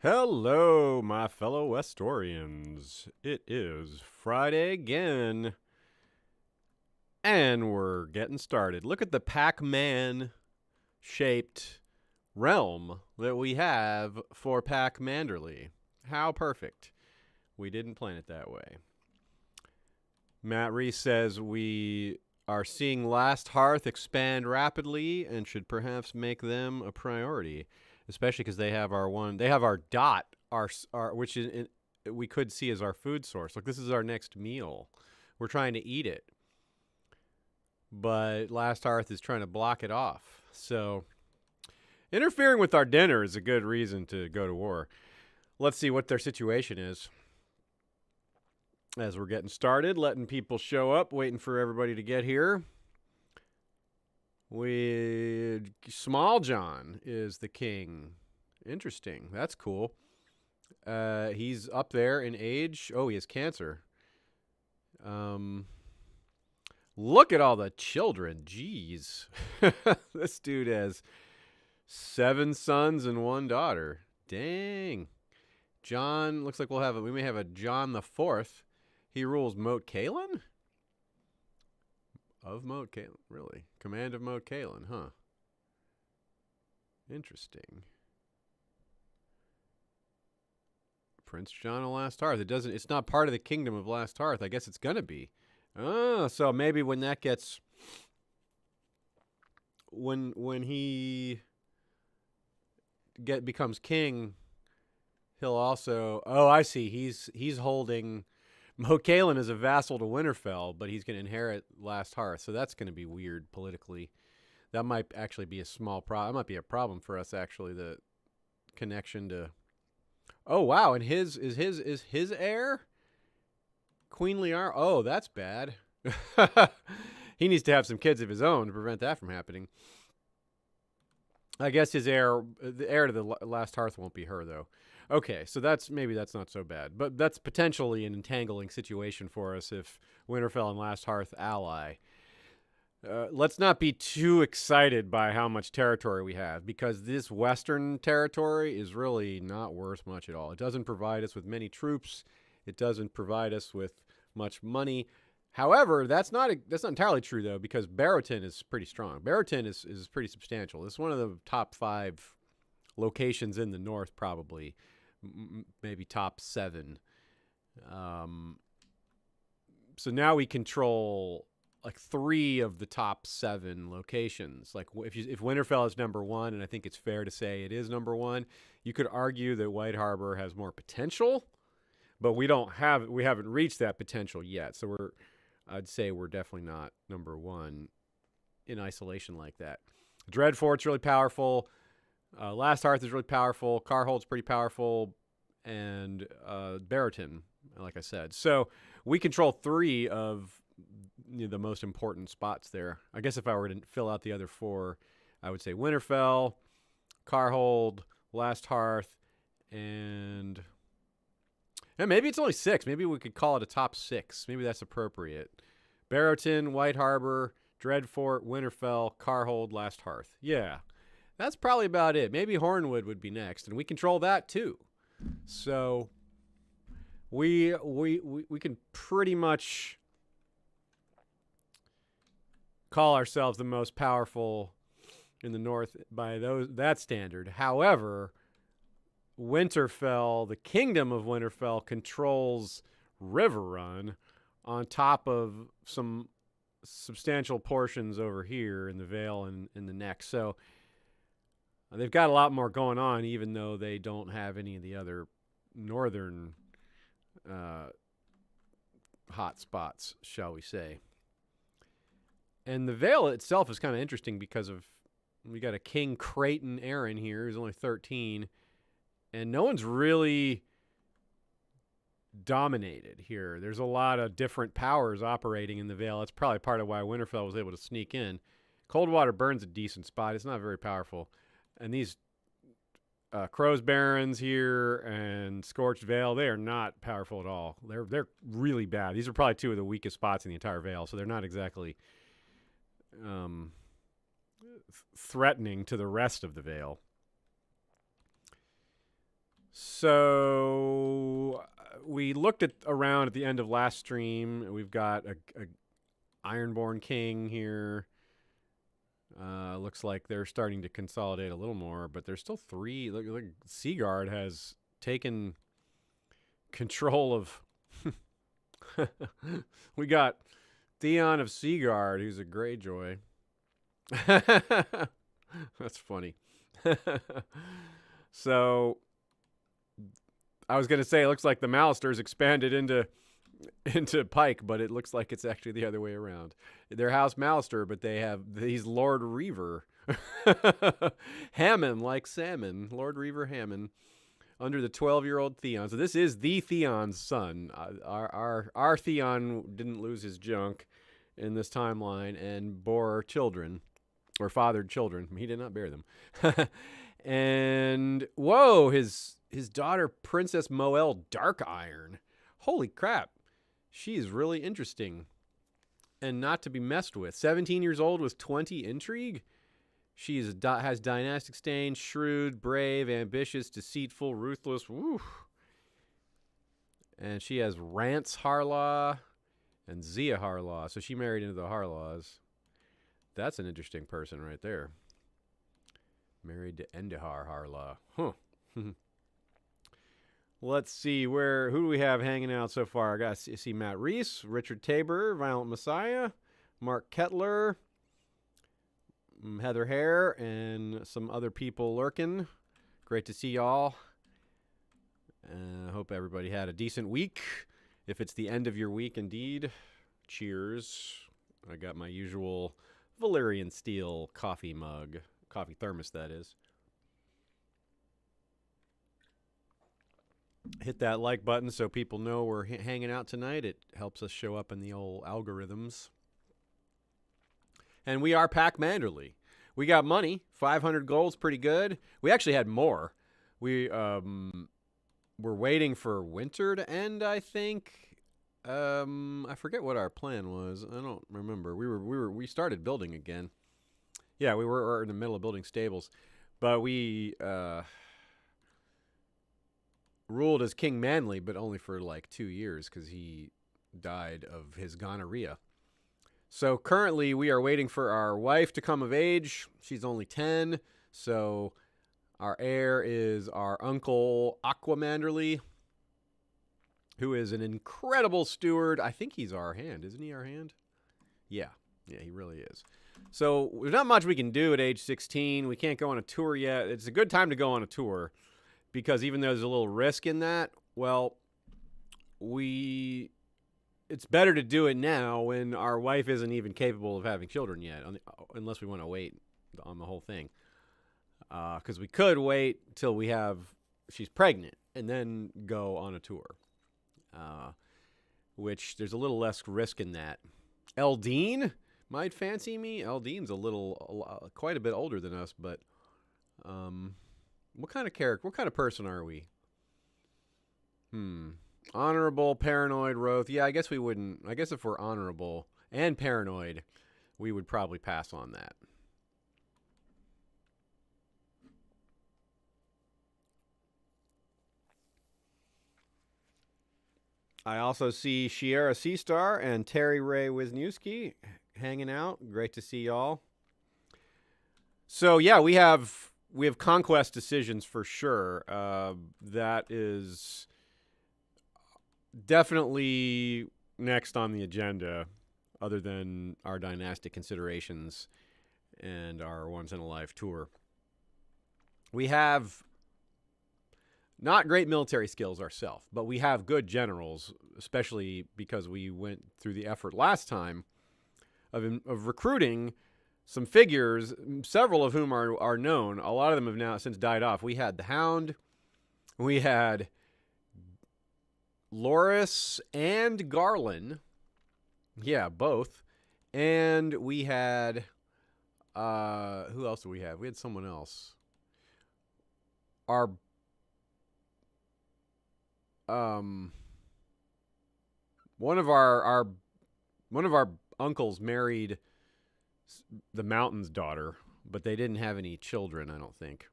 Hello, my fellow Westorians. It is Friday again, and we're getting started. Look at the Pac-Man shaped realm that we have for Pac Manderly. How perfect. We didn't plan it that way. Matt Reese says we are seeing Last Hearth expand rapidly and should perhaps make them a priority, especially because they have our dot, which is we could see as our food source. Look, this is our next meal. We're trying to eat it, but Last Hearth is trying to block it off. So interfering with our dinner is a good reason to go to war. Let's see what their situation is. As we're getting started, letting people show up, waiting for everybody to get here. Small John is the king. Interesting. That's cool. He's up there in age. Oh, he has cancer. Look at all the children. Jeez. This dude has 7 sons and 1 daughter. Dang. John, looks like we may have a John the 4th. He rules Moat Cailin? Of Moat Cailin, really? Command of Moat Cailin, huh? Interesting. Prince John of Last Hearth. It's not part of the kingdom of Last Hearth. I guess it's gonna be. Oh, so maybe when that gets when he becomes king, he'll also I see. He's holding Moat Cailin is a vassal to Winterfell, but he's going to inherit Last Hearth, so that's going to be weird politically. That might actually be a small problem. That might be a problem for us, actually, the connection to... Oh, wow, and is his heir? Queenly Ar... Oh, that's bad. He needs to have some kids of his own to prevent that from happening. I guess the heir to the Last Hearth won't be her, though. Okay, so maybe that's not so bad. But that's potentially an entangling situation for us if Winterfell and Last Hearth ally. Let's not be too excited by how much territory we have, because this western territory is really not worth much at all. It doesn't provide us with many troops. It doesn't provide us with much money. However, that's not entirely true, though, because Barrowton is pretty strong. Barrowton is pretty substantial. It's one of the top 5 locations in the north, probably. Maybe top 7. So now we control like 3 of the top 7 locations. Like if Winterfell is number 1, and I think it's fair to say it is number 1, you could argue that White Harbor has more potential, but we haven't reached that potential yet. So I'd say we're definitely not number 1 in isolation like that. Dreadfort's really powerful. Last Hearth is really powerful. Carhold's pretty powerful. And Barrowton, like I said. So we control 3 of the most important spots there. I guess if I were to fill out the other 4, I would say Winterfell, Carhold, Last Hearth, and maybe it's only 6. Maybe we could call it a top 6. Maybe that's appropriate. Barrowton, White Harbor, Dreadfort, Winterfell, Carhold, Last Hearth. Yeah. That's probably about it. Maybe Hornwood would be next, and we control that too. So we can pretty much call ourselves the most powerful in the north by that standard. However, Winterfell, the kingdom of Winterfell, controls Riverrun on top of some substantial portions over here in the Vale and in the neck. So they've got a lot more going on, even though they don't have any of the other northern hot spots, shall we say. And the Vale itself is kind of interesting because we got a King Creighton Aaron here who's only 13, and no one's really dominated here. There's a lot of different powers operating in the Vale. That's probably part of why Winterfell was able to sneak in. Coldwater Burn's a decent spot. It's not very powerful. And these Crow's Barrens here and Scorched Vale, they are not powerful at all. They're really bad. These are probably 2 of the weakest spots in the entire Vale, so they're not exactly threatening to the rest of the Vale. So we looked around at the end of last stream. We've got a Ironborn King here. Looks like they're starting to consolidate a little more, but there's still 3. Look, Seaguard has taken control of. We got Theon of Seaguard, who's a Greyjoy. That's funny. So I was going to say it looks like the Malisters expanded into Pike, but it looks like it's actually the other way around. They're House Mallister, but he's Lord Reaver. Hammond like salmon. Lord Reaver Hammond under the 12-year-old Theon. So this is the Theon's son. Our Theon didn't lose his junk in this timeline and bore children, or fathered children. He did not bear them. And whoa, his daughter, Princess Moelle Darkiron. Holy crap. She's really interesting and not to be messed with. 17 years old with 20 intrigue. She has dynastic stain, shrewd, brave, ambitious, deceitful, ruthless. Woo. And she has Rance Harlaw and Zia Harlaw. So she married into the Harlaws. That's an interesting person right there. Married to Endahar Harlaw. Huh. Let's see, who do we have hanging out so far? I got to see Matt Reese, Richard Tabor, Violent Messiah, Mark Kettler, Heather Hare, and some other people lurking. Great to see y'all. I hope everybody had a decent week. If it's the end of your week, indeed, cheers. I got my usual Valyrian steel coffee mug, coffee thermos, that is. Hit that like button so people know we're hanging out tonight. It helps us show up in the old algorithms. And we are Pac Manderly. We got money. 500 gold's pretty good. We actually had more. We're waiting for winter to end, I think. I forget what our plan was. I don't remember. We started building again. Yeah, we were in the middle of building stables. But we ruled as King Manly, but only for like 2 years because he died of his gonorrhea. So currently we are waiting for our wife to come of age. She's only 10, so our heir is our uncle Aqua Manderly, who is an incredible steward. I think he's our hand. Isn't he our hand? Yeah, he really is. So there's not much we can do at age 16. We can't go on a tour yet. It's a good time to go on a tour, because even though there's a little risk in that, well, it's better to do it now when our wife isn't even capable of having children yet, unless we want to wait on the whole thing. Because we could wait till she's pregnant and then go on a tour, which there's a little less risk in that. Eldine might fancy me. Eldine's quite a bit older than us, but what kind of character, what kind of person are we? Honorable, paranoid, Roth. Yeah, I guess we wouldn't. I guess if we're honorable and paranoid, we would probably pass on that. I also see Shiera Seastar and Terry Ray Wisniewski hanging out. Great to see y'all. So yeah, we have Conquest Decisions for sure. That is definitely next on the agenda, other than our dynastic considerations and our once-in-a-life tour. We have not great military skills ourselves, but we have good generals, especially because we went through the effort last time of recruiting some figures, several of whom are known. A lot of them have now since died off. We had the Hound, we had Loras and Garland. Yeah, both. And we had who else do we have? We had someone else. Our one of our uncles married the Mountain's daughter, but they didn't have any children, I don't think.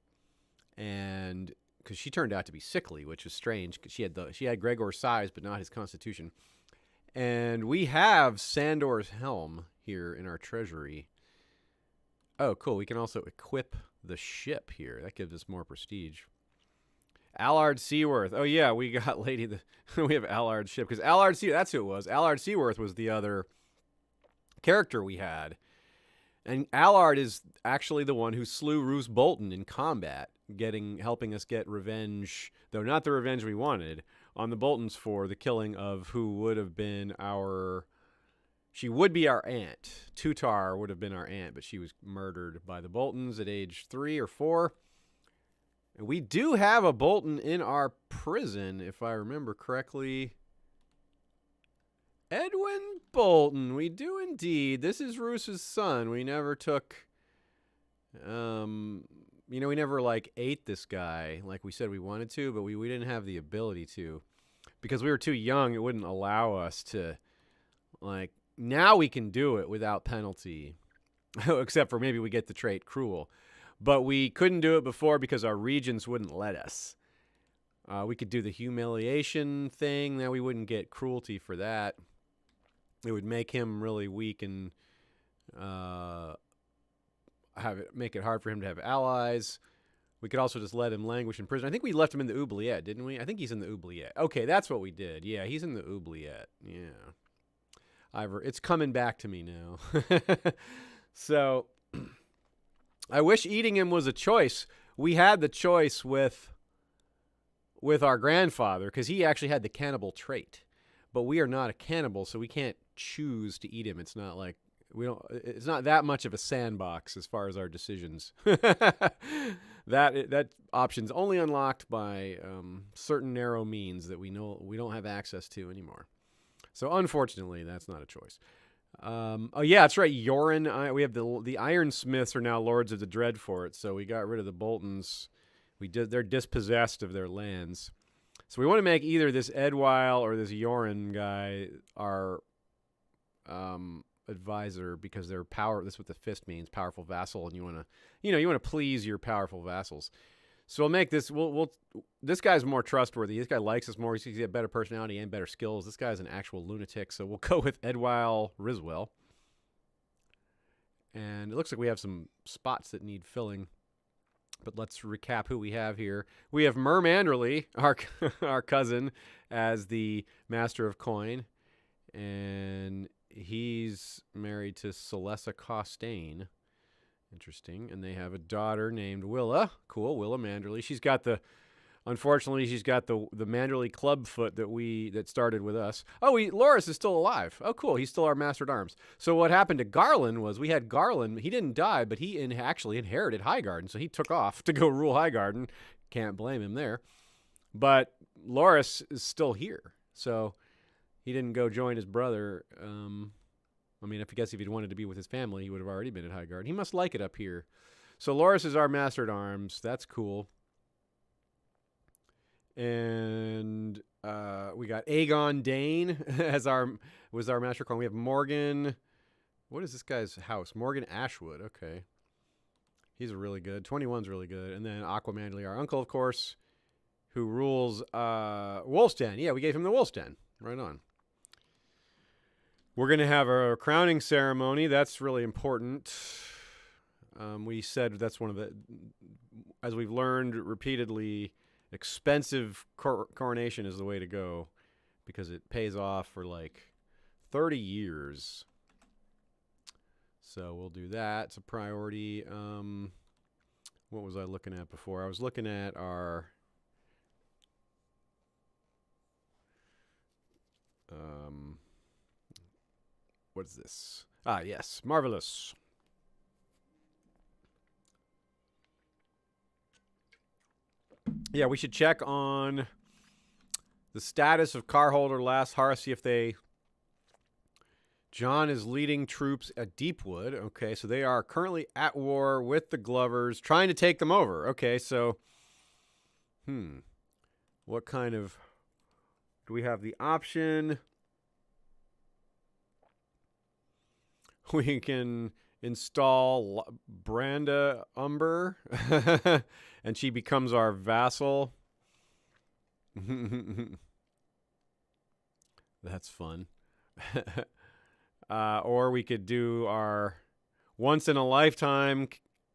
And because she turned out to be sickly, which is strange. Cause she had Gregor's size, but not his constitution. And we have Sandor's helm here in our treasury. Oh, cool. We can also equip the ship here. That gives us more prestige. Allard Seaworth. Oh, yeah, we got we have Allard's ship. Because Allard Seaworth, that's who it was. Allard Seaworth was the other character we had. And Allard is actually the one who slew Roose Bolton in combat, helping us get revenge, though not the revenge we wanted, on the Boltons for the killing of who would have been she would be our aunt. Tutar would have been our aunt, but she was murdered by the Boltons at age 3 or 4. And we do have a Bolton in our prison, if I remember correctly. Edwin Bolton, we do indeed. This is Roose's son. We never took, we never ate this guy like we said we wanted to, but we didn't have the ability to. Because we were too young, it wouldn't allow us to, now we can do it without penalty. Except for maybe we get the trait cruel. But we couldn't do it before because our regents wouldn't let us. We could do the humiliation thing. Now we wouldn't get cruelty for that. It would make him really weak and make it hard for him to have allies. We could also just let him languish in prison. I think we left him in the oubliette, didn't we? I think he's in the oubliette. Okay, that's what we did. Yeah, he's in the oubliette. Yeah. It's coming back to me now. So, I wish eating him was a choice. We had the choice with our grandfather because he actually had the cannibal trait. But we are not a cannibal, so we can't choose to eat him. It's not like it's not that much of a sandbox as far as our decisions. That option's only unlocked by certain narrow means that we know we don't have access to anymore. So unfortunately, that's not a choice. Oh yeah, that's right. Yoren, we have the Ironsmiths are now lords of the Dreadfort, so we got rid of the Boltons. They're dispossessed of their lands. So we want to make either this Edwile or this Yoren guy our advisor because they're power. That's what the fist means, powerful vassal, and you want to please your powerful vassals. So we'll make this. This guy's more trustworthy. This guy likes us more. He's got better personality and better skills. This guy's an actual lunatic. So we'll go with Edwile Riswell. And it looks like we have some spots that need filling. But let's recap who we have here. We have Mer Manderly, our cousin, as the Master of Coin. And he's married to Celessa Costain. Interesting. And they have a daughter named Willa. Cool, Willa Manderly. Unfortunately, she's got the Manderly clubfoot that started with us. Oh, Loras is still alive. Oh, cool. He's still our Master at Arms. So what happened to Garland was we had Garland. He didn't die, but he actually inherited Highgarden. So he took off to go rule Highgarden. Can't blame him there. But Loras is still here. So he didn't go join his brother. If he'd wanted to be with his family, he would have already been at Highgarden. He must like it up here. So Loras is our Master at Arms. That's cool. And we got Aegon Dane was our Master Coin. We have Morgan. What is this guy's house? Morgan Ashwood. Okay. He's really good. 21's really good. And then Aqua Manderly, our uncle, of course, who rules Wolf's Den. Yeah, we gave him the Wolf's Den. Right on. We're going to have a crowning ceremony. That's really important. We said that's one of the, as we've learned repeatedly, expensive coronation is the way to go because it pays off for 30 years. So we'll do that. It's a priority. What was I looking at before? I was looking at our what is this? Ah, yes. Marvelous. Yeah, we should check on the status of Carholder Last Hearth, see if John is leading troops at Deepwood. Okay, so they are currently at war with the Glovers, trying to take them over. Okay, so, what kind of, do we have the option? We can install Branda Umber, and she becomes our vassal. That's fun. Or we could do our once in a lifetime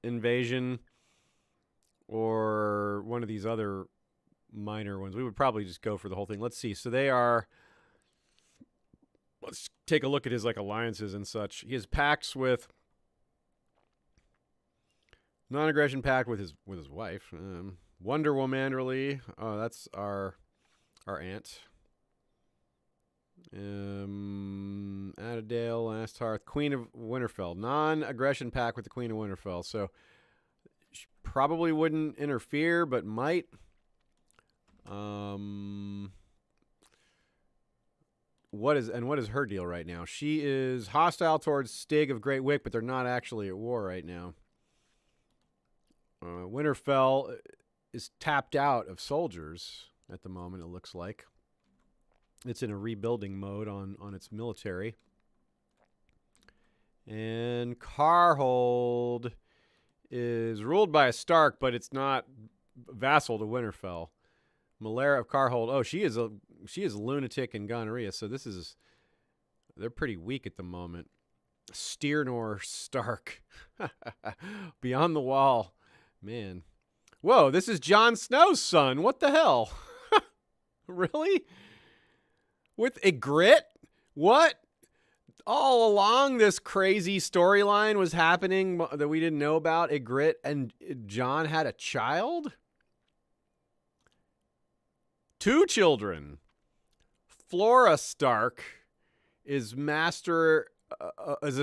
invasion, or one of these other minor ones. We would probably just go for the whole thing. Let's see. So they are. Let's take a look at his like alliances and such. He has pacts with non-aggression pact with his wife. Wonder Manderly. Oh, that's our aunt. Adadale, Last Hearth, Queen of Winterfell. Non-aggression pact with the Queen of Winterfell. So she probably wouldn't interfere, but might. What is her deal right now? She is hostile towards Stig of Great Wick, but they're not actually at war right now. Winterfell is tapped out of soldiers at the moment, it looks like. It's in a rebuilding mode on its military. And Carhold is ruled by a Stark, but it's not vassal to Winterfell. Malara of Carhold. Oh, she is a lunatic and gonorrhea, so they're pretty weak at the moment. Steernor Stark. Beyond the Wall. Man. Whoa, this is Jon Snow's son. What the hell? Really? With Ygritte? What? All along this crazy storyline was happening that we didn't know about. Ygritte and Jon had a child? 2 children. Flora Stark is a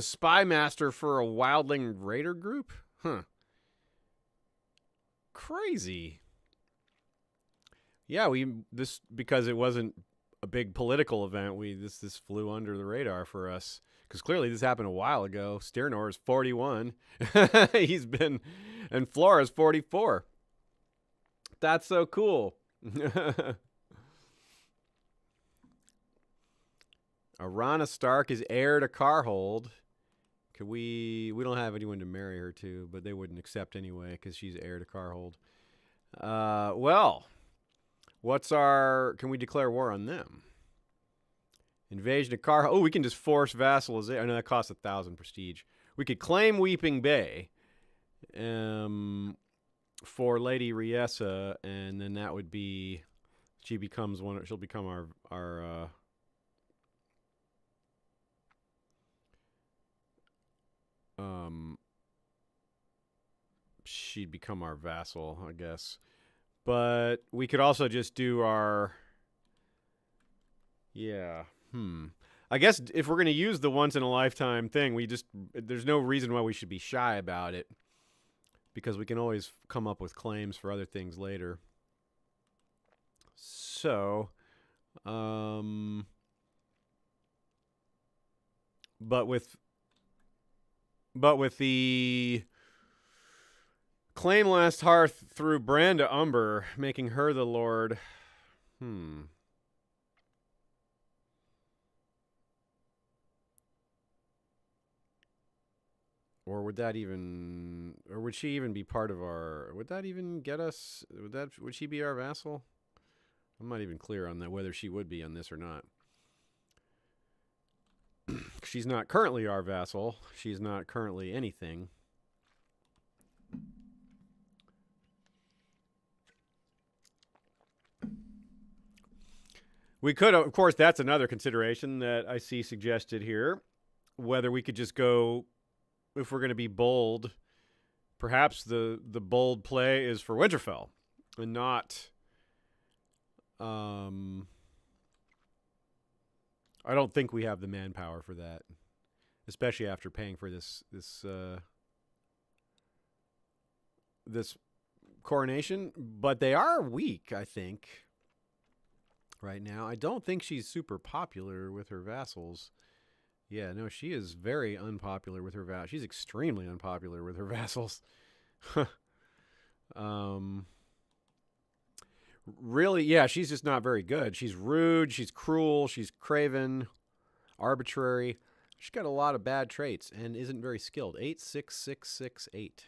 spy master for a wildling raider group? Huh. Crazy. Yeah, because it wasn't a big political event, this flew under the radar for us. Because clearly this happened a while ago. Steernor is 41. And Flora's 44. That's so cool. Arana Stark is heir to Carhold. We don't have anyone to marry her to, but they wouldn't accept anyway because she's heir to Carhold. Well, can we declare war on them? Invasion of Carhold. Oh, we can just force vassalization. I know that costs 1,000 prestige. We could claim Weeping Bay for Lady Riessa, and then that would be she'll become our she'd become our vassal, I guess. But we could also just do our I guess if we're going to use the once in a lifetime thing, there's no reason why we should be shy about it, because we can always come up with claims for other things later. So, but with the claim Last Hearth through Branda Umber, making her the Lord, Or would she even be part of our, would that even get us, would she be our vassal? I'm not even clear on that, whether she would be on this or not. She's not currently our vassal. She's not currently anything. We could, of course, that's another consideration that I see suggested here. Whether we could just go, if we're going to be bold, perhaps the bold play is for Winterfell and not. I don't think we have the manpower for that, especially after paying for this coronation. But they are weak, I think, right now. I don't think she's super popular with her vassals. Yeah, no, she is very unpopular with her vassals. She's extremely unpopular with her vassals. Really, yeah, she's just not very good. She's rude, she's cruel, she's craven, arbitrary. She's got a lot of bad traits and isn't very skilled. 86668.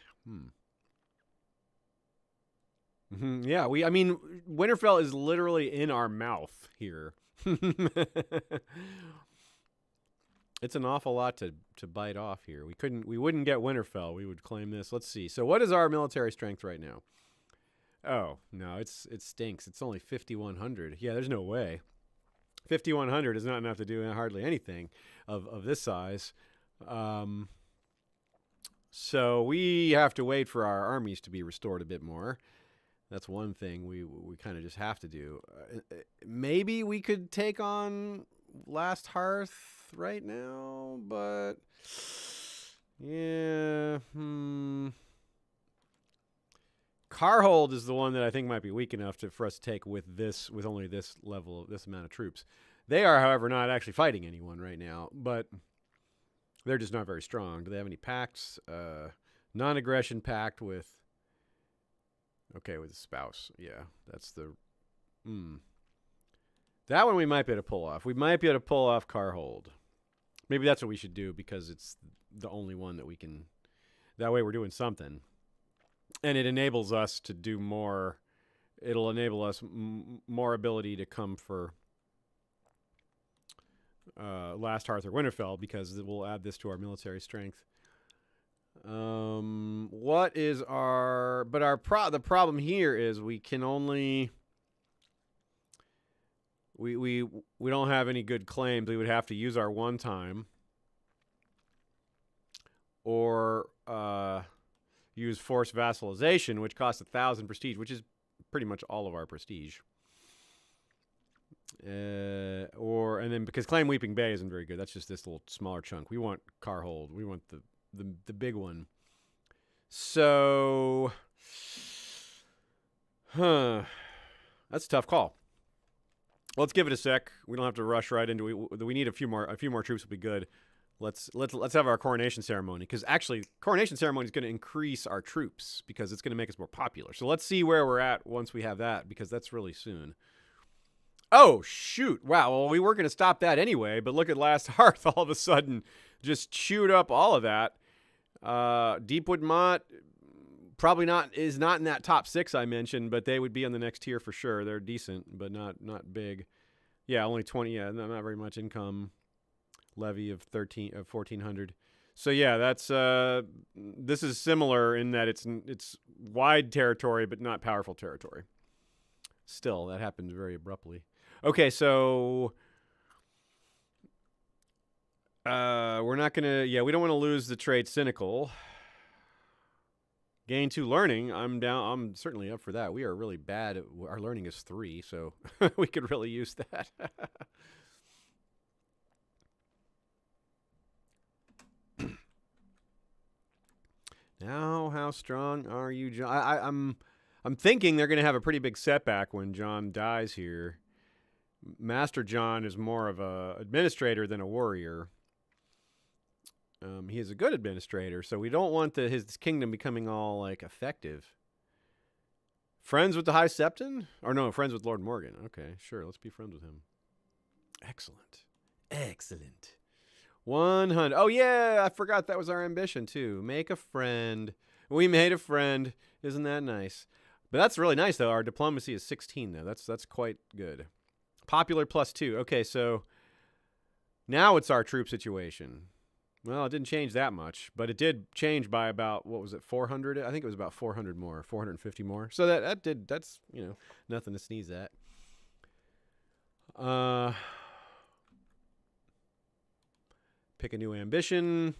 Yeah, I mean, Winterfell is literally in our mouth here. It's an awful lot to bite off here. We wouldn't get Winterfell. We would claim this. Let's see. So what is our military strength right now? Oh, no, it stinks. It's only 5,100. Yeah, there's no way. 5,100 is not enough to do hardly anything of this size. So we have to wait for our armies to be restored a bit more. That's one thing we kind of just have to do. Maybe we could take on Last Hearth right now, but yeah. Carhold is the one that I think might be weak enough for us to take with only this level, this amount of troops. They are, however, not actually fighting anyone right now, but they're just not very strong. Do they have any pacts? Non-aggression pact with... Okay, with a spouse. Yeah, that's the... That one we might be able to pull off. We might be able to pull off Carhold. Maybe that's what we should do because it's the only one that we can... That way we're doing something. And it enables us to do more. It'll enable us more ability to come for Last Hearth or Winterfell because it will add this to our military strength. What is our... But the problem here is we can only... We don't have any good claims. We would have to use our one time. Or... use forced vassalization, which costs 1,000 prestige, which is pretty much all of our prestige. And then because Claim Weeping Bay isn't very good, that's just this little smaller chunk. We want Carhold. We want the big one. So, that's a tough call. Let's give it a sec. We don't have to rush right into it. We need a few more troops will be good. Let's have our coronation ceremony because actually coronation ceremony is going to increase our troops because it's going to make us more popular. So let's see where we're at once we have that because that's really soon. Oh shoot! Wow. Well, we were going to stop that anyway, but look at Last Hearth all of a sudden just chewed up all of that. Deepwood Mott probably is not in that top 6 I mentioned, but they would be on the next tier for sure. They're decent, but not big. Yeah, only 20. Yeah, not very much income. Levy of 1,400. So yeah, that's this is similar in that it's wide territory but not powerful territory. Still, that happens very abruptly. Okay, so we're not gonna. Yeah, we don't want to lose the trait cynical. Gain 2 learning. I'm certainly up for that. We are really bad. Our learning is 3, so we could really use that. Now, how strong are you, John? I'm thinking they're going to have a pretty big setback when John dies here. Master John is more of a administrator than a warrior. He is a good administrator, so we don't want his kingdom becoming all like effective. Friends with the High Septon? Or no, friends with Lord Morgan. Okay, sure, let's be friends with him. Excellent. 100. Oh, yeah, I forgot that was our ambition, too. Make a friend. We made a friend. Isn't that nice? But that's really nice, though. Our diplomacy is 16, though. That's quite good. Popular +2. Okay, so now it's our troop situation. Well, it didn't change that much, but it did change by about, what was it, 400? I think it was about 400 more, 450 more. So that's, nothing to sneeze at. Pick a new ambition.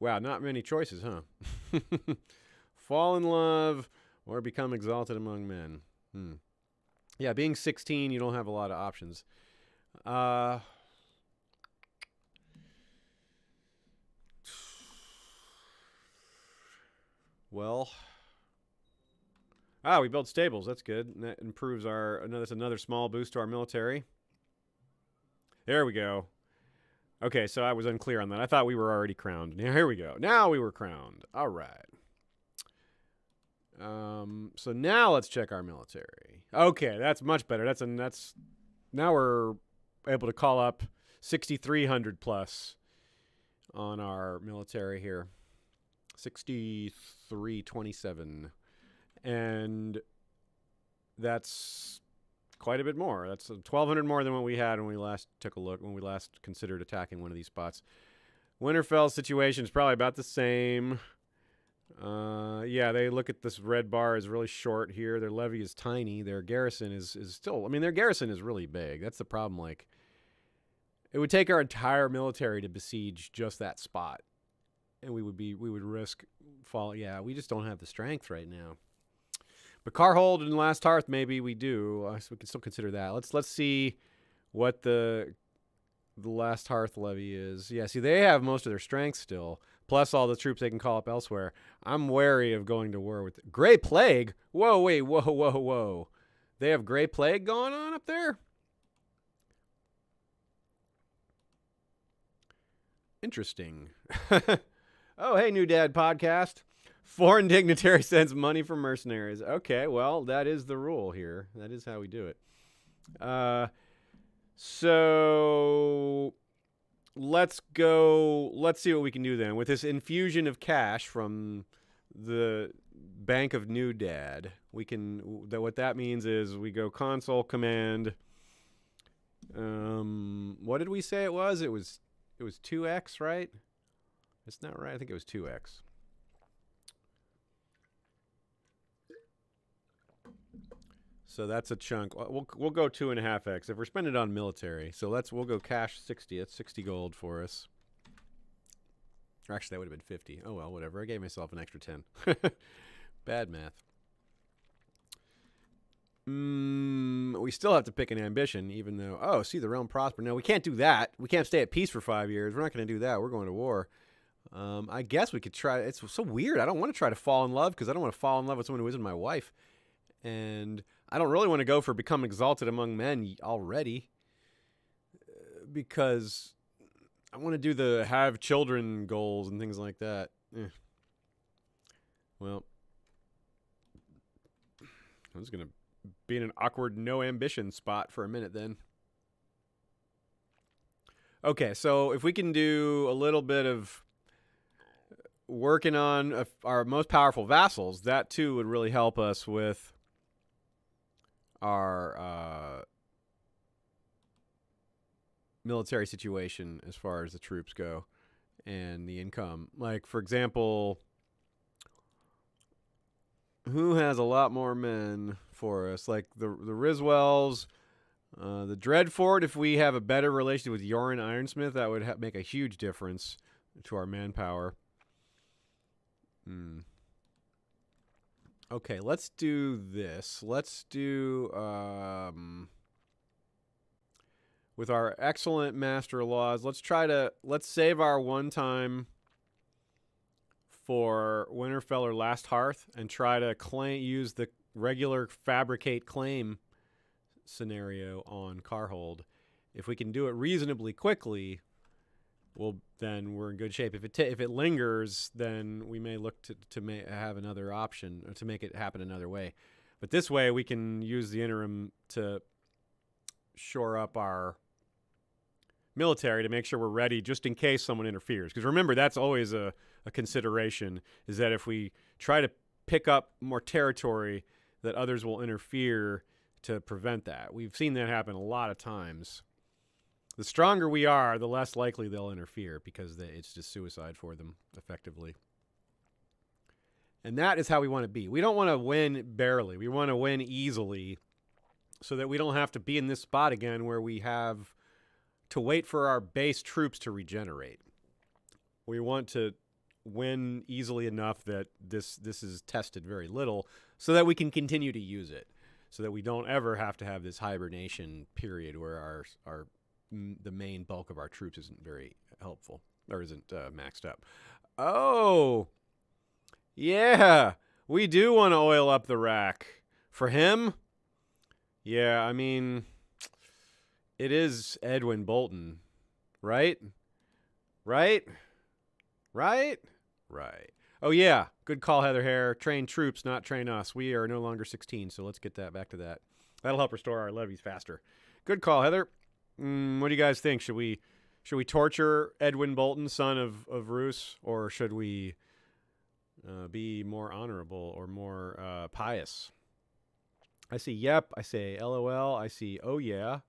Wow, not many choices, huh? Fall in love or become exalted among men. Yeah, being 16, you don't have a lot of options. Well, we built stables. That's good. And that improves that's another small boost to our military. There we go. Okay, so I was unclear on that. I thought we were already crowned. Now, here we go. Now we were crowned. All right. So now let's check our military. Okay, that's much better. Now we're able to call up 6,300 plus. on our military here. 6327. And that's quite a bit more. That's 1,200 more than what we had when we last took a look, when we last considered attacking one of these spots. Winterfell's situation is probably about the same. Yeah, they look at this red bar is really short here. Their levy is tiny. Their garrison is still, I mean, their garrison is really big. That's the problem. Like, it would take our entire military to besiege just that spot. And we would risk fall. Yeah, we just don't have the strength right now. But Carhold and Last Hearth, maybe we do. So we can still consider that. Let's see what the Last Hearth levy is. Yeah, see, they have most of their strength still, plus all the troops they can call up elsewhere. I'm wary of going to war with Grey Plague. Whoa, wait, whoa. They have Grey Plague going on up there? Interesting. Oh, hey, New Dad Podcast. Foreign dignitary sends money for mercenaries. Okay, well, that is the rule here. That is how we do it. So let's go. Let's see what we can do then. With this infusion of cash from the Bank of New Dad, we can. What that means is we go console command. What did we say it was? It was 2x, right? It's not right. I think it was 2x. So that's a chunk. We'll go 2.5x if we're spending it on military. So we'll go cash 60. That's 60 gold for us. Or actually, that would have been 50. Oh well, whatever. I gave myself an extra 10. Bad math. We still have to pick an ambition, even though see the realm prosper. No, we can't do that. We can't stay at peace for 5 years. We're not going to do that. We're going to war. I guess we could try. It's so weird. I don't want to try to fall in love because I don't want to fall in love with someone who isn't my wife. And I don't really want to go for become exalted among men already because I want to do the have children goals and things like that. Well, I'm just going to be in an awkward no ambition spot for a minute then. Okay, so if we can do a little bit of working on our most powerful vassals, that too would really help us with our military situation as far as the troops go and the income. Like, for example, who has a lot more men for us? Like the Riswells, the Dreadfort. If we have a better relationship with Yoren Ironsmith, that would make a huge difference to our manpower. Okay, let's do this. Let's do, with our excellent master laws, let's save our one time for Winterfell or Last Hearth and try to use the regular fabricate claim scenario on Carhold. If we can do it reasonably quickly, then we're in good shape. If it lingers, then we may look to have another option or to make it happen another way. But this way, we can use the interim to shore up our military to make sure we're ready just in case someone interferes. Because remember, that's always a consideration, is that if we try to pick up more territory, that others will interfere to prevent that. We've seen that happen a lot of times. The stronger we are, the less likely they'll interfere because it's just suicide for them, effectively. And that is how we want to be. We don't want to win barely. We want to win easily so that we don't have to be in this spot again where we have to wait for our base troops to regenerate. We want to win easily enough that this is tested very little so that we can continue to use it, so that we don't ever have to have this hibernation period where the main bulk of our troops isn't very helpful or isn't maxed up. Oh, yeah, we do want to oil up the rack. For him, yeah, I mean, it is Edwin Bolton, right? Right? Oh, yeah, good call, Heather Hare. Train troops, not train us. We are no longer 16, so let's get back to that. That'll help restore our levies faster. Good call, Heather. What do you guys think? Should we Should we torture Edwin Bolton, son of Roose, or should we be more honorable or more pious? I see yep. I say LOL. I see oh yeah.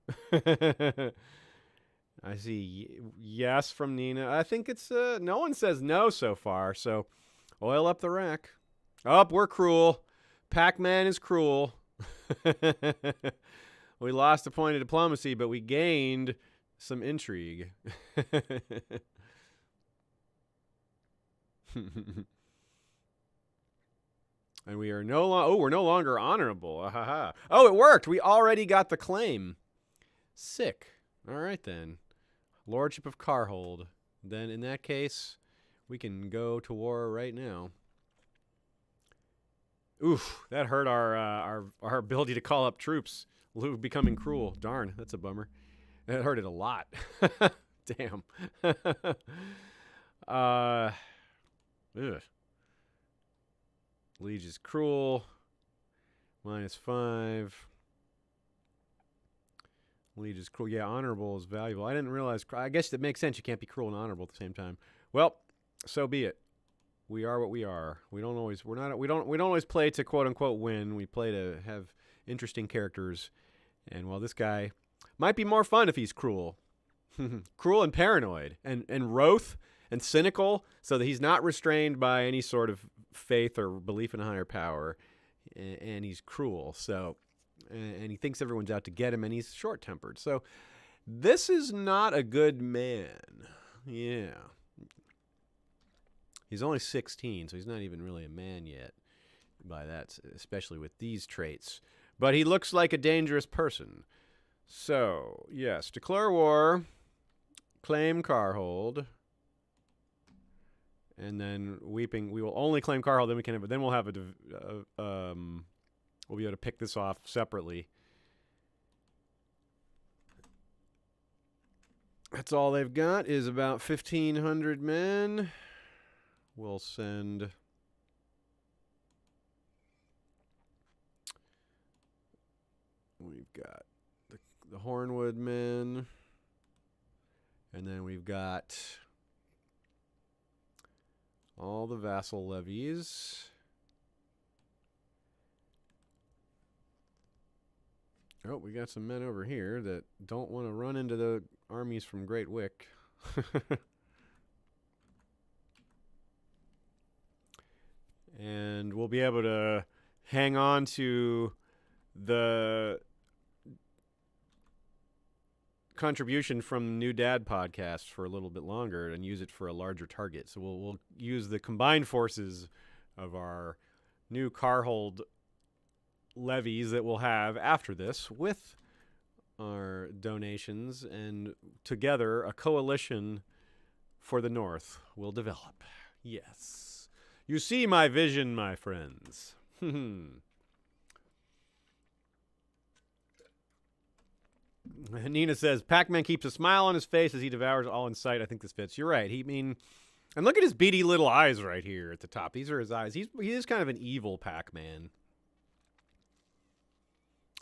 I see yes from Nina. I think it's no one says no so far. So oil up the rack. Up, we're cruel. Pac-Man is cruel. We lost a point of diplomacy, but we gained some intrigue. And we are we're no longer honorable. Oh, it worked. We already got the claim. Sick. All right, then. Lordship of Carhold. Then, in that case, we can go to war right now. Oof, that hurt our ability to call up troops. Becoming cruel. Darn, that's a bummer. That hurt it a lot. Damn. Ugh. Liege is cruel. -5. Liege is cruel. Yeah, honorable is valuable. I didn't realize. I guess that makes sense. You can't be cruel and honorable at the same time. Well, so be it. We are what we are. We don't always play to quote unquote win. We play to have interesting characters. And while this guy might be more fun if he's cruel, cruel and paranoid, and wroth and cynical, so that he's not restrained by any sort of faith or belief in a higher power, and he's cruel. So, and he thinks everyone's out to get him, and he's short-tempered. So, this is not a good man. Yeah. He's only 16, so he's not even really a man yet by that, especially with these traits. But he looks like a dangerous person. So, yes, declare war, claim Carhold, and then Weeping. We will only claim Carhold, then we'll have we'll be able to pick this off separately. That's all they've got is about 1,500 men. We'll send we've got the Hornwood men, and then we've got all the vassal levies. Oh, we got some men over here that don't want to run into the armies from Great Wick. And we'll be able to hang on to the contribution from New Dad podcast for a little bit longer and use it for a larger target. So we'll use the combined forces of our new Carhold levies that we'll have after this with our donations, and together a coalition for the North will develop. Yes. You see my vision, my friends. Nina says, Pac-Man keeps a smile on his face as he devours all in sight. I think this fits. You're right. And look at his beady little eyes right here at the top. These are his eyes. He is kind of an evil Pac-Man.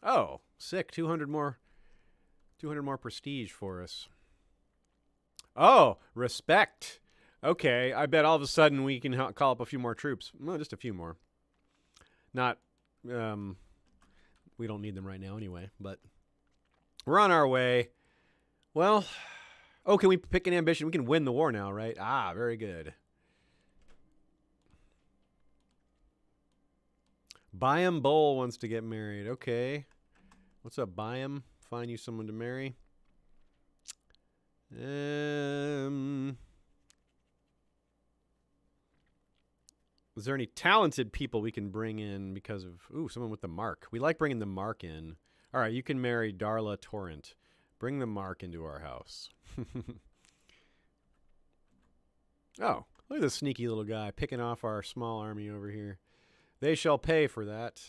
Oh, sick. 200 more prestige for us. Oh, respect. Okay, I bet all of a sudden we can call up a few more troops. Well, just a few more. Not, we don't need them right now anyway, but we're on our way. Well, oh, can we pick an ambition? We can win the war now, right? Ah, very good. Byam Bowl wants to get married. Okay. What's up, Byam? Find you someone to marry. Is there any talented people we can bring in because of... Ooh, someone with the mark. We like bringing the mark in. All right, you can marry Darla Torrent. Bring the mark into our house. Oh, look at this sneaky little guy picking off our small army over here. They shall pay for that.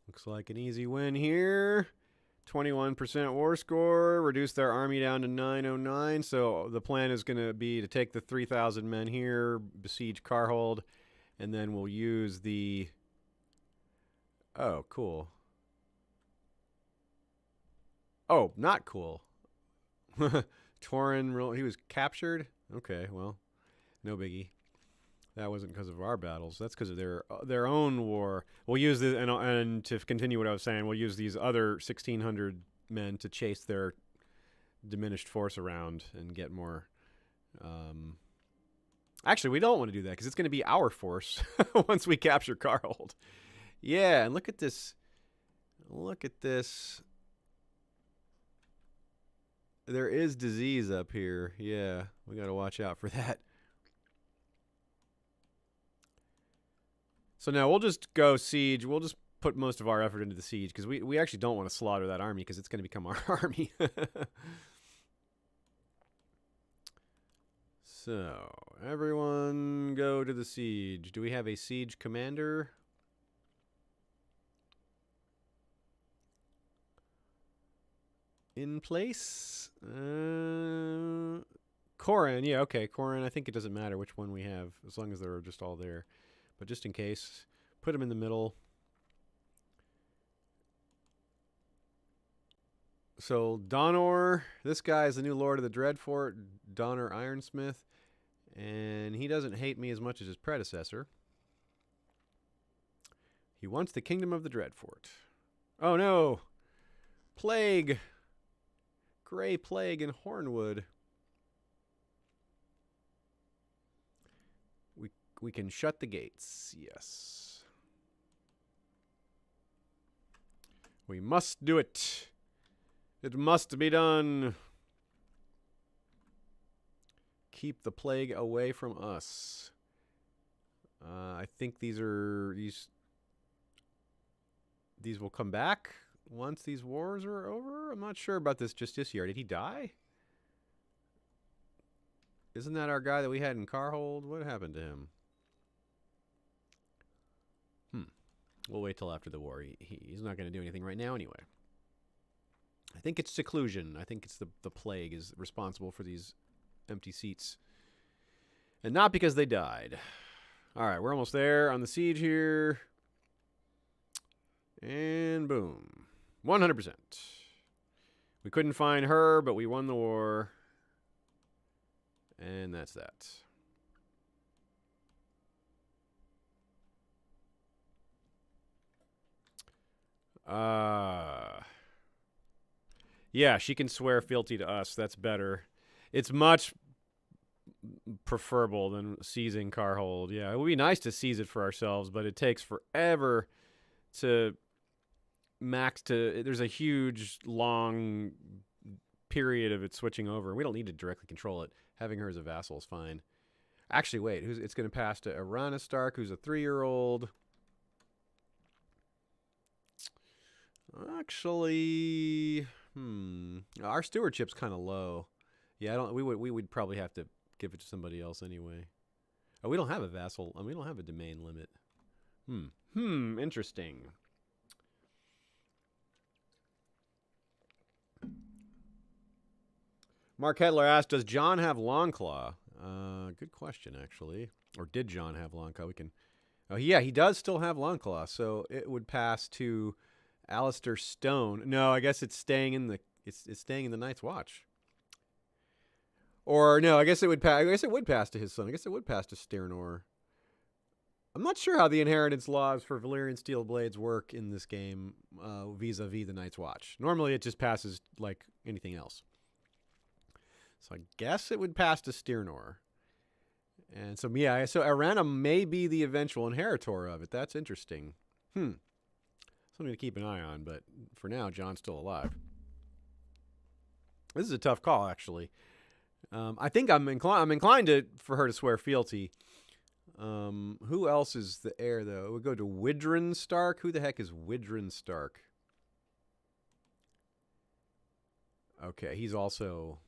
Looks like an easy win here. 21% war score, reduce their army down to 909. So the plan is going to be to take the 3,000 men here, besiege Carhold, and then we'll use the... Oh, cool. Oh, not cool. Torin, he was captured? Okay, well, no biggie. That wasn't because of our battles. That's because of their own war. We'll use the and to continue what I was saying, we'll use these other 1,600 men to chase their diminished force around and get more. Actually, we don't want to do that because it's going to be our force once we capture Carhold. Yeah, and look at this. Look at this. There is disease up here. Yeah, we got to watch out for that. So now we'll just go siege. We'll just put most of our effort into the siege because we actually don't want to slaughter that army because it's going to become our army. So, everyone go to the siege. Do we have a siege commander? In place? Corin, yeah, okay. Corin, I think it doesn't matter which one we have as long as they're just all there. But just in case, put them in the middle. So Donor, this guy is the new Lord of the Dreadfort, Donor Ironsmith, and he doesn't hate me as much as his predecessor. He wants the kingdom of the Dreadfort. Oh no! Plague! Gray Plague in Hornwood. We can shut the gates, yes. We must do it. It must be done. Keep the plague away from us. I think these will come back once these wars are over. I'm not sure about this Justiciar. Did he die? Isn't that our guy that we had in Carhold? What happened to him? We'll wait till after the war. He's not going to do anything right now anyway. I think it's seclusion. I think it's the plague is responsible for these empty seats. And not because they died. All right, we're almost there on the siege here. And boom. 100%. We couldn't find her, but we won the war. And that's that. Yeah, she can swear fealty to us. That's better. It's much preferable than seizing Carhold. Yeah, it would be nice to seize it for ourselves, but it takes forever to max to... There's a huge, long period of it switching over. We don't need to directly control it. Having her as a vassal is fine. Actually, wait. It's going to pass to Arana Stark, who's a 3-year-old. Actually, our stewardship's kind of low. Yeah, we would probably have to give it to somebody else anyway. Oh, we don't have a vassal. We don't have a domain limit. Interesting. Mark Hedler asked, does John have Longclaw? Good question, actually. Or did John have Longclaw? We can... Oh, yeah, he does still have Longclaw, so it would pass to Alistair Stone. No, I guess it's staying in the staying in the Night's Watch. Or no, I guess it would pass. I guess it would pass to his son. I guess it would pass to Sternor. I'm not sure how the inheritance laws for Valyrian Steel Blades work in this game vis-a-vis the Night's Watch. Normally, it just passes like anything else. So I guess it would pass to Sternor. And so yeah, so Arana may be the eventual inheritor of it. That's interesting. Something to keep an eye on, but for now, John's still alive. This is a tough call, actually. I think I'm inclined for her to swear fealty. Who else is the heir, though? It would go to Widrin Stark. Who the heck is Widrin Stark? Okay, he's also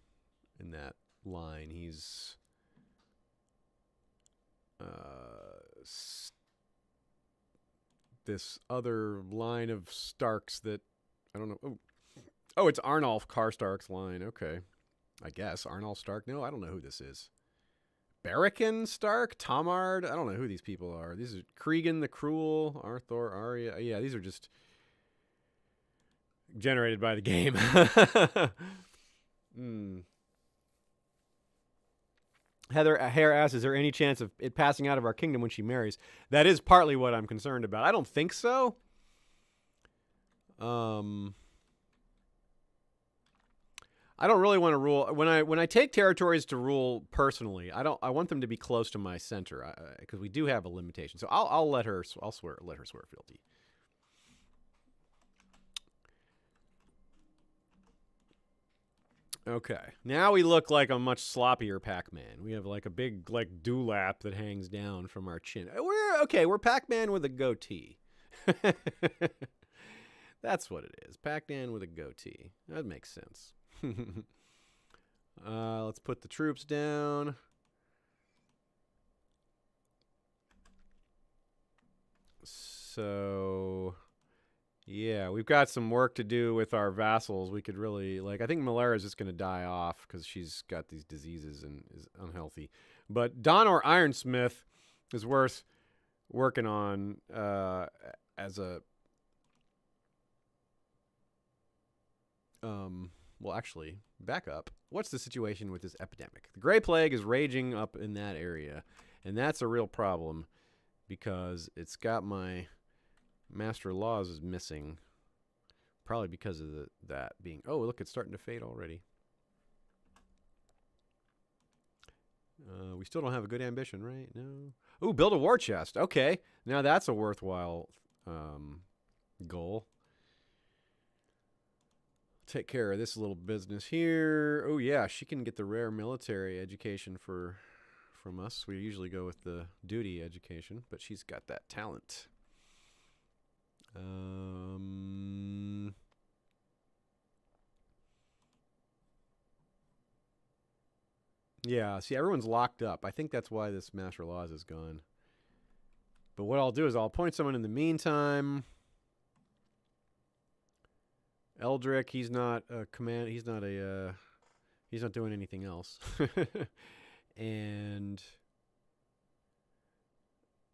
in that line. He's this other line of Starks that I don't know. Oh, Oh, it's Arnulf Karstark's line. Okay. I guess. Arnulf Stark? No, I don't know who this is. Barracan Stark? Tomard? I don't know who these people are. These are Cregan the Cruel, Arthur, Arya. Yeah, these are just generated by the game. Heather Hare asks, is there any chance of it passing out of our kingdom when she marries? That is partly what I'm concerned about. I don't think so. I don't really want to rule when I take territories to rule personally. I want them to be close to my center because we do have a limitation. So I'll let her swear fealty. Okay, now we look like a much sloppier Pac-Man. We have like a big dewlap that hangs down from our chin. We're Pac-Man with a goatee. That's what it is. Pac-Man with a goatee. That makes sense. Let's put the troops down. So, yeah, we've got some work to do with our vassals. We could really, I think Malera's just going to die off because she's got these diseases and is unhealthy. But Donor Ironsmith is worth working on as a... well, actually, back up. What's the situation with this epidemic? The Gray Plague is raging up in that area, and that's a real problem because it's got my Master Laws is missing, probably because of that being... Oh, look, it's starting to fade already. We still don't have a good ambition, right? No. Ooh, build a war chest. Okay, now that's a worthwhile goal. Take care of this little business here. Oh yeah, she can get the rare military education from us. We usually go with the duty education, but she's got that talent. Yeah, see, everyone's locked up. I think that's why this Master Laws is gone. But what I'll do is I'll appoint someone in the meantime. Eldrick, he's not a command. He's not doing anything else. And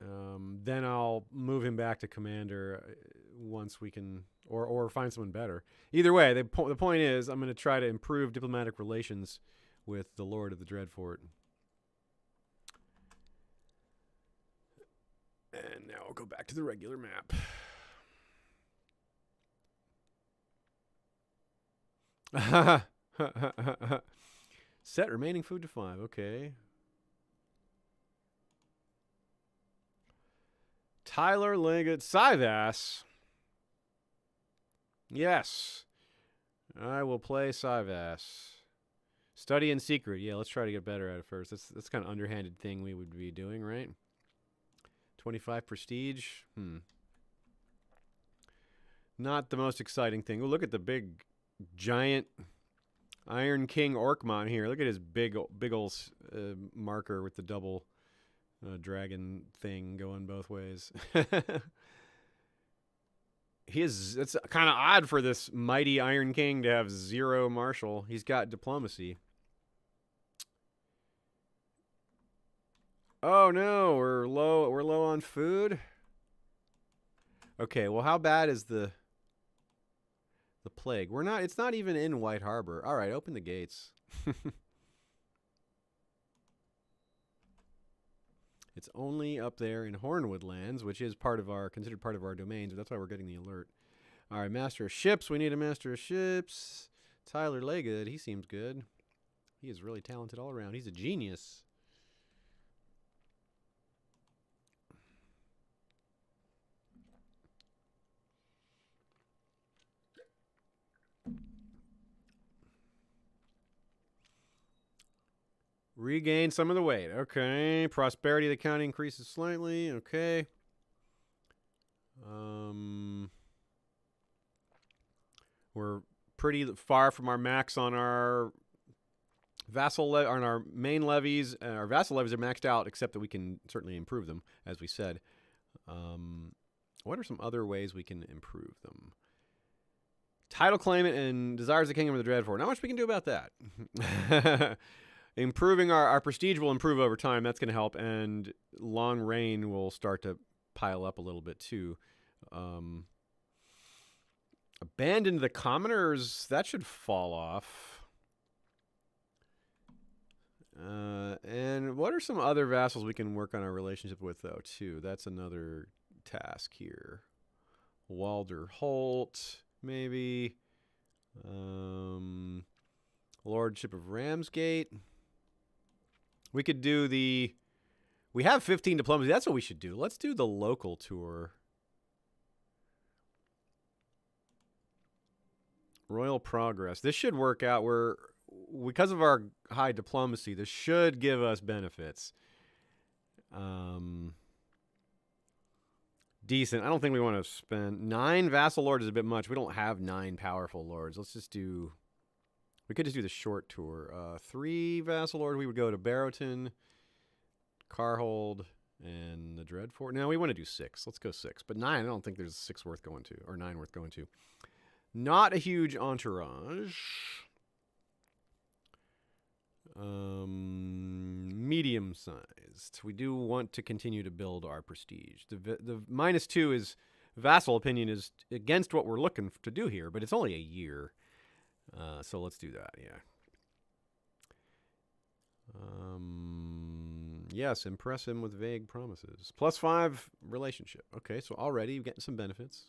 then I'll move him back to commander once we can, or find someone better. Either way, the point is I'm going to try to improve diplomatic relations with the Lord of the Dreadfort. And now I'll go back to the regular map. Set remaining food to 5. Okay. Tyler Leggett Syvass. Yes. I will play Syvass. Study in secret. Yeah, let's try to get better at it first. That's kind of underhanded thing we would be doing, right? 25 prestige. Not the most exciting thing. Oh, look at the big giant Iron King Orkmon here. Look at his big old marker with the double dragon thing going both ways. It's kind of odd for this mighty Iron King to have 0 martial. He's got diplomacy. Oh no, we're low on food. Okay, well, how bad is the plague? It's not even in White Harbor. All right, open the gates. It's only up there in Hornwood Lands, which is considered part of our domains. That's why we're getting the alert. All right, Master of Ships. We need a Master of Ships. Tyler Leggett, he seems good. He is really talented all around. He's a genius. Regain some of the weight. Okay. Prosperity of the county increases slightly. Okay. We're pretty far from our max on our on our main levies. Our vassal levies are maxed out, except that we can certainly improve them, as we said. What are some other ways we can improve them? Title claimant and desires the kingdom of the Dreadfort. Not much we can do about that. Improving our prestige will improve over time. That's going to help. And long reign will start to pile up a little bit too. Abandon the commoners. That should fall off. And what are some other vassals we can work on our relationship with, though, too? That's another task here. Walder Holt, maybe. Lordship of Ramsgate. We could do the... We have 15 diplomacy. That's what we should do. Let's do the local tour. Royal Progress. This should work out. Because of our high diplomacy, this should give us benefits. Decent. I don't think we want to spend... 9 vassal lords is a bit much. We don't have 9 powerful lords. Let's just do... We could just do the short tour. 3 vassal lords. We would go to Barrowton, Carhold, and the Dreadfort. Now we want to do 6. Let's go 6. But 9, I don't think there's 6 worth going to, or 9 worth going to. Not a huge entourage. Medium sized. We do want to continue to build our prestige. The -2 is vassal opinion is against what we're looking to do here, but it's only a year. So let's do that, yeah. Yes, impress him with vague promises. +5 relationship. Okay, so already you're getting some benefits.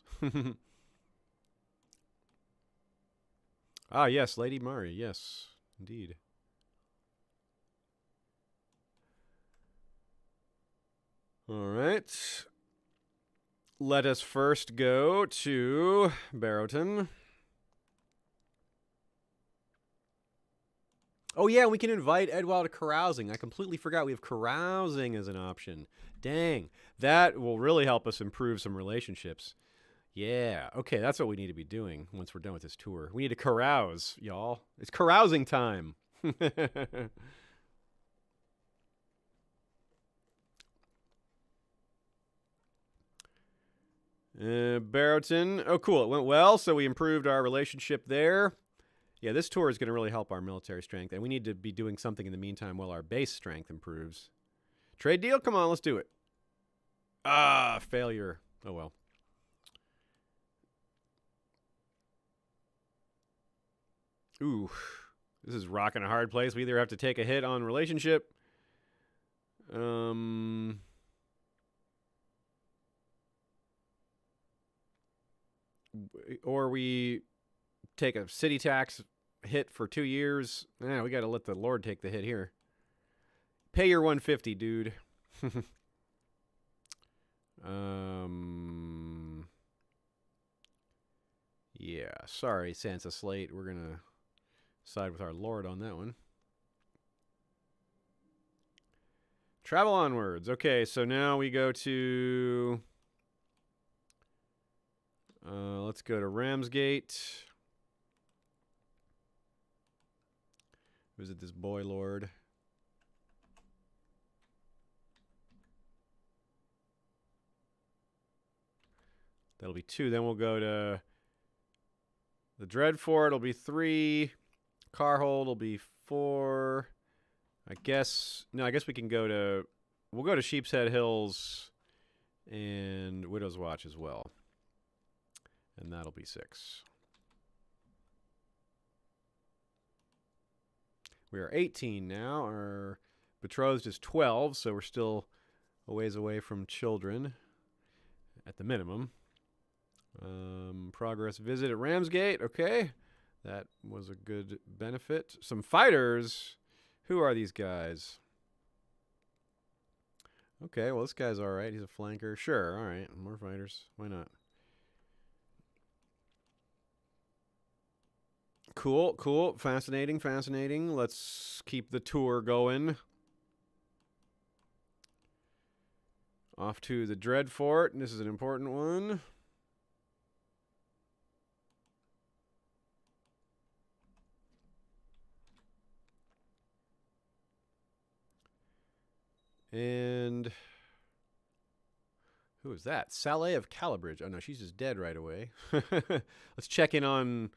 Ah, yes, Lady Mari. Yes, indeed. All right. Let us first go to Barrowton. Oh, yeah, we can invite Edwald to carousing. I completely forgot we have carousing as an option. Dang. That will really help us improve some relationships. Yeah. Okay, that's what we need to be doing once we're done with this tour. We need to carouse, y'all. It's carousing time. Barrowton. Oh, cool. It went well, so we improved our relationship there. Yeah, this tour is going to really help our military strength, and we need to be doing something in the meantime while our base strength improves. Trade deal? Come on, let's do it. Ah, failure. Oh, well. Ooh, this is rocking a hard place. We either have to take a hit on relationship, or we take a city tax hit for 2 years. Yeah, we got to let the Lord take the hit here. Pay your 150, dude. Yeah, sorry, Sansa Slate. We're going to side with our Lord on that one. Travel onwards. Okay, so now we go to... let's go to Ramsgate. Visit this boy lord. That'll be 2. Then we'll go to the Dreadfort. It'll be 3. Carhold will be 4. I guess... No, I guess we can go to... We'll go to Sheepshead Hills and Widow's Watch as well. And that'll be 6. We are 18 now. Our betrothed is 12, so we're still a ways away from children at the minimum. Progress visit at Ramsgate. Okay. That was a good benefit. Some fighters. Who are these guys? Okay, well, this guy's all right. He's a flanker. Sure, all right. More fighters. Why not? Cool, cool. Fascinating, fascinating. Let's keep the tour going. Off to the Dreadfort. This is an important one. And Who is that? Saleh of Calibridge. Oh, no, she's just dead right away. Let's check in on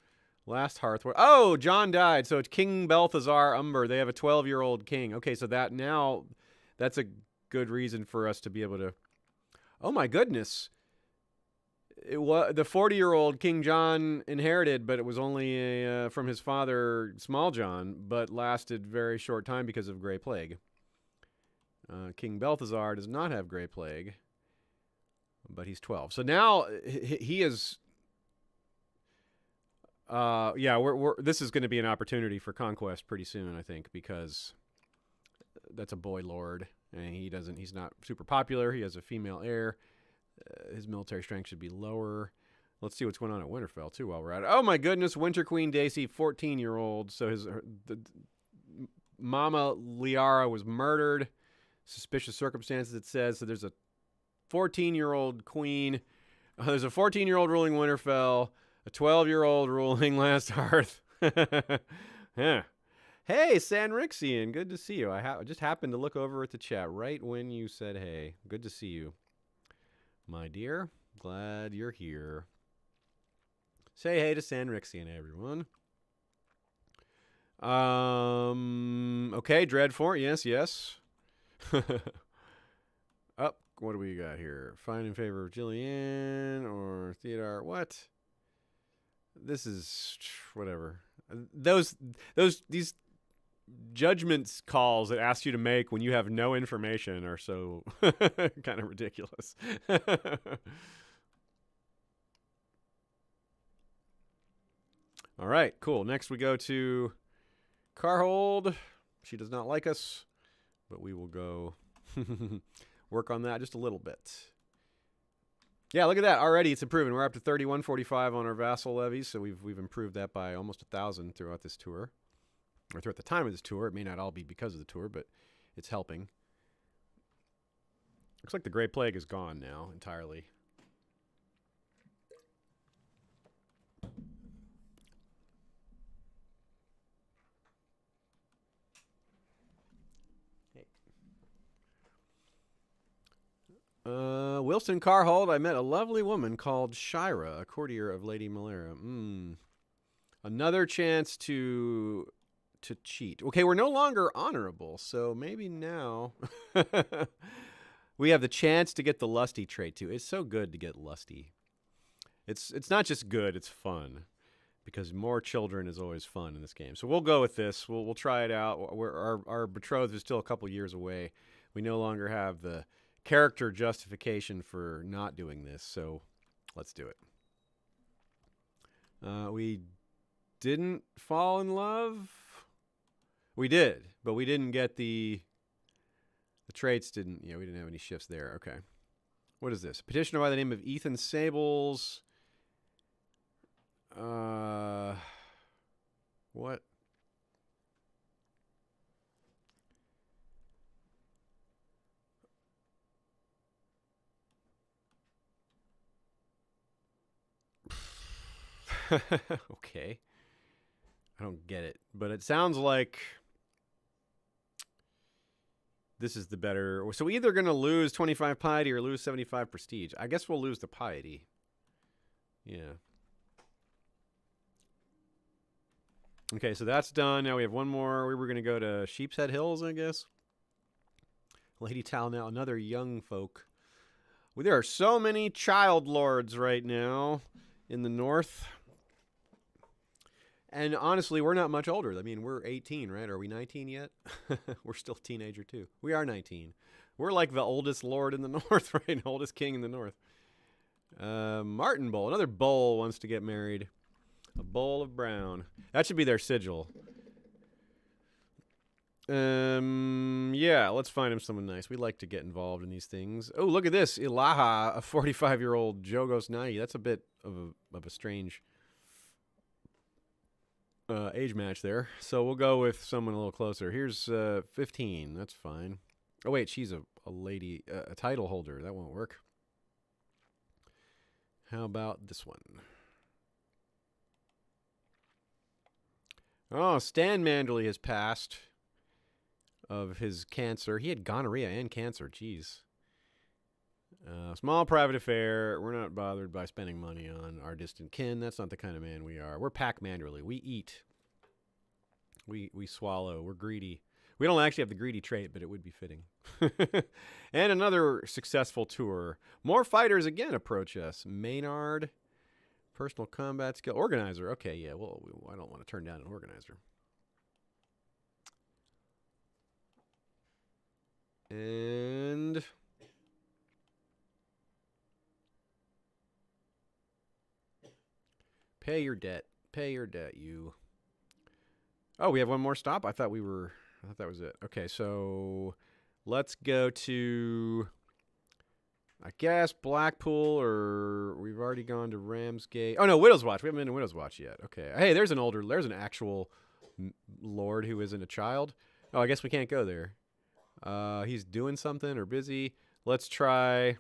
last Hearth. Oh, John died. So it's King Balthazar Umber. They have a 12-year-old king. Okay, so that's a good reason for us to be able to... Oh, my goodness. It was the 40-year-old King John inherited, but it was only from his father, Small John, but lasted very short time because of Grey Plague. King Balthazar does not have Grey Plague, but he's 12. So now he is... this is going to be an opportunity for conquest pretty soon, I think, because that's a boy lord, and he's not super popular. He has a female heir. His military strength should be lower. Let's see what's going on at Winterfell, too, while we're at it. Oh, my goodness. Winter Queen Daisy, 14-year-old. So the Mama Liara was murdered. Suspicious circumstances, it says. So there's a 14-year-old queen. There's a 14-year-old ruling Winterfell. A 12-year-old ruling Last Hearth. Yeah. Hey, Sanrixian. Good to see you. I just happened to look over at the chat right when you said hey. Good to see you. My dear, glad you're here. Say hey to Sanrixian, everyone. Okay, Dreadfort, yes. Up, what do we got here? Find in favor of Jillian or Theodore. What? This is whatever. These judgments calls that ask you to make when you have no information are so kind of ridiculous. All right, cool. Next we go to Carhold. She does not like us, but we will go work on that just a little bit. Yeah, look at that. Already it's improving. We're up to 3145 on our vassal levies, so we've improved that by almost 1,000 throughout this tour. Or throughout the time of this tour. It may not all be because of the tour, but it's helping. Looks like the Grey Plague is gone now entirely. Wilson Carhold, I met a lovely woman called Shira, a courtier of Lady Malera. Another chance to cheat. Okay, we're no longer honorable, so maybe now we have the chance to get the lusty trait too. It's so good to get lusty. It's not just good, it's fun. Because more children is always fun in this game. So we'll go with this. We'll try it out. Our betrothed is still a couple years away. We no longer have the character justification for not doing this, so let's do it. We didn't fall in love. We did, but we didn't get the traits. We didn't have any shifts there. Okay. What is this? Petitioner by the name of Ethan Sables. What? Okay. I don't get it, but it sounds like this is the better. So we're either going to lose 25 piety or lose 75 prestige. I guess we'll lose the piety. Yeah. Okay, so that's done. Now we have one more. We were going to go to Sheepshead Hills, I guess. Lady Tal now, another young folk. Well, there are so many child lords right now in the north. And honestly, we're not much older. I mean, we're 18, right? Are we 19 yet? We're still a teenager, too. We are 19. We're like the oldest lord in the north, right? Oldest king in the north. Martin Bull. Another bull wants to get married. A bull of brown. That should be their sigil. Yeah, let's find him someone nice. We like to get involved in these things. Oh, look at this. Ilaha, a 45-year-old Jogos Nai. That's a bit of a strange age match there. So we'll go with someone a little closer. Here's 15. That's fine. Oh, wait, she's a lady, a title holder. That won't work. How about this one? Oh, Stan Manderly has passed of his cancer. He had gonorrhea and cancer. Jeez. Small private affair. We're not bothered by spending money on our distant kin. That's not the kind of man we are. We're Pac Manderly. We eat. We swallow. We're greedy. We don't actually have the greedy trait, but it would be fitting. And another successful tour. More fighters again approach us. Maynard, personal combat skill, organizer. Okay, yeah. Well, I don't want to turn down an organizer. And pay your debt. Pay your debt, you. Oh, we have one more stop? I thought that was it. Okay, so let's go to, I guess, Blackpool, or we've already gone to Ramsgate. Oh, no, Widow's Watch. We haven't been to Widow's Watch yet. Okay. Hey, there's an actual lord who isn't a child. Oh, I guess we can't go there. He's doing something or busy. Let's try.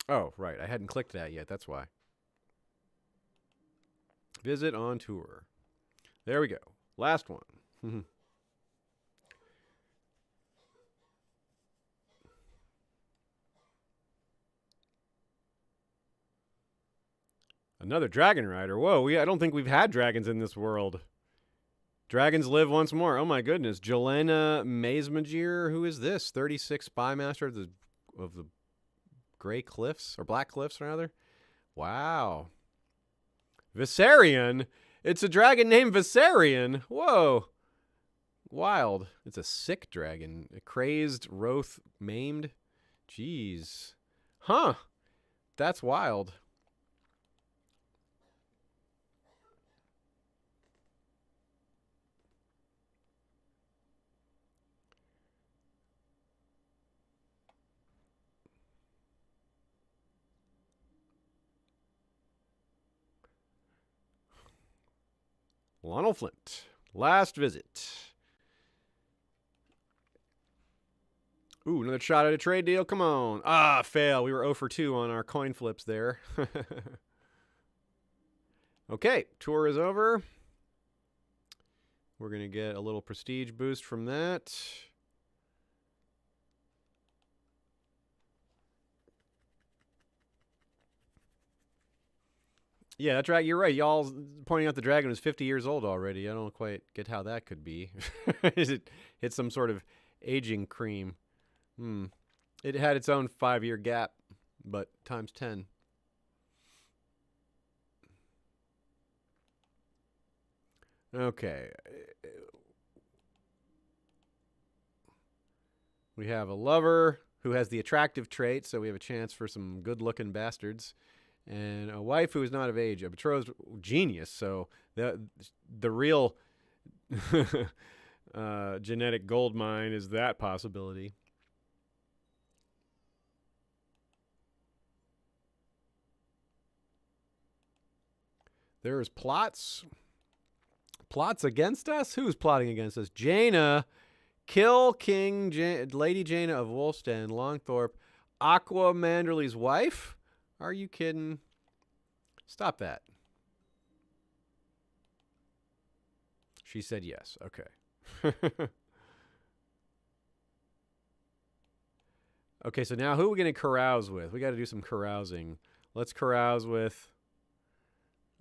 Oh, right. I hadn't clicked that yet. That's why. Visit on tour. There we go. Last one. Another dragon rider. Whoa, I don't think we've had dragons in this world. Dragons live once more. Oh my goodness. Jelena Maesmagir. Who is this? 36 spy master of the Gray Cliffs, or Black Cliffs rather. Wow. Viserion. It's a dragon named Viserion. Whoa. Wild. It's a sick dragon. A crazed, wroth, maimed. Jeez. Huh. That's wild. Lionel Flint. Last visit. Ooh, another shot at a trade deal. Come on. Ah, fail. We were 0 for 2 on our coin flips there. Okay, tour is over. We're going to get a little prestige boost from that. Yeah, that's right. You're right. Y'all pointing out the dragon was 50 years old already. I don't quite get how that could be. Is it hit some sort of aging cream? It had its own 5-year gap, but times 10. Okay. We have a lover who has the attractive trait, so we have a chance for some good-looking bastards. And a wife who is not of age, a betrothed genius. So the real genetic gold mine is that possibility. There's plots against us. Who's plotting against us? Jaina, kill Lady Jaina of Wolfsten, Longthorpe, Aqua Manderly's wife. Are you kidding? Stop that. She said yes. Okay. Okay, so now who are we going to carouse with? We got to do some carousing. Let's carouse with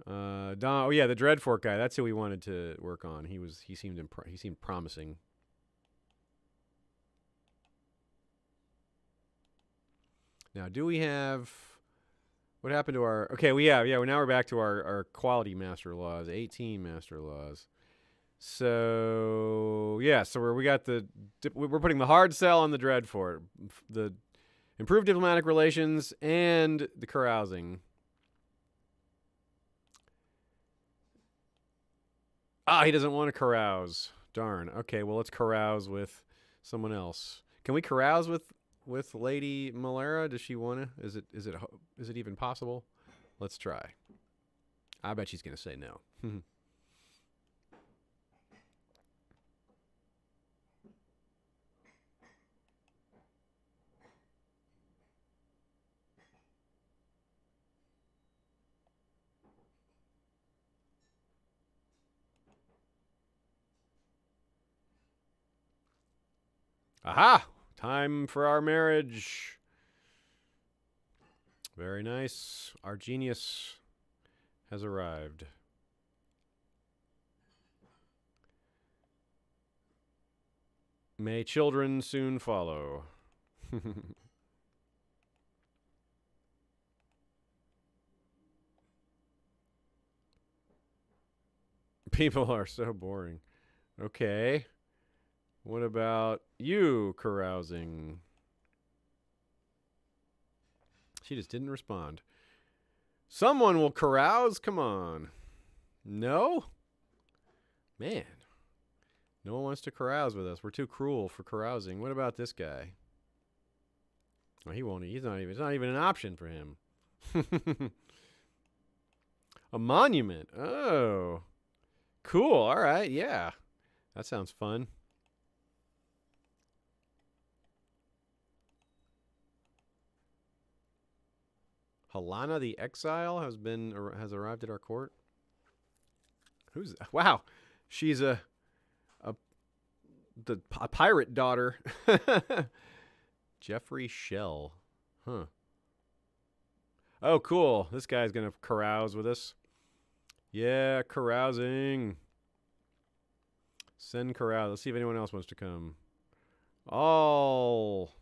Don. Oh yeah, the Dreadfort guy. That's who we wanted to work on. He seemed promising. Now, do we have? What happened to our? Okay, now we're back to our quality master laws, 18 master laws. So yeah, so we're putting the hard sell on the Dreadfort, the improved diplomatic relations, and the carousing. He doesn't want to carouse. Darn. Okay, well let's carouse with someone else. Can we carouse with Lady Malera? Does she want to? Is it even possible? Let's try. I bet she's gonna say no. Aha! Time for our marriage. Very nice. Our genius has arrived. May children soon follow. People are so boring. Okay. What about you carousing? She just didn't respond. Someone will carouse? Come on. No? Man. No one wants to carouse with us. We're too cruel for carousing. What about this guy? Oh, he won't. It's not even an option for him. A monument. Oh. Cool. All right. Yeah. That sounds fun. Halana the Exile has arrived at our court. Who's that? Wow. She's a pirate daughter. Jeffrey Shell. Huh. Oh, cool. This guy's going to carouse with us. Yeah, carousing. Send carouse. Let's see if anyone else wants to come. All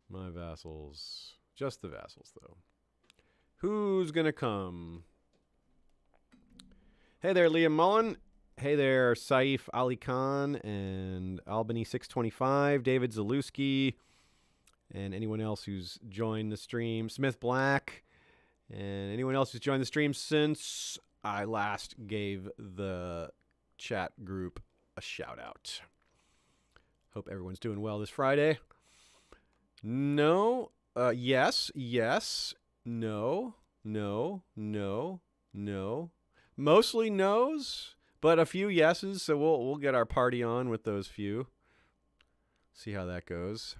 my vassals. Just the vassals, though. Who's going to come? Hey there, Liam Mullen. Hey there, Saif Ali Khan and Albany 625, David Zalewski, and anyone else who's joined the stream. Smith Black, and anyone else who's joined the stream since I last gave the chat group a shout out. Hope everyone's doing well this Friday. No. Yes. No. Mostly no's, but a few yeses, so we'll get our party on with those few. See how that goes.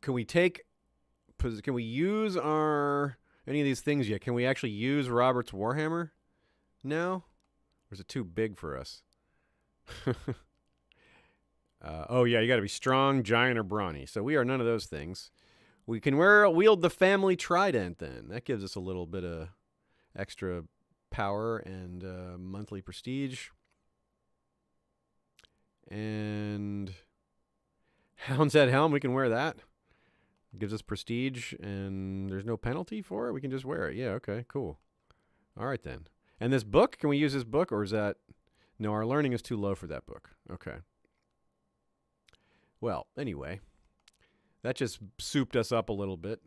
Can we use any of these things yet? Can we actually use Robert's Warhammer now? Or is it too big for us? Oh, yeah, you got to be strong, giant, or brawny. So we are none of those things. We can wield the family trident then. That gives us a little bit of extra power and monthly prestige. And Hound's Head Helm, we can wear that. It gives us prestige, and there's no penalty for it. We can just wear it. Yeah, okay, cool. All right, then. And this book, can we use this book, or is that... No, our learning is too low for that book. Okay. Well, anyway, that just souped us up a little bit.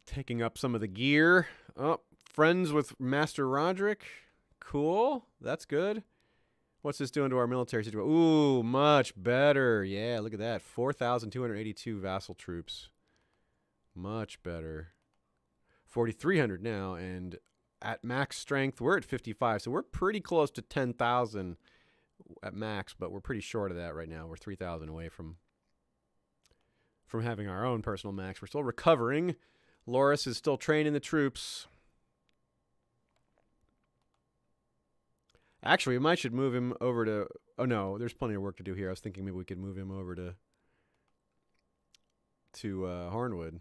Taking up some of the gear. Oh, friends with Master Roderick. Cool. That's good. What's this doing to our military situation? Ooh, much better. Yeah, look at that. 4,282 vassal troops. Much better. 4,300 now, and at max strength, we're at 55, so we're pretty close to 10,000 at max, but we're pretty short of that right now. We're 3,000 away from having our own personal max. We're still recovering. Loris is still training the troops. Actually, we should move him over to... Oh, no, there's plenty of work to do here. I was thinking maybe we could move him over to Hornwood.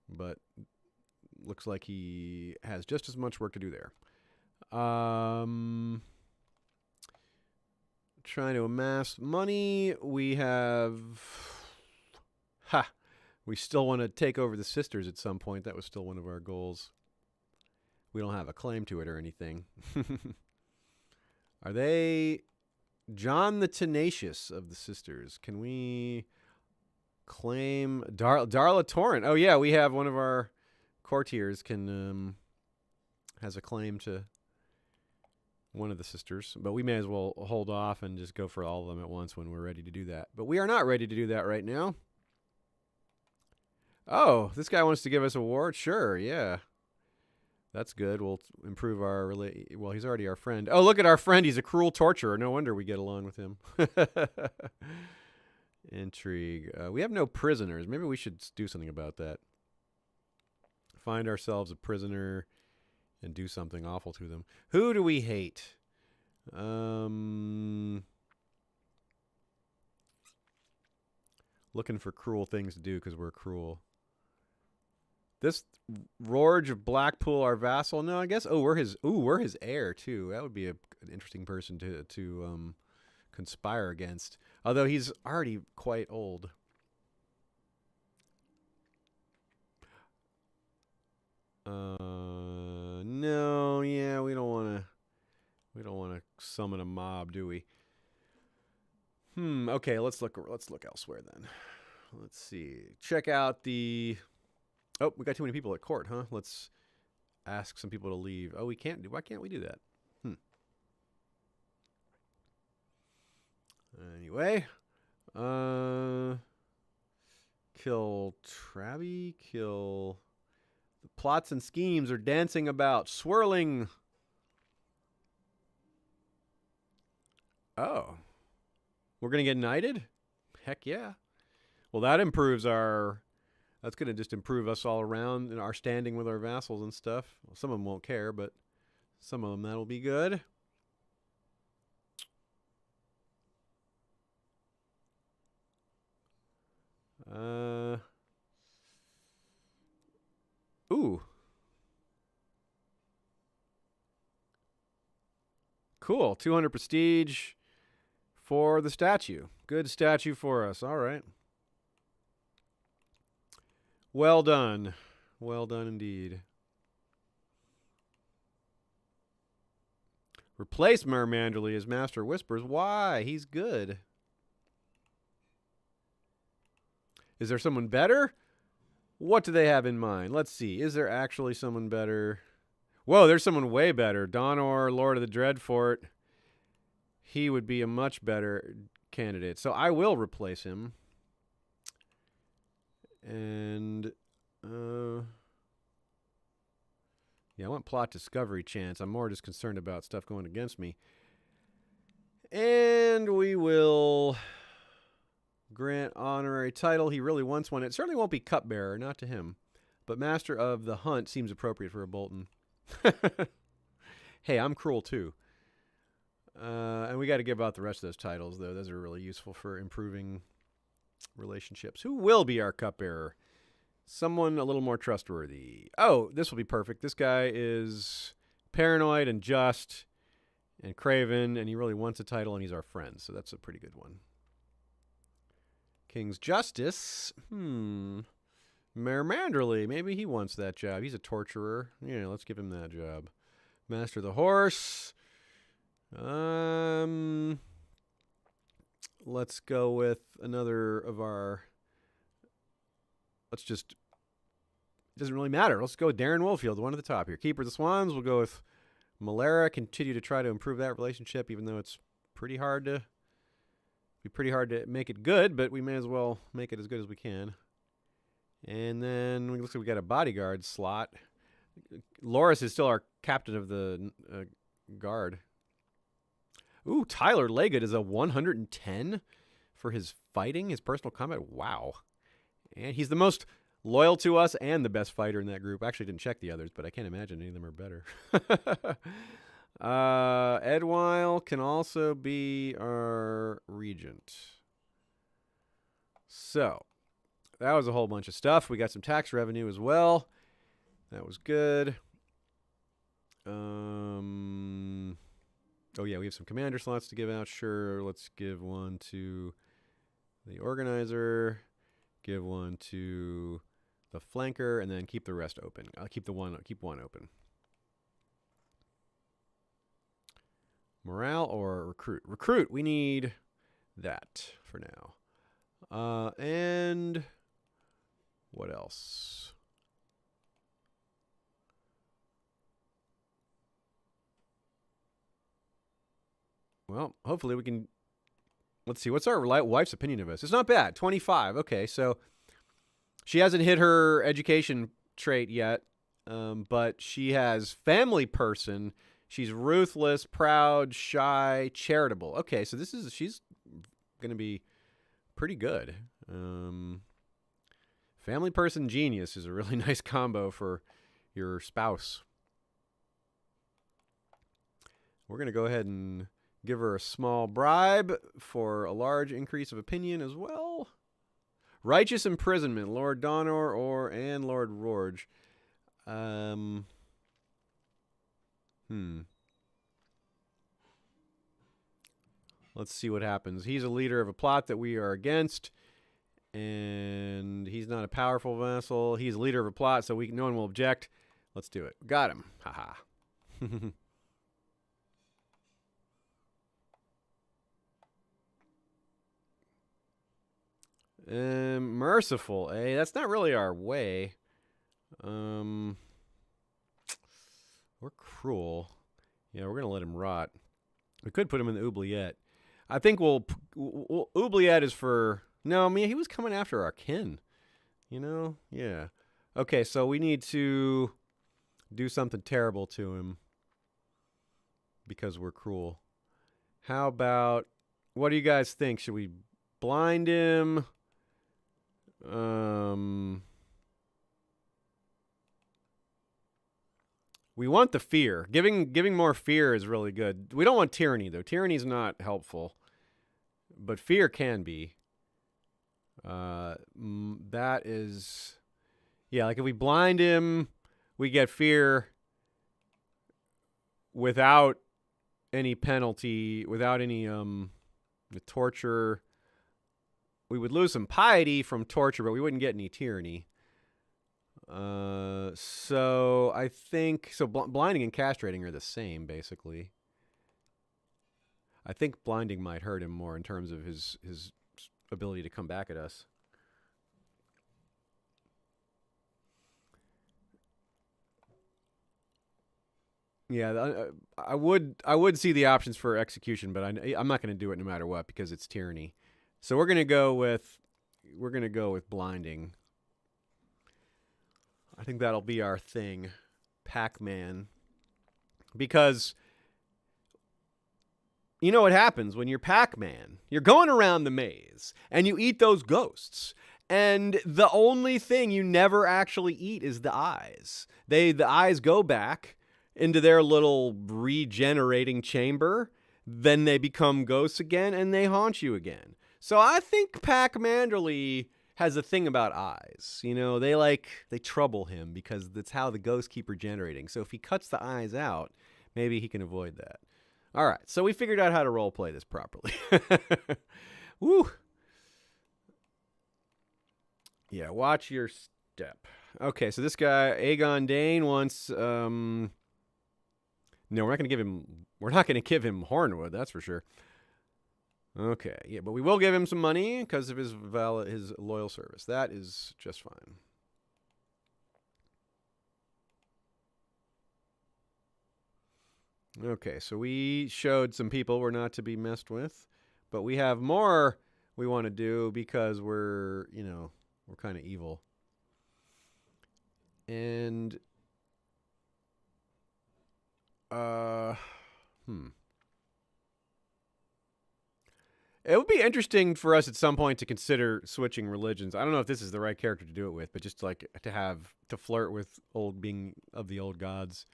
But looks like he has just as much work to do there. Trying to amass money. We have... We still want to take over the sisters at some point. That was still one of our goals. We don't have a claim to it or anything. Are they John the Tenacious of the sisters? Can we claim Darla Torrent? Oh yeah, we have one of our courtiers has a claim to one of the sisters, but we may as well hold off and just go for all of them at once when we're ready to do that. But we are not ready to do that right now. Oh, this guy wants to give us a award? Sure, yeah. That's good. We'll improve our well, he's already our friend. Oh, look at our friend. He's a cruel torturer. No wonder we get along with him. Intrigue. We have no prisoners. Maybe we should do something about that. Find ourselves a prisoner and do something awful to them. Who do we hate? Looking for cruel things to do because we're cruel. This Rorge of Blackpool, our vassal. No, I guess. Oh, we're his heir too. That would be an interesting person to conspire against. Although he's already quite old. No, yeah, we don't want to summon a mob, do we? Okay, let's look elsewhere then. Let's see. Check out the. Oh, we got too many people at court, huh? Let's ask some people to leave. Oh, we can't. Why can't we do that? Anyway, kill Travi. Kill. The plots and schemes are dancing about, swirling. Oh, we're gonna get knighted? Heck yeah. Well, that improves our. That's going to just improve us all around in our standing with our vassals and stuff. Well, some of them won't care, but some of them that'll be good. Ooh. Cool. 200 prestige for the statue. Good statue for us. All right. Well done. Well done indeed. Replace Mer Manderly as Master Whispers. Why? He's good. Is there someone better? What do they have in mind? Let's see. Is there actually someone better? Whoa, there's someone way better. Donor, Lord of the Dreadfort. He would be a much better candidate. So I will replace him. And, yeah, I want plot discovery chance. I'm more just concerned about stuff going against me. And we will grant honorary title. He really wants one. It certainly won't be cupbearer, not to him. But Master of the Hunt seems appropriate for a Bolton. Hey, I'm cruel too. And we got to give out the rest of those titles, though. Those are really useful for improving relationships. Who will be our cupbearer? Someone a little more trustworthy. Oh, this will be perfect. This guy is paranoid and just and craven, and he really wants a title, and he's our friend, so that's a pretty good one. King's Justice. Mer Manderly. Maybe he wants that job. He's a torturer. Yeah, let's give him that job. Master of the Horse. Let's go with another of our. Let's just. It doesn't really matter. Let's go with Darren Woolfield, the one at the top here. Keeper of the Swans. We'll go with Malera. Continue to try to improve that relationship, even though it's pretty hard to. Be pretty hard to make it good, but we may as well make it as good as we can. And then it looks like we got a bodyguard slot. Loris is still our captain of the guard. Ooh, Tyler Leggett is a 110 for his fighting, his personal combat. Wow. And he's the most loyal to us and the best fighter in that group. I actually didn't check the others, but I can't imagine any of them are better. Edwile can also be our regent. So, that was a whole bunch of stuff. We got some tax revenue as well. That was good. Oh, yeah, we have some commander slots to give out. Sure, let's give one to the organizer, give one to the flanker, and then keep the rest open. I'll keep one open. Morale or recruit? Recruit, we need that for now. And what else? Well, hopefully we can. Let's see. What's our wife's opinion of us? It's not bad. 25. Okay, so she hasn't hit her education trait yet. but she has family person. She's ruthless, proud, shy, charitable. Okay, so she's going to be pretty good. Family person genius is a really nice combo for your spouse. We're going to go ahead and give her a small bribe for a large increase of opinion as well. Righteous imprisonment, Lord Donor and Lord Rorge. Let's see what happens. He's a leader of a plot that we are against, and he's not a powerful vassal. He's a leader of a plot, so no one will object. Let's do it. Got him. Haha. Merciful, eh? That's not really our way. We're cruel. Yeah, we're gonna let him rot. We could put him in the oubliette. I think oubliette is for... No, I mean, he was coming after our kin. You know? Yeah. Okay, so we need to do something terrible to him because we're cruel. How about... What do you guys think? Should we blind him? We want the fear. Giving more fear is really good. We don't want tyranny, though. Tyranny's not helpful. But fear can be. That is... Yeah, like if we blind him, we get fear without any penalty, without any torture. We would lose some piety from torture, but we wouldn't get any tyranny. So I think... So blinding and castrating are the same, basically. I think blinding might hurt him more in terms of his ability to come back at us. Yeah, I would see the options for execution, but I'm not going to do it no matter what because it's tyranny. So we're going to go with blinding. I think that'll be our thing, Pac-Man. Because you know what happens when you're Pac-Man? You're going around the maze, and you eat those ghosts. And the only thing you never actually eat is the eyes. The eyes go back into their little regenerating chamber. Then they become ghosts again, and they haunt you again. So I think Pac Manderly has a thing about eyes. You know, they trouble him because that's how the ghosts keep regenerating. So if he cuts the eyes out, maybe he can avoid that. All right, so we figured out how to roleplay this properly. Woo! Yeah, watch your step. Okay, so this guy, Aegon Dane, wants... No, we're not going to give him Hornwood, that's for sure. Okay, yeah, but we will give him some money because of his loyal service. That is just fine. Okay, so we showed some people we're not to be messed with, but we have more we want to do because we're kind of evil. And it would be interesting for us at some point to consider switching religions. I don't know if this is the right character to do it with, but just like to flirt with being of the old gods.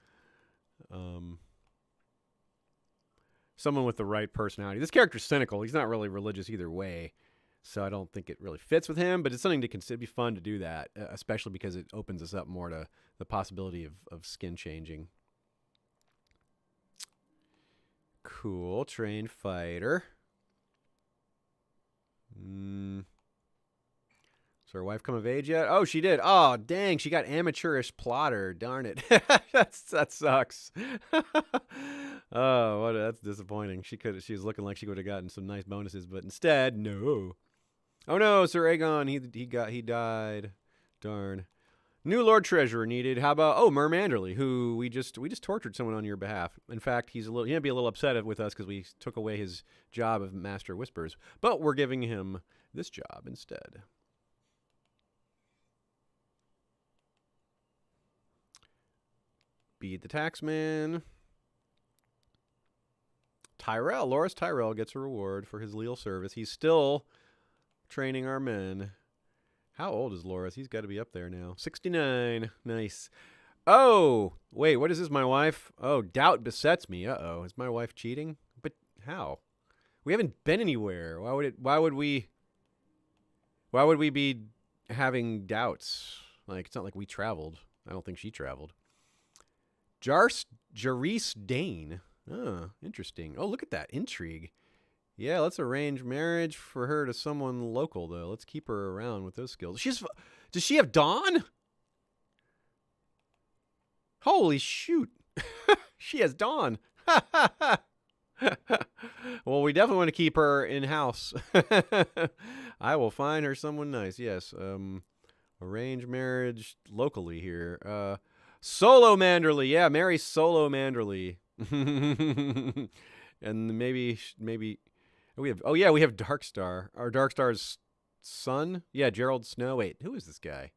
Someone with the right personality. This character's cynical. He's not really religious either way, so I don't think it really fits with him, but it's something to consider. It'd be fun to do that, especially because it opens us up more to the possibility of skin changing. Cool. Trained fighter. Has her wife come of age yet? Oh, she did. Oh, dang. She got amateurish plotter. Darn it. That sucks. Oh, that's disappointing. She was looking like she would have gotten some nice bonuses, but instead, no. Oh no, Sir Aegon, he died. Darn. New Lord Treasurer needed. How about Mer Manderly, who we just tortured someone on your behalf. In fact, he'd be a little upset with us because we took away his job of Master of Whispers, but we're giving him this job instead. Beat the Taxman. Tyrell. Loras Tyrell gets a reward for his leal service. He's still training our men. How old is Loras? He's got to be up there now. 69. Nice. Oh, wait, what is this, my wife? Oh, doubt besets me. Uh-oh. Is my wife cheating? But how? We haven't been anywhere. Why would we be having doubts? Like, it's not like we traveled. I don't think she traveled. Jareece Dane. Oh, interesting. Oh, look at that. Intrigue. Yeah, let's arrange marriage for her to someone local, though. Let's keep her around with those skills. Does she have Dawn? Holy shoot. She has Dawn. Well, we definitely want to keep her in-house. I will find her someone nice. Yes. Arrange marriage locally here. Solo Manderly. Yeah, marry Solo Manderly. And maybe we have Darkstar. Our Darkstar's son? Yeah, Gerald Snow. Wait, who is this guy?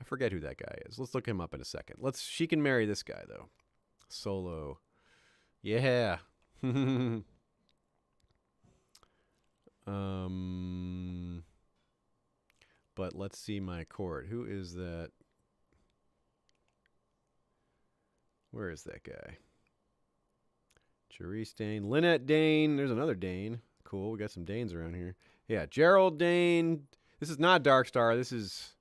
I forget who that guy is. Let's look him up in a second. She can marry this guy though. Solo. Yeah. But let's see my court. Who is that? Where is that guy? Jareece Dane. Lynette Dane. There's another Dane. Cool. We got some Danes around here. Yeah, Gerald Dane. This is not Darkstar. This is...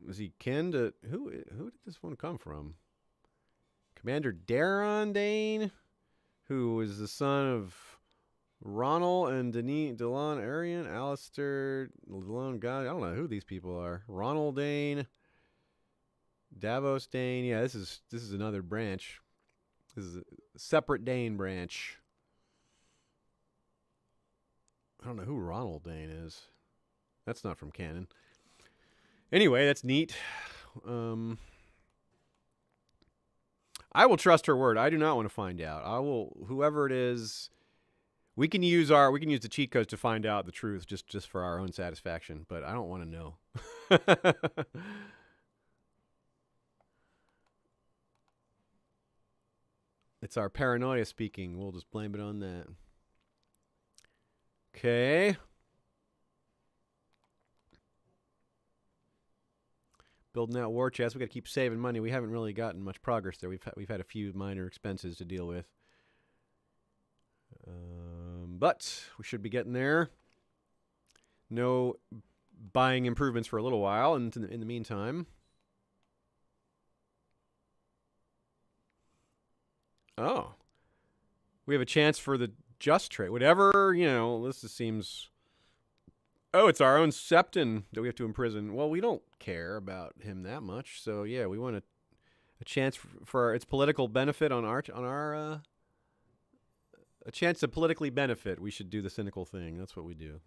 Was he kin to... Who did this one come from? Commander Daron Dane, who was the son of Ronald and Delon Arian, Alistair, Delon God. I don't know who these people are. Ronald Dane, Davos Dane. Yeah, this is another branch. This is a separate Dane branch. I don't know who Ronald Dane is. That's not from canon. Anyway, that's neat. I will trust her word. I do not want to find out. Whoever it is, we can use the cheat codes to find out the truth just for our own satisfaction, but I don't want to know. It's our paranoia speaking. We'll just blame it on that. Okay. Building that war chest. We got to keep saving money. We haven't really gotten much progress there. We've had a few minor expenses to deal with, but we should be getting there. No buying improvements for a little while, and in the meantime, oh, we have a chance for the just trade. Whatever, this just seems. Oh, it's our own Septon that we have to imprison. Well, we don't care about him that much, so yeah, we want a chance for its political benefit on our a chance to politically benefit. We should do the cynical thing. That's what we do.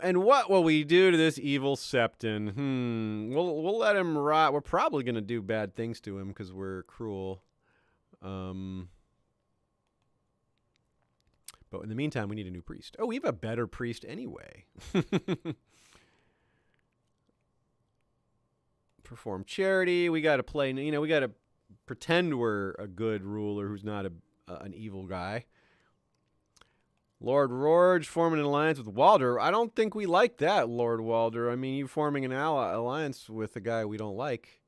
And what will we do to this evil Septon? We'll let him rot. We're probably going to do bad things to him because we're cruel. But in the meantime, we need a new priest. Oh, we have a better priest anyway. Perform charity. We got to play, we got to pretend we're a good ruler who's not an evil guy. Lord Rorge forming an alliance with Walder. I don't think we like that, Lord Walder. I mean, you forming an alliance with a guy we don't like.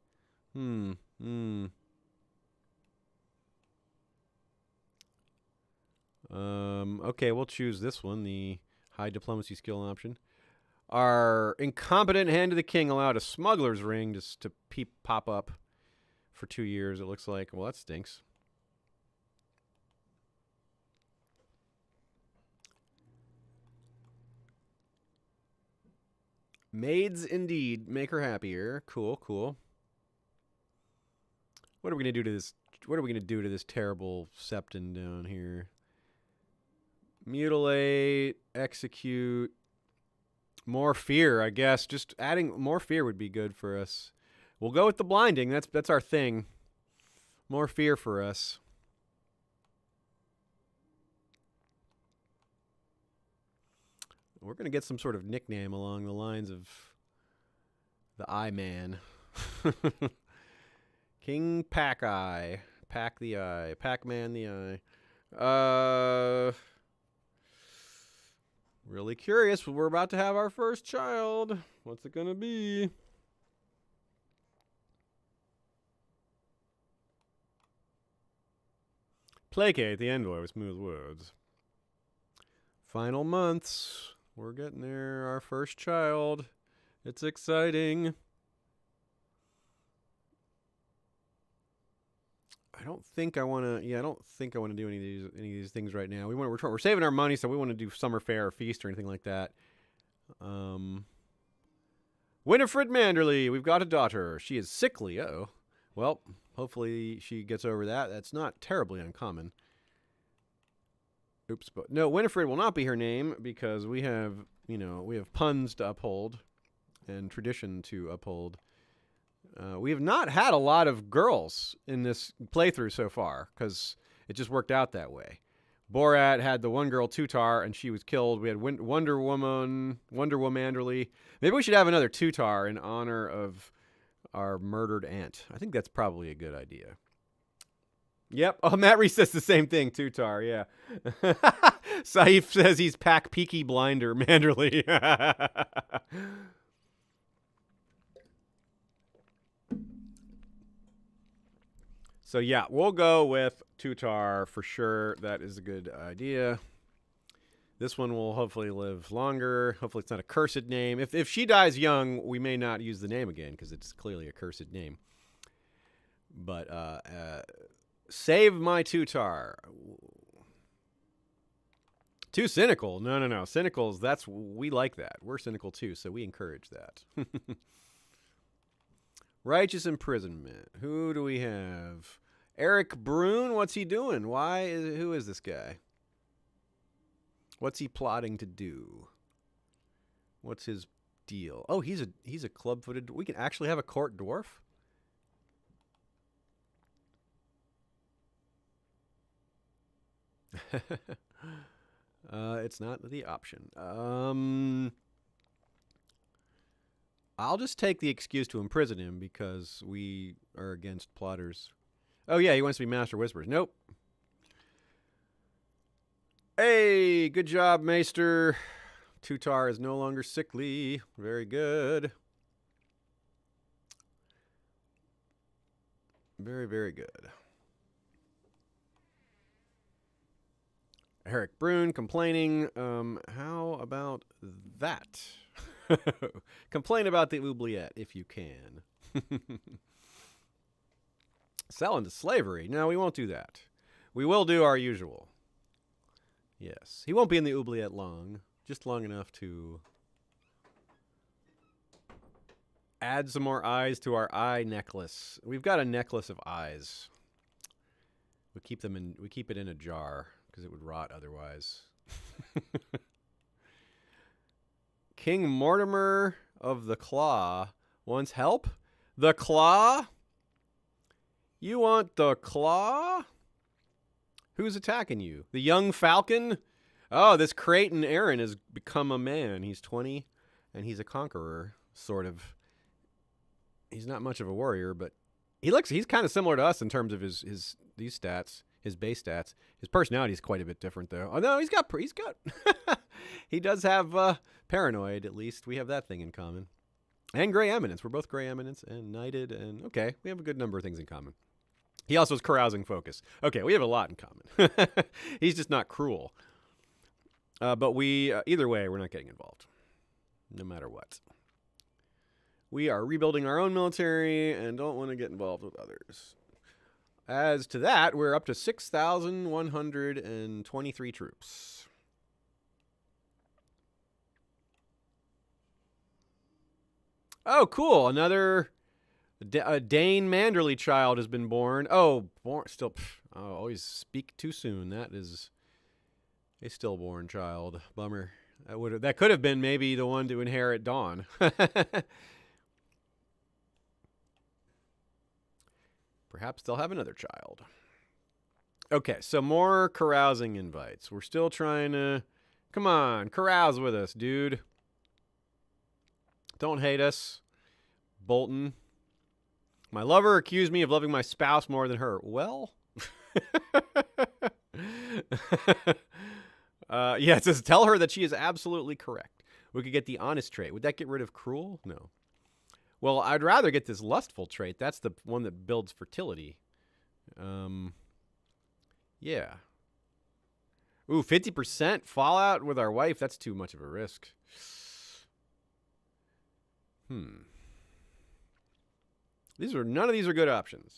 Okay, we'll choose this one, the high diplomacy skill option. Our incompetent hand of the king allowed a smuggler's ring just to pop up for 2 years, it looks like. Well, that stinks. Maids indeed make her happier. Cool, cool. What are we gonna do to this? What are we gonna do to this terrible Septon down here? Mutilate, execute, more fear, I guess. Just adding more fear would be good for us. We'll go with the blinding. That's our thing. More fear for us. We're going to get some sort of nickname along the lines of the Eye Man. King Pac Eye. Pac the Eye. Pac Man the Eye. Really curious. We're about to have our first child. What's it gonna be? Placate the envoy with smooth words. Final months. We're getting there. Our first child. It's exciting. I don't think I want to. Yeah, I don't think I want to do any of these things right now. We're saving our money, so we want to do summer fair or feast or anything like that. Winterfell Manderly, we've got a daughter. She is sickly. Uh-oh. Well, hopefully she gets over that. That's not terribly uncommon. Oops, but no, Winifred will not be her name because we have puns to uphold and tradition to uphold. We have not had a lot of girls in this playthrough so far because it just worked out that way. Borat had the one girl, Tutar, and she was killed. We had Wonder Manderly. Maybe we should have another Tutar in honor of our murdered aunt. I think that's probably a good idea. Yep. Oh, Matt Reese says the same thing, Tutar, yeah. Saif says he's Pac Peaky Blinder Manderly. So yeah, we'll go with Tutar for sure. That is a good idea. This one will hopefully live longer. Hopefully it's not a cursed name. If she dies young, we may not use the name again because it's clearly a cursed name. But save my Tutar. Too cynical. No. Cynicals, we like that. We're cynical too, so we encourage that. Righteous imprisonment. Who do we have? Eric Brune, what's he doing? Who is this guy? What's he plotting to do? What's his deal? Oh, he's a club-footed. We can actually have a court dwarf? It's not the option. I'll just take the excuse to imprison him because we are against plotters. Oh, yeah, he wants to be Master Whisperers. Nope. Hey, good job, Maester. Tutar is no longer sickly. Very good. Very, very good. Eric Brune complaining. How about that? Complain about the oubliette if you can. Sell into slavery. No, we won't do that. We will do our usual. Yes. He won't be in the oubliette long. Just long enough to add some more eyes to our eye necklace. We've got a necklace of eyes. We keep it in a jar because it would rot otherwise. King Mortimer of the Claw wants help? The Claw? You want the Claw? Who's attacking you? The young falcon? Oh, this Creighton Aaron has become a man. He's 20, and he's a conqueror, sort of. He's not much of a warrior, but he's kind of similar to us in terms of these stats, his base stats. His personality is quite a bit different, though. Oh, no, he's got he does have paranoid, at least. We have that thing in common. And Grey Eminence. We're both Grey Eminence and Knighted, and okay, we have a good number of things in common. He also has carousing focus. Okay, we have a lot in common. He's just not cruel. But either way, we're not getting involved. No matter what. We are rebuilding our own military and don't want to get involved with others. As to that, we're up to 6,123 troops. Oh, cool. Another Dane Manderly child has been born. Oh, still. Always speak too soon. That is a stillborn child. Bummer. That could have been maybe the one to inherit Dawn. Perhaps they'll have another child. Okay, so more carousing invites. We're still trying to... Come on, carouse with us, dude. Don't hate us. Bolton. My lover accused me of loving my spouse more than her. Well, yeah, it says tell her that she is absolutely correct. We could get the honest trait. Would that get rid of cruel? No. Well, I'd rather get this lustful trait. That's the one that builds fertility. Yeah. Ooh, 50% fallout with our wife. That's too much of a risk. None of these are good options.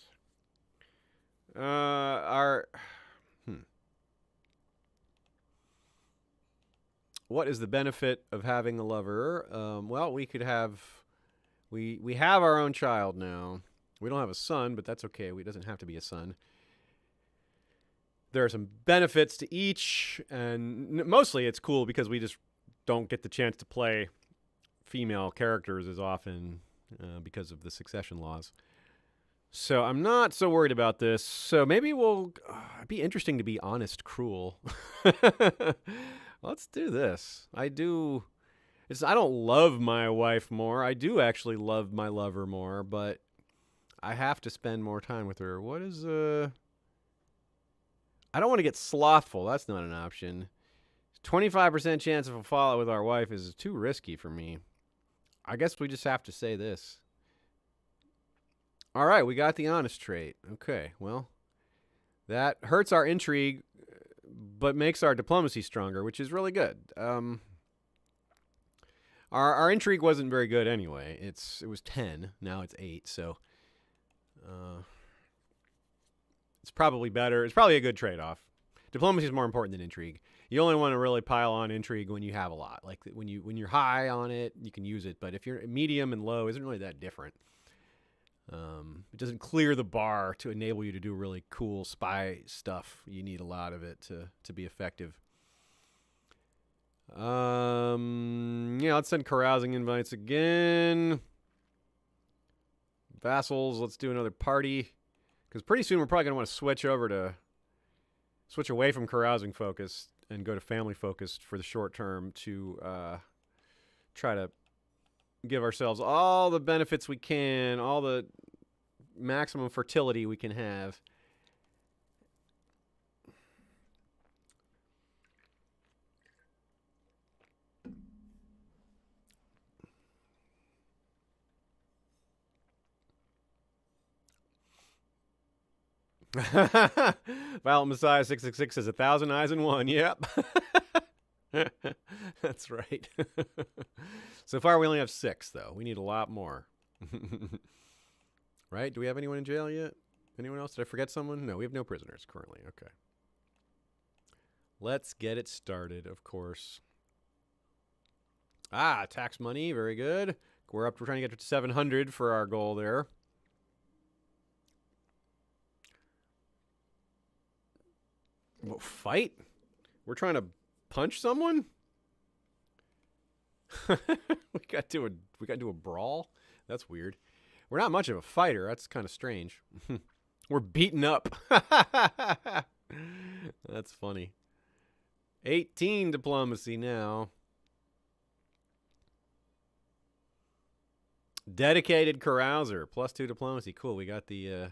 What is the benefit of having a lover? Well, we could have, we have our own child now. We don't have a son, but that's okay. It doesn't have to be a son. There are some benefits to each, and mostly it's cool because we just don't get the chance to play female characters as often because of the succession laws. So I'm not so worried about this. So maybe it'd be interesting to be honest, cruel. Let's do this. I don't love my wife more. I do actually love my lover more, but I have to spend more time with her. What is I don't want to get slothful. That's not an option. 25% chance of a fallout with our wife is too risky for me. I guess we just have to say this. All right, we got the honest trait. Okay, well, that hurts our intrigue, but makes our diplomacy stronger, which is really good. Our intrigue wasn't very good anyway. It was 10. Now it's 8. So it's probably better. It's probably a good trade-off. Diplomacy is more important than intrigue. You only want to really pile on intrigue when you have a lot. Like when you're high on it, you can use it. But if you're medium and low, it isn't really that different. It doesn't clear the bar to enable you to do really cool spy stuff. You need a lot of it to be effective. Yeah, let's send carousing invites again. Vassals, let's do another party. Because pretty soon we're probably going to want to switch away from carousing focused and go to family focused for the short term to try to give ourselves all the benefits we can, all the maximum fertility we can have. Violent Messiah 666 says 1,000 eyes in one. Yep. That's right. So far, we only have 6, though. We need a lot more. Right? Do we have anyone in jail yet? Anyone else? Did I forget someone? No, we have no prisoners currently. Okay. Let's get it started, of course. Tax money. Very good. We're trying to get to 700 for our goal there. What, fight? We're trying to punch someone? we got to do a brawl? That's weird. We're not much of a fighter. That's kind of strange. We're beaten up. That's funny. 18 diplomacy now. Dedicated carouser. +2 diplomacy. Cool. We got the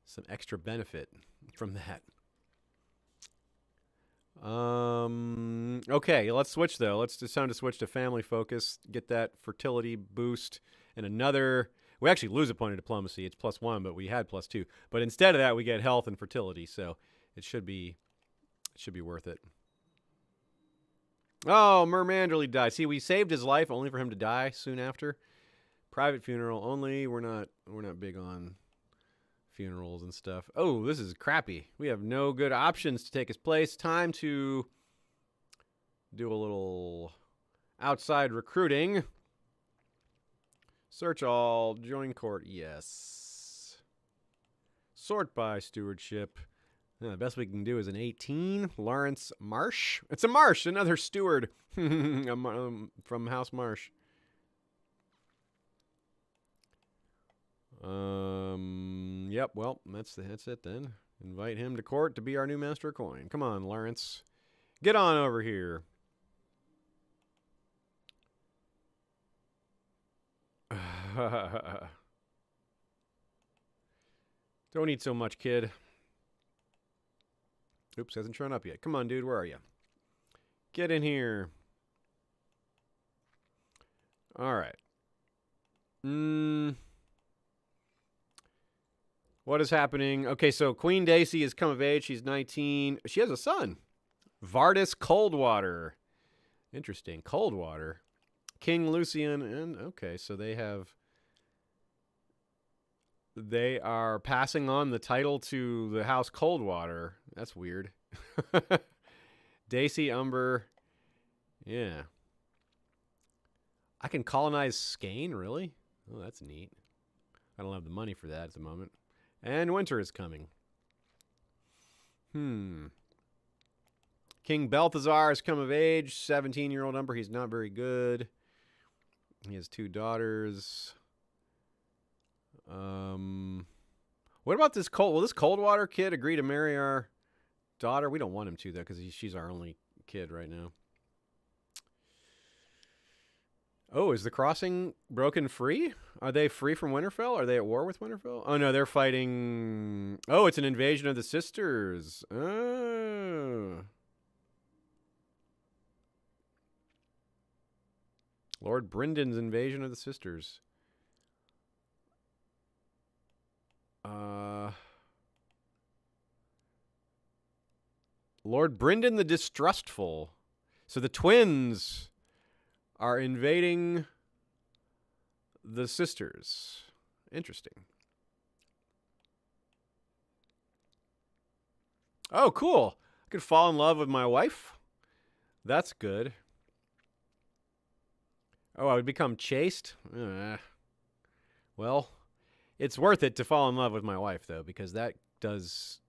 some extra benefit from that. Okay, let's switch though. Let's just time to switch to family focus, get that fertility boost, and another. We actually lose a point of diplomacy. It's +1, but we had +2. But instead of that, we get health and fertility, so it should be worth it. Oh, Manderly died. See, we saved his life only for him to die soon after. Private funeral only. We're not big on funerals and stuff. Oh, this is crappy. We have no good options to take his place. Time to do a little outside recruiting. Search all. Join court. Yes. Sort by stewardship. The best we can do is an 18. Lawrence Marsh. It's a Marsh, another steward from House Marsh. Yep, well, that's it then. Invite him to court to be our new master of coin. Come on, Lawrence. Get on over here. Don't eat so much, kid. Oops, hasn't shown up yet. Come on, dude. Where are you? Get in here. All right. What is happening? Okay, so Queen Daisy has come of age. She's 19. She has a son. Vardis Coldwater. Interesting. Coldwater. King Lucian. And okay, so they are passing on the title to the House Coldwater. That's weird. Daisy Umber. Yeah. I can colonize Skane, really? Oh, that's neat. I don't have the money for that at the moment. And winter is coming. King Balthazar has come of age. 17-year-old Umber. He's not very good. He has 2 daughters. What about this Will this Coldwater kid agree to marry our daughter? We don't want him to, though, because she's our only kid right now. Oh, is the crossing broken free? Are they free from Winterfell? Are they at war with Winterfell? Oh, no, they're fighting... Oh, it's an invasion of the sisters. Oh. Lord Bryndon's invasion of the sisters. Lord Bryndon the Distrustful. So the twins are invading the sisters. Interesting. Oh, cool. I could fall in love with my wife. That's good. Oh, I would become chaste? Well, it's worth it to fall in love with my wife, though, because that does...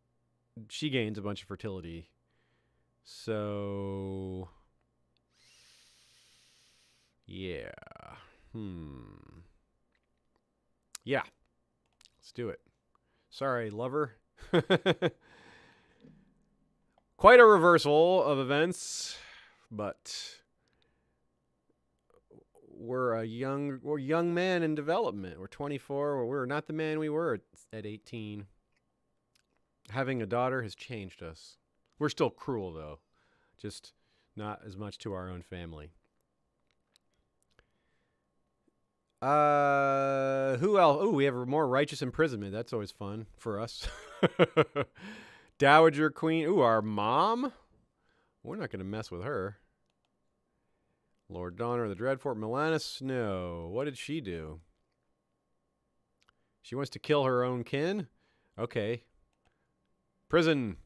She gains a bunch of fertility. So... Yeah. Yeah. Let's do it. Sorry, lover. Quite a reversal of events, but we're young man in development. We're 24. We're not the man we were at 18. Having a daughter has changed us. We're still cruel, though. Just not as much to our own family. Who else? Oh, we have more righteous imprisonment. That's always fun for us. Dowager Queen. Ooh, our mom? We're not going to mess with her. Lord Donner, the Dreadfort, Milana Snow. What did she do? She wants to kill her own kin? Okay. Prison.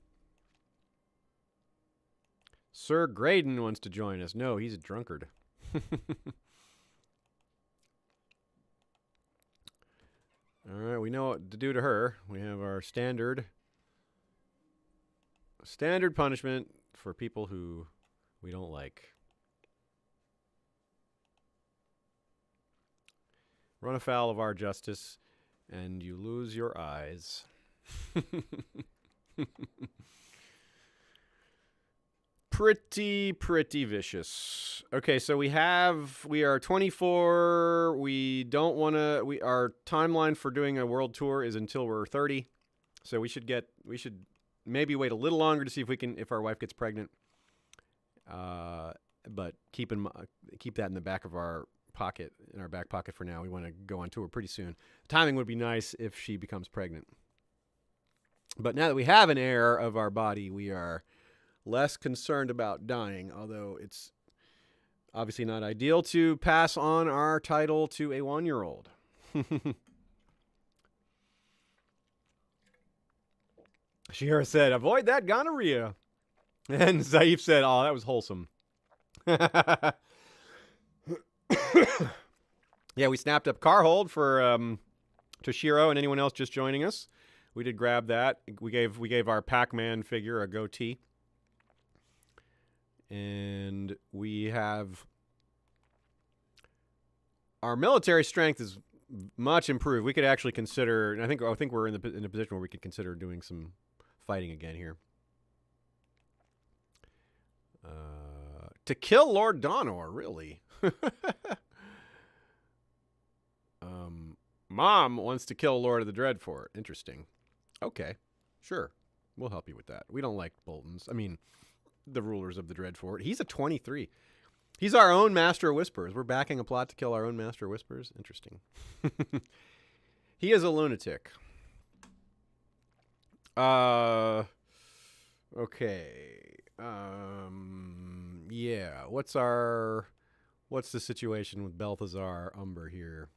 Sir Graydon wants to join us. No, he's a drunkard. All right, we know what to do to her. We have our standard punishment for people who we don't like. Run afoul of our justice, and you lose your eyes. Pretty vicious. Okay, so we are 24. We don't want to, our timeline for doing a world tour is until we're 30. So we should maybe wait a little longer to see if our wife gets pregnant. But keep that in the back of our pocket, in our back pocket for now. We want to go on tour pretty soon. Timing would be nice if she becomes pregnant. But now that we have an heir of our body, we are less concerned about dying, although it's obviously not ideal to pass on our title to a 1-year-old. Shira said, avoid that gonorrhea. And Zaif said, oh, that was wholesome. Yeah, we snapped up Carhold for Toshiro and anyone else just joining us. We did grab that. We gave our Pac-Man figure a goatee. And we have our military strength is much improved. We could actually consider, and I think we're in a position where we could consider doing some fighting again here. To kill Lord Donor, really? Mom wants to kill Lord of the Dreadfort. Interesting. Okay, sure. We'll help you with that. We don't like Boltons. I mean, the rulers of the Dreadfort. He's a 23. He's our own Master of Whispers. We're backing a plot to kill our own Master of Whispers. Interesting. He is a lunatic. Okay. Yeah. What's the situation with Balthazar Umber here?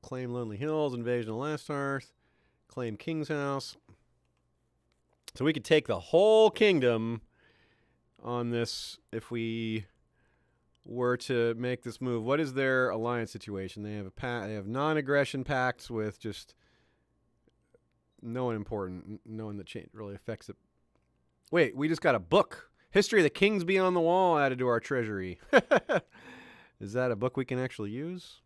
Claim Lonely Hills, invasion of Lastarth, claim King's House. So we could take the whole kingdom on this if we were to make this move. What is their alliance situation? They have they have non-aggression pacts with just no one important, no one that really affects it. Wait, we just got a book. History of the Kings Beyond the Wall added to our treasury. Is that a book we can actually use?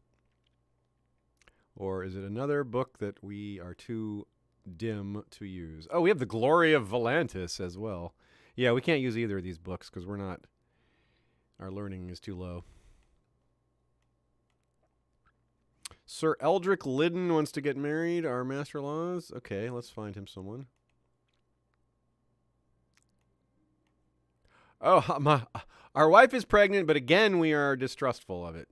Or is it another book that we are too dim to use? Oh, we have the Glory of Volantis as well. Yeah, we can't use either of these books because we're not... Our learning is too low. Sir Eldrick Liddon wants to get married. Our master laws. Okay, let's find him someone. Oh, our wife is pregnant, but again, we are distrustful of it.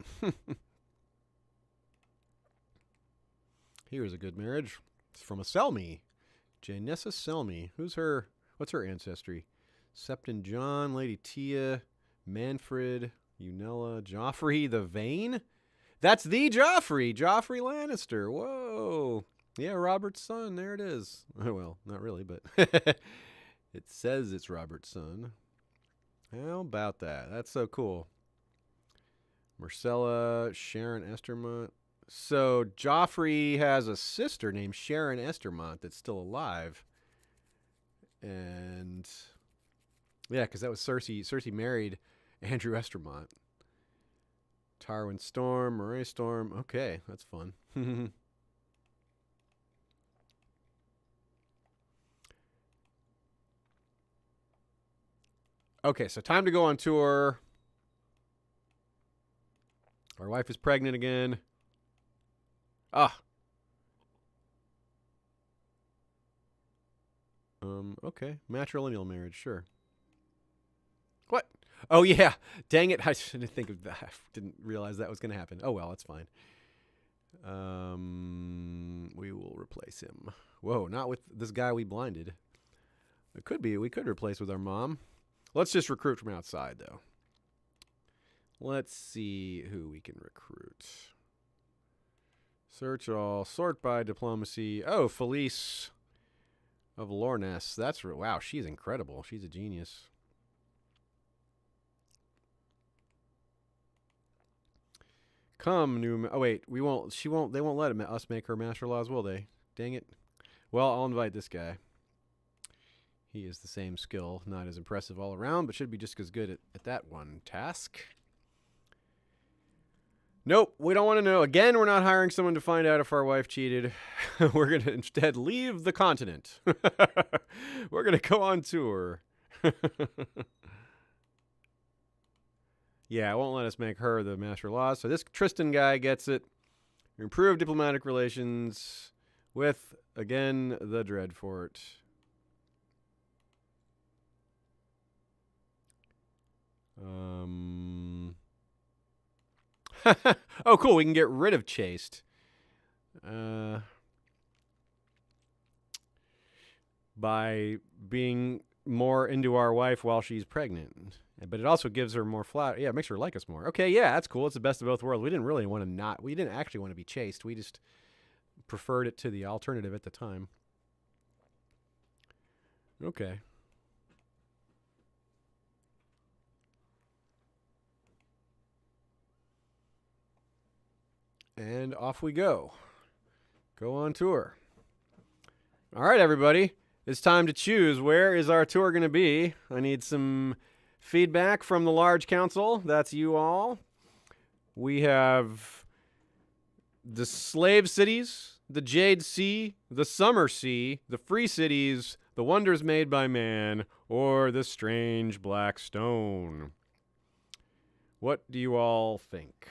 Here's a good marriage. It's from a Selmy. Janessa Selmy. What's her ancestry? Septon John, Lady Tia, Manfred, Unella, Joffrey the Vain? That's the Joffrey! Joffrey Lannister. Whoa. Yeah, Robert's son. There it is. Well, not really, but it says it's Robert's son. How about that? That's so cool. Marcella, Sharon Estermont. So Joffrey has a sister named Sharon Estermont that's still alive. And yeah, because that was Cersei. Cersei married Andrew Estermont. Tywin Storm, Murray Storm. Okay, that's fun. Okay, so time to go on tour. Our wife is pregnant again. Okay. Matrilineal marriage, sure. What? Oh, yeah. Dang it. I didn't think of that. I didn't realize that was going to happen. Oh, well, that's fine. We will replace him. Whoa, not with this guy we blinded. It could be. We could replace with our mom. Let's just recruit from outside, though. Let's see who we can recruit. Search all. Sort by diplomacy. Oh, Felice of Lorness. That's wow. She's incredible. She's a genius. Come, new. Oh wait, we won't. She won't. They won't let us make her master laws, will they? Dang it. Well, I'll invite this guy. He is the same skill, not as impressive all around, but should be just as good at that one task. Nope, we don't want to know. Again, we're not hiring someone to find out if our wife cheated. We're going to instead leave the continent. We're going to go on tour. Yeah, it won't let us make her the master laws. So this Tristan guy gets it. Improve diplomatic relations with, again, the Dreadfort. Oh, cool. We can get rid of chaste. By being more into our wife while she's pregnant. But it also gives her more yeah, it makes her like us more. Okay, yeah, that's cool. It's the best of both worlds. We didn't really want to we didn't actually want to be chaste. We just preferred it to the alternative at the time. Okay. And off we go. Go on tour. All right, everybody. It's time to choose. Where is our tour going to be? I need some feedback from the large council. That's you all. We have the slave cities, the Jade Sea, the Summer Sea, the free cities, the wonders made by man, or the strange black stone. What do you all think?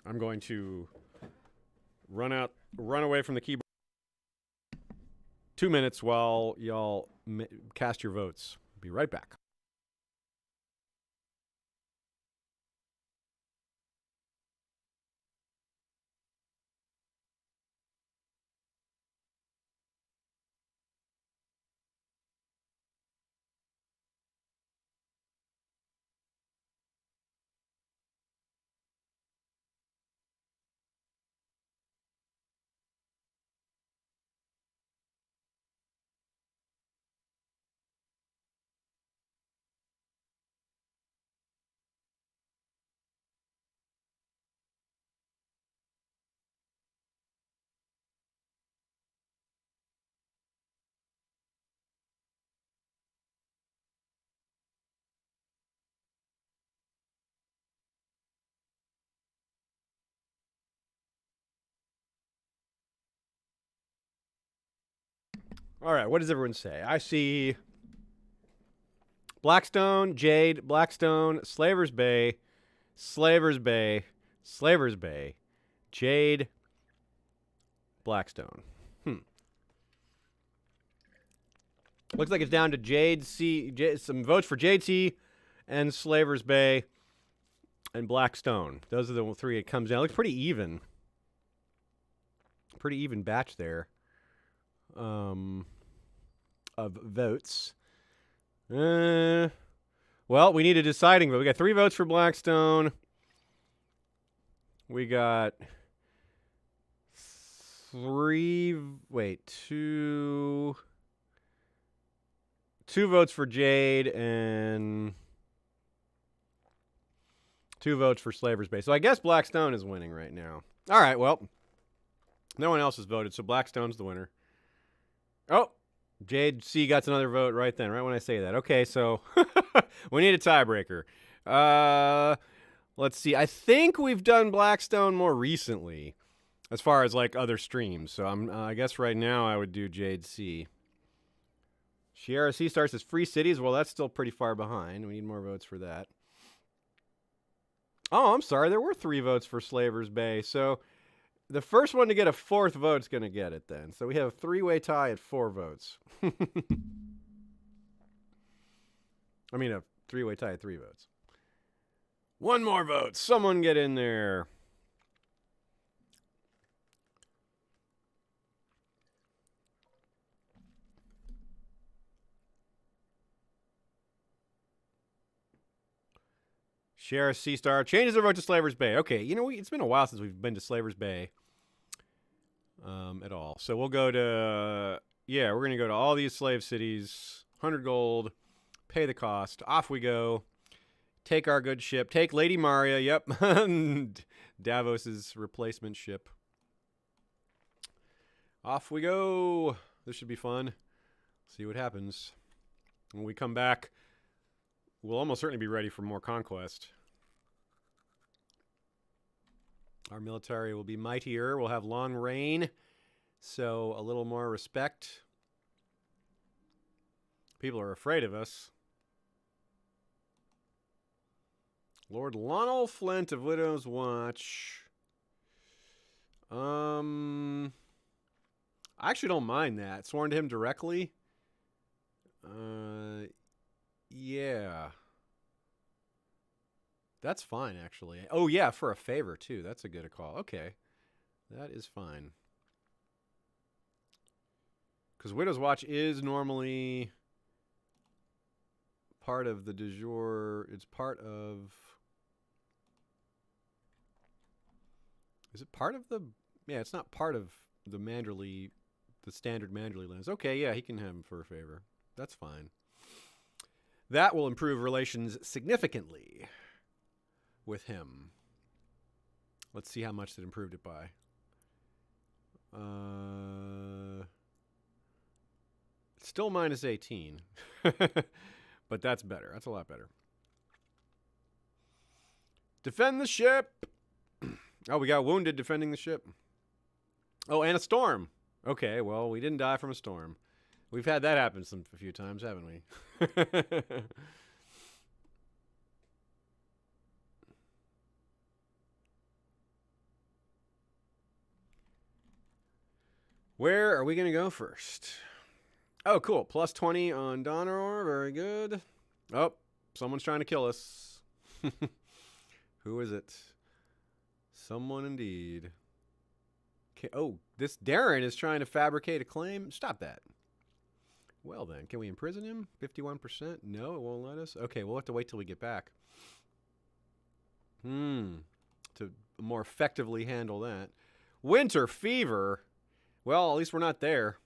I'm going to run away from the keyboard 2 minutes while y'all cast your votes. Be right back. All right, what does everyone say? I see Blackstone, Jade, Blackstone, Slavers Bay, Slavers Bay, Slavers Bay, Jade, Blackstone. Looks like it's down to Jade C. Some votes for Jade C and Slavers Bay and Blackstone. Those are the three it comes down. It looks pretty even. Pretty even batch there. Of votes. Well, we need a deciding vote. We got 3 votes for Blackstone. We got 2 votes for Jade and 2 votes for Slavers Bay. So I guess Blackstone is winning right now. All right, well, no one else has voted, so Blackstone's the winner. Oh, Jade C got another vote right then, right when I say that. Okay, so we need a tiebreaker. Let's see. I think we've done Blackstone more recently as far as like other streams. So I guess right now I would do Jade C. Sierra C starts as Free Cities. Well, that's still pretty far behind. We need more votes for that. Oh, I'm sorry. There were 3 votes for Slavers Bay. So the first one to get a 4th vote is going to get it then. So we have a 3-way tie at 4 votes. I mean, a 3-way tie at 3 votes. 1 more vote. Someone get in there. Share C Star changes their vote to Slavers Bay. Okay, you know, it's been a while since we've been to Slavers Bay at all. So we'll go to, we're going to go to all these slave cities, 100 gold, pay the cost. Off we go. Take our good ship. Take Lady Maria. Yep. Davos's replacement ship. Off we go. This should be fun. See what happens. When we come back, we'll almost certainly be ready for more conquest. Our military will be mightier. We'll have long reign, so a little more respect. People are afraid of us. Lord Lonel Flint of Widow's Watch. I actually don't mind that. Sworn to him directly. Yeah. That's fine, actually. Oh, yeah, for a favor, too. That's a good call. Okay. That is fine. Because Widow's Watch is normally part of the du jour. It's part of... Is it part of the... Yeah, it's not part of the Manderly, the standard Manderly lens. Okay, yeah, he can have him for a favor. That's fine. That will improve relations significantly with him. Let's see how much that improved it by. Still minus 18. But that's better. That's a lot better. Defend the ship. Oh, we got wounded defending the ship. Oh, and a storm. Okay, well, we didn't die from a storm. We've had that happen a few times, haven't we? Where are we going to go first? Oh, cool. Plus 20 on Donor. Very good. Oh, someone's trying to kill us. Who is it? Someone indeed. Okay. Oh, this Darren is trying to fabricate a claim. Stop that. Well then, can we imprison him? 51%? No, it won't let us. Okay, we'll have to wait till we get back. To more effectively handle that. Winter fever? Well, at least we're not there.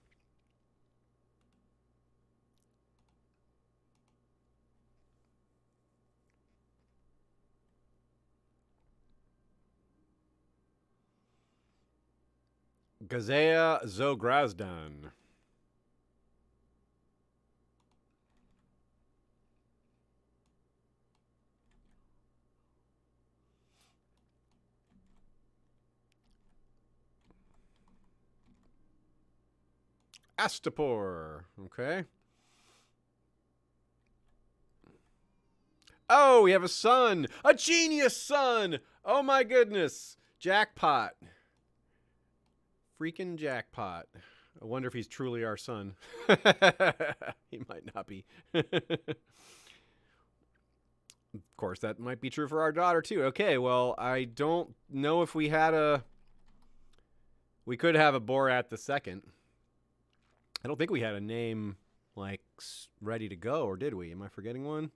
Gazea Zograzdan. Astapor. Okay. Oh, we have a son. A genius son. Oh my goodness. Jackpot. Freaking jackpot. I wonder if he's truly our son. He might not be. Of course, that might be true for our daughter too. Okay, well, I don't know if we had a... We could have a Borat the Second. I don't think we had a name, like, ready to go, or did we? Am I forgetting one?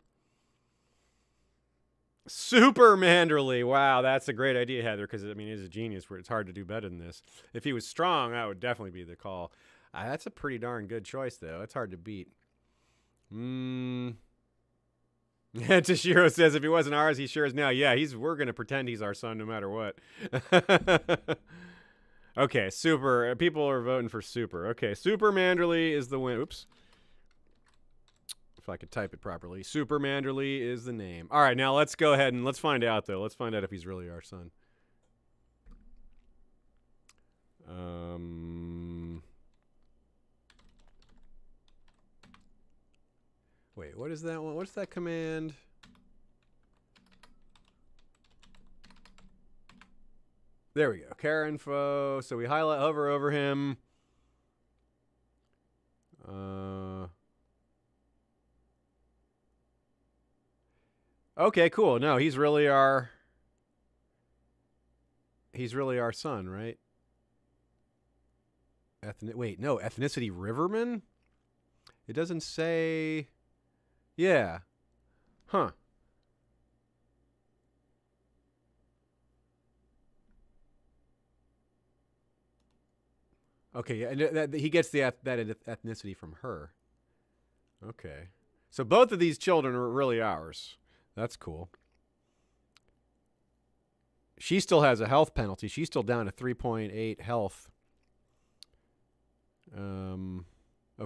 Super Manderly. Wow, that's a great idea, Heather, because, I mean, he's a genius. It's hard to do better than this. If he was strong, that would definitely be the call. That's a pretty darn good choice, though. It's hard to beat. Toshiro says, if he wasn't ours, he sure is now. Yeah, we're going to pretend he's our son no matter what. Okay, Super. People are voting for Super. Okay, Super Manderly is the win. Oops. If I could type it properly. Super Manderly is the name. All right, now let's go ahead and let's find out, though. Let's find out if he's really our son. Wait, what is that one? What's that command? There we go. Care info. So we hover over him. Okay, cool. No, he's really our son, right? Wait, no, ethnicity Riverman? It doesn't say. Yeah. Huh. Okay, yeah, he gets that ethnicity from her. Okay. So both of these children are really ours. That's cool. She still has a health penalty. She's still down to 3.8 health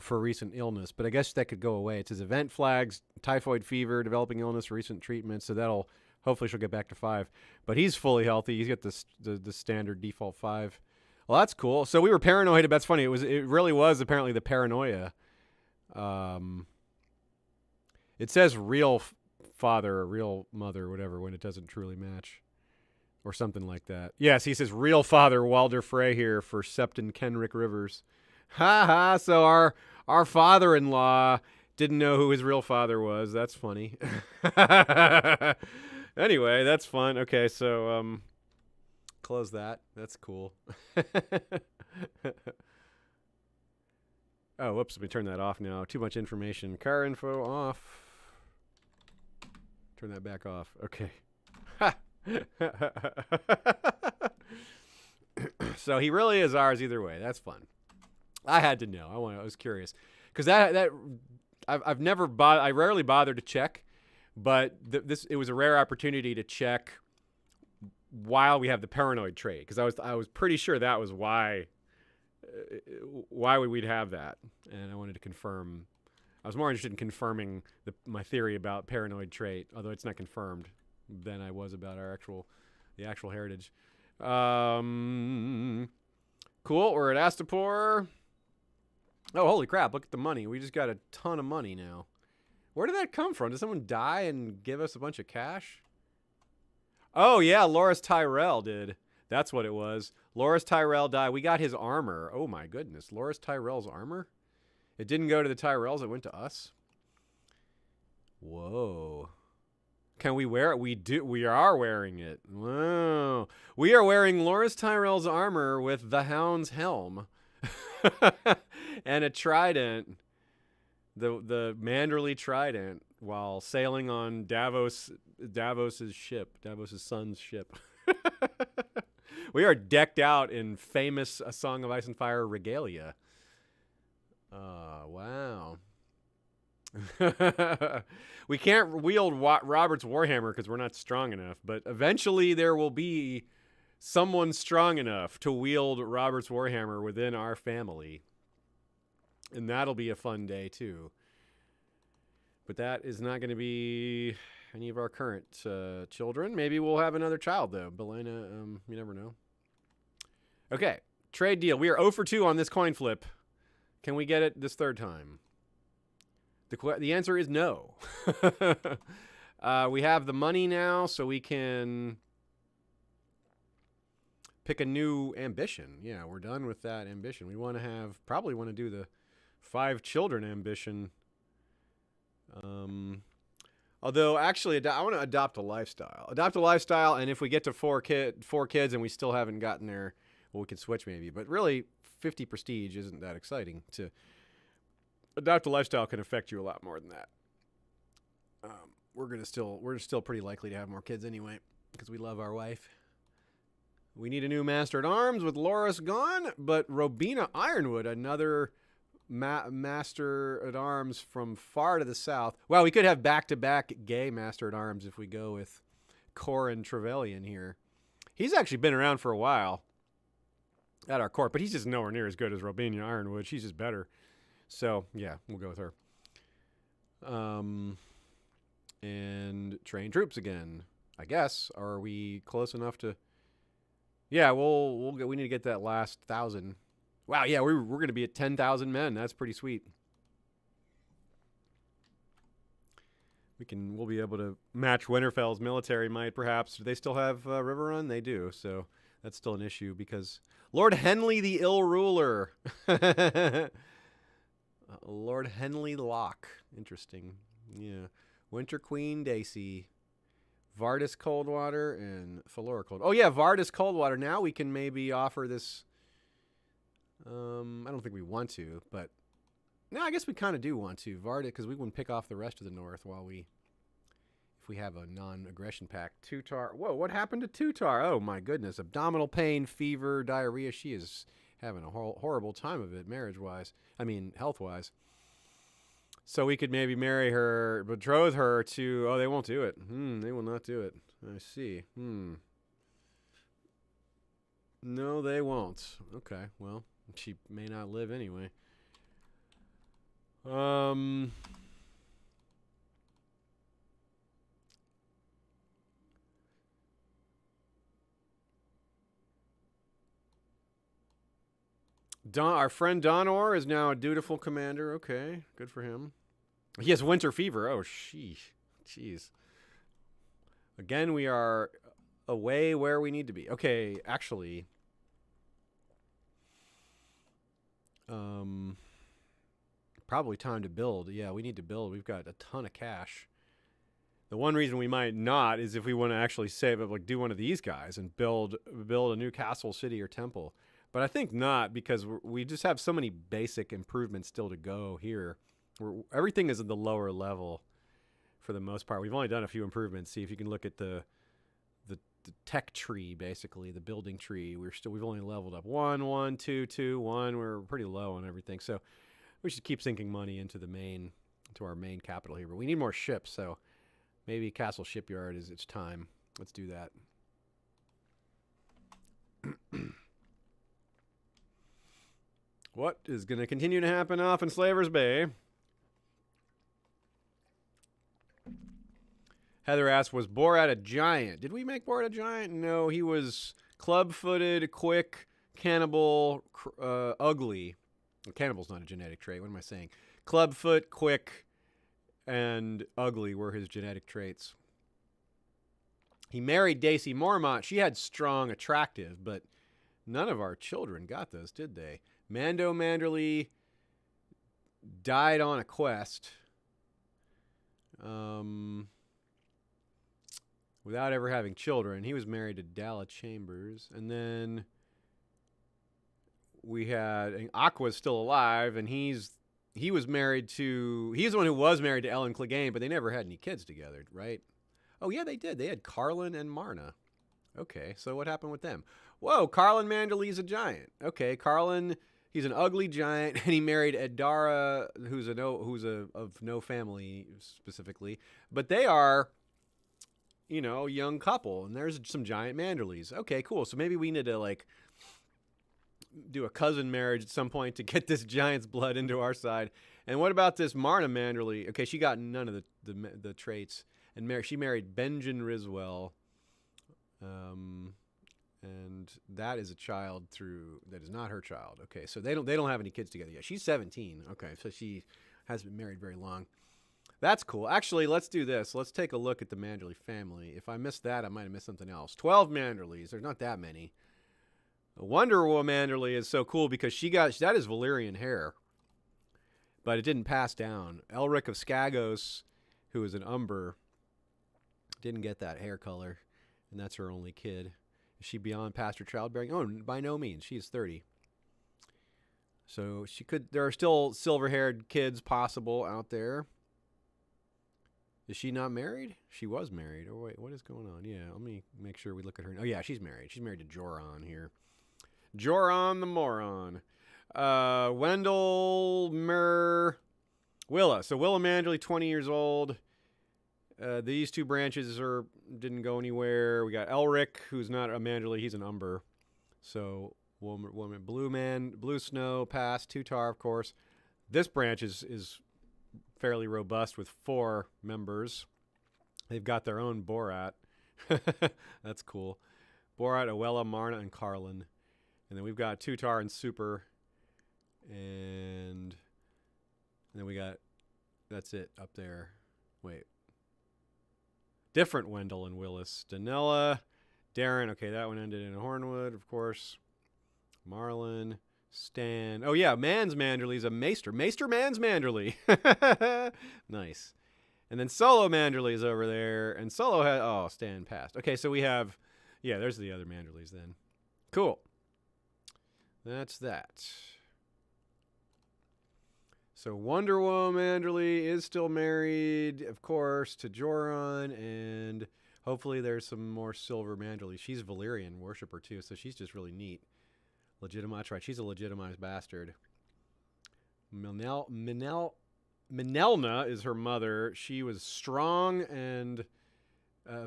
for recent illness. But I guess that could go away. It says event flags, typhoid fever, developing illness, recent treatment. So that'll, hopefully she'll get back to 5. But he's fully healthy. He's got the standard default 5. Well, that's cool. So we were paranoid. That's funny. It really was apparently the paranoia. It says real father or real mother or whatever when it doesn't truly match. Or something like that. Yes, he says real father Walder Frey here for Septon Kenrick Rivers. Ha ha, so our father-in-law didn't know who his real father was. That's funny. Anyway, that's fun. Okay, so close that. That's cool. Oh, whoops, let me turn that off now. Too much information. Car info off. Turn that back off. Okay. Ha! So he really is ours either way. That's fun. I had to know. I was curious because I've never I rarely bothered to check, but it was a rare opportunity to check while we have the paranoid trait because I was pretty sure that was why we'd have that, and I wanted to confirm. I was more interested in confirming my theory about paranoid trait, although it's not confirmed, than I was about the actual heritage. Cool. We're at Astapor. Oh, holy crap! Look at the money. We just got a ton of money now. Where did that come from? Did someone die and give us a bunch of cash? Oh yeah, Loris Tyrell did. That's what it was. Loras Tyrell died. We got his armor. Oh my goodness. Loras Tyrell's armor? It didn't go to the Tyrells. It went to us. Whoa. Can we wear it? We do. We are wearing it. Whoa. We are wearing Loras Tyrell's armor with the Hound's helm. And a trident. The Manderly trident while sailing on Davos's ship. Davos's son's ship. We are decked out in famous A Song of Ice and Fire regalia. Wow. We can't wield Robert's Warhammer because we're not strong enough, but eventually there will be someone strong enough to wield Robert's Warhammer within our family. And that'll be a fun day too. But that is not going to be any of our current children. Maybe we'll have another child, though. Belena, you never know. Okay, trade deal. We are 0 for 2 on this coin flip. Can we get it this third time? The answer is no. We have the money now, so we can pick a new ambition. Yeah, we're done with that ambition. We want to probably want to do the 5 children ambition. Although actually I want to adopt a lifestyle, and if we get to 4 kids and we still haven't gotten there, well, we can switch maybe. But really 50 prestige isn't that exciting. To adopt a lifestyle can affect you a lot more than that. We're still pretty likely to have more kids anyway because we love our wife. We need a new Master at Arms with Loras gone, but Robina Ironwood, another Master at Arms from far to the south. Well, we could have back-to-back gay Master at Arms if we go with Corin Trevelyan here. He's actually been around for a while at our court, but he's just nowhere near as good as Robina Ironwood. She's just better. So, yeah, we'll go with her. And train troops again, I guess. Are we close enough to... Yeah, we need to get that last 1,000. Wow, yeah, we're going to be at 10,000 men. That's pretty sweet. We'll be able to match Winterfell's military might, perhaps. Do they still have River Run? They do, so that's still an issue because Lord Henley the Ill Ruler. Lord Henley Locke. Interesting. Yeah. Winter Queen Dacey. Vardis Coldwater and Falora Coldwater. Oh, yeah, Vardis Coldwater. Now we can maybe offer this... I don't think we want to, but no, I guess we kind of do want to. Varda, because we wouldn't pick off the rest of the North if we have a non-aggression pact. Tutar. Whoa, what happened to Tutar? Oh my goodness. Abdominal pain, fever, diarrhea. She is having a horrible time of it, health-wise. So we could maybe marry her, betroth her to, they won't do it. They will not do it. I see. No, they won't. Okay, well. She may not live anyway. Our friend Donor is now a dutiful commander. Okay, good for him. He has winter fever. Oh, sheesh. Jeez. Again, we are away where we need to be. Okay, actually... probably time to build. Yeah, we need to build. We've got a ton of cash. The one reason we might not is if we want to actually save up, like do one of these guys and build a new castle, city, or temple. But I think not, because we just have so many basic improvements still to go here. Everything is at the lower level for the most part. We've only done a few improvements. See if you can look at the tech tree, basically the building tree. We've only leveled up 1, 1, 2, 2, 1. We're pretty low on everything, so we should keep sinking money into our main capital here. But we need more ships, so maybe Castle Shipyard is its time. Let's do that. What is going to continue to happen off in Slaver's Bay? Heather asks, was Borat a giant? Did we make Borat a giant? No, he was club-footed, quick, cannibal, ugly. Well, cannibal's not a genetic trait. What am I saying? Clubfoot, quick, and ugly were his genetic traits. He married Daisy Mormont. She had strong, attractive, but none of our children got those, did they? Mando Manderly died on a quest without ever having children. He was married to Dalla Chambers. And then we had Aqua's still alive, and he was married to, he's the one who was married to Ellen Clegane, but they never had any kids together, right? Oh, yeah, they did. They had Carlin and Marna. Okay, so what happened with them? Whoa, Carlin Manderly's a giant. Okay, Carlin, he's an ugly giant, and he married Edara, who's of no family specifically. But they are, you know, a young couple, and there's some giant Manderlys. Okay, cool. So maybe we need to, like, do a cousin marriage at some point to get this giant's blood into our side. And what about this Marna Manderly? Okay, she got none of the traits. And she married Benjen Riswell. And that is a child that is not her child. Okay, so they don't have any kids together yet. She's 17. Okay, so she hasn't been married very long. That's cool. Actually, let's do this. Let's take a look at the Manderly family. If I missed that, I might have missed something else. 12 Manderlys. There's not that many. Wonder Woman Manderly is so cool because that is Valyrian hair, but it didn't pass down. Elric of Skagos, who is an Umber, didn't get that hair color, and that's her only kid. Is she beyond past her childbearing? Oh, by no means. She is 30. So there are still silver-haired kids possible out there. Is she not married? She was married. Oh, wait, what is going on? Yeah, let me make sure we look at her. Oh, yeah, she's married. She's married to Joron here. Joron the Moron. Wendell Willa. So Willa Manderly, 20 years old. These two branches didn't go anywhere. We got Elric, who's not a Manderly. He's an Umber. So woman, Blue Snow, passed. Tutar, of course. This branch is fairly robust with 4 members. They've got their own Borat. That's cool. Borat, Oella, Marna, and Carlin. And then we've got Tutar and Super. And then we got, that's it up there. Wait. Different Wendell and Willis. Danella, Darren. Okay, that one ended in Hornwood, of course. Marlon, Stan. Oh, yeah, Mans Manderly's a Maester. Maester Mans Manderly. Nice. And then Solo Manderly's over there. And Solo had, Stan passed. Okay, so we have, yeah, there's the other Manderlys then. Cool. That's that. So Wonder Woman Manderly is still married, of course, to Joron, and hopefully there's some more silver Manderly. She's Valyrian worshiper too, so she's just really neat. That's right. She's a legitimized bastard. Minelna is her mother. She was strong and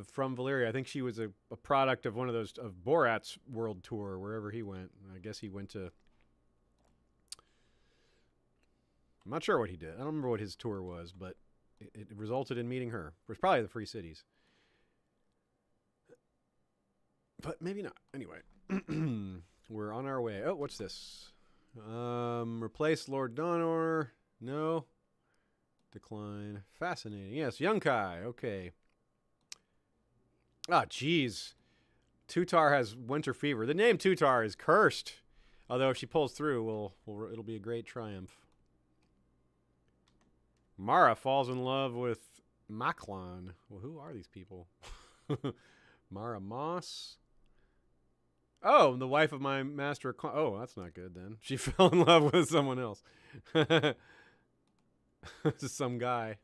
from Valyria. I think she was a product of one of those, of Borat's world tour, wherever he went. I guess he went to, I'm not sure what he did. I don't remember what his tour was, but it resulted in meeting her. It was probably the Free Cities. But maybe not. Anyway, we're on our way. Oh, what's this? Replace Lord Donor. No. Decline. Fascinating. Yes, Yunkai. Okay. Ah, jeez. Tutar has winter fever. The name Tutar is cursed. Although if she pulls through, it'll be a great triumph. Mara falls in love with Maklan. Well, who are these people? Mara Moss. Oh, the wife of my master. Oh, that's not good then. She fell in love with someone else. Some guy.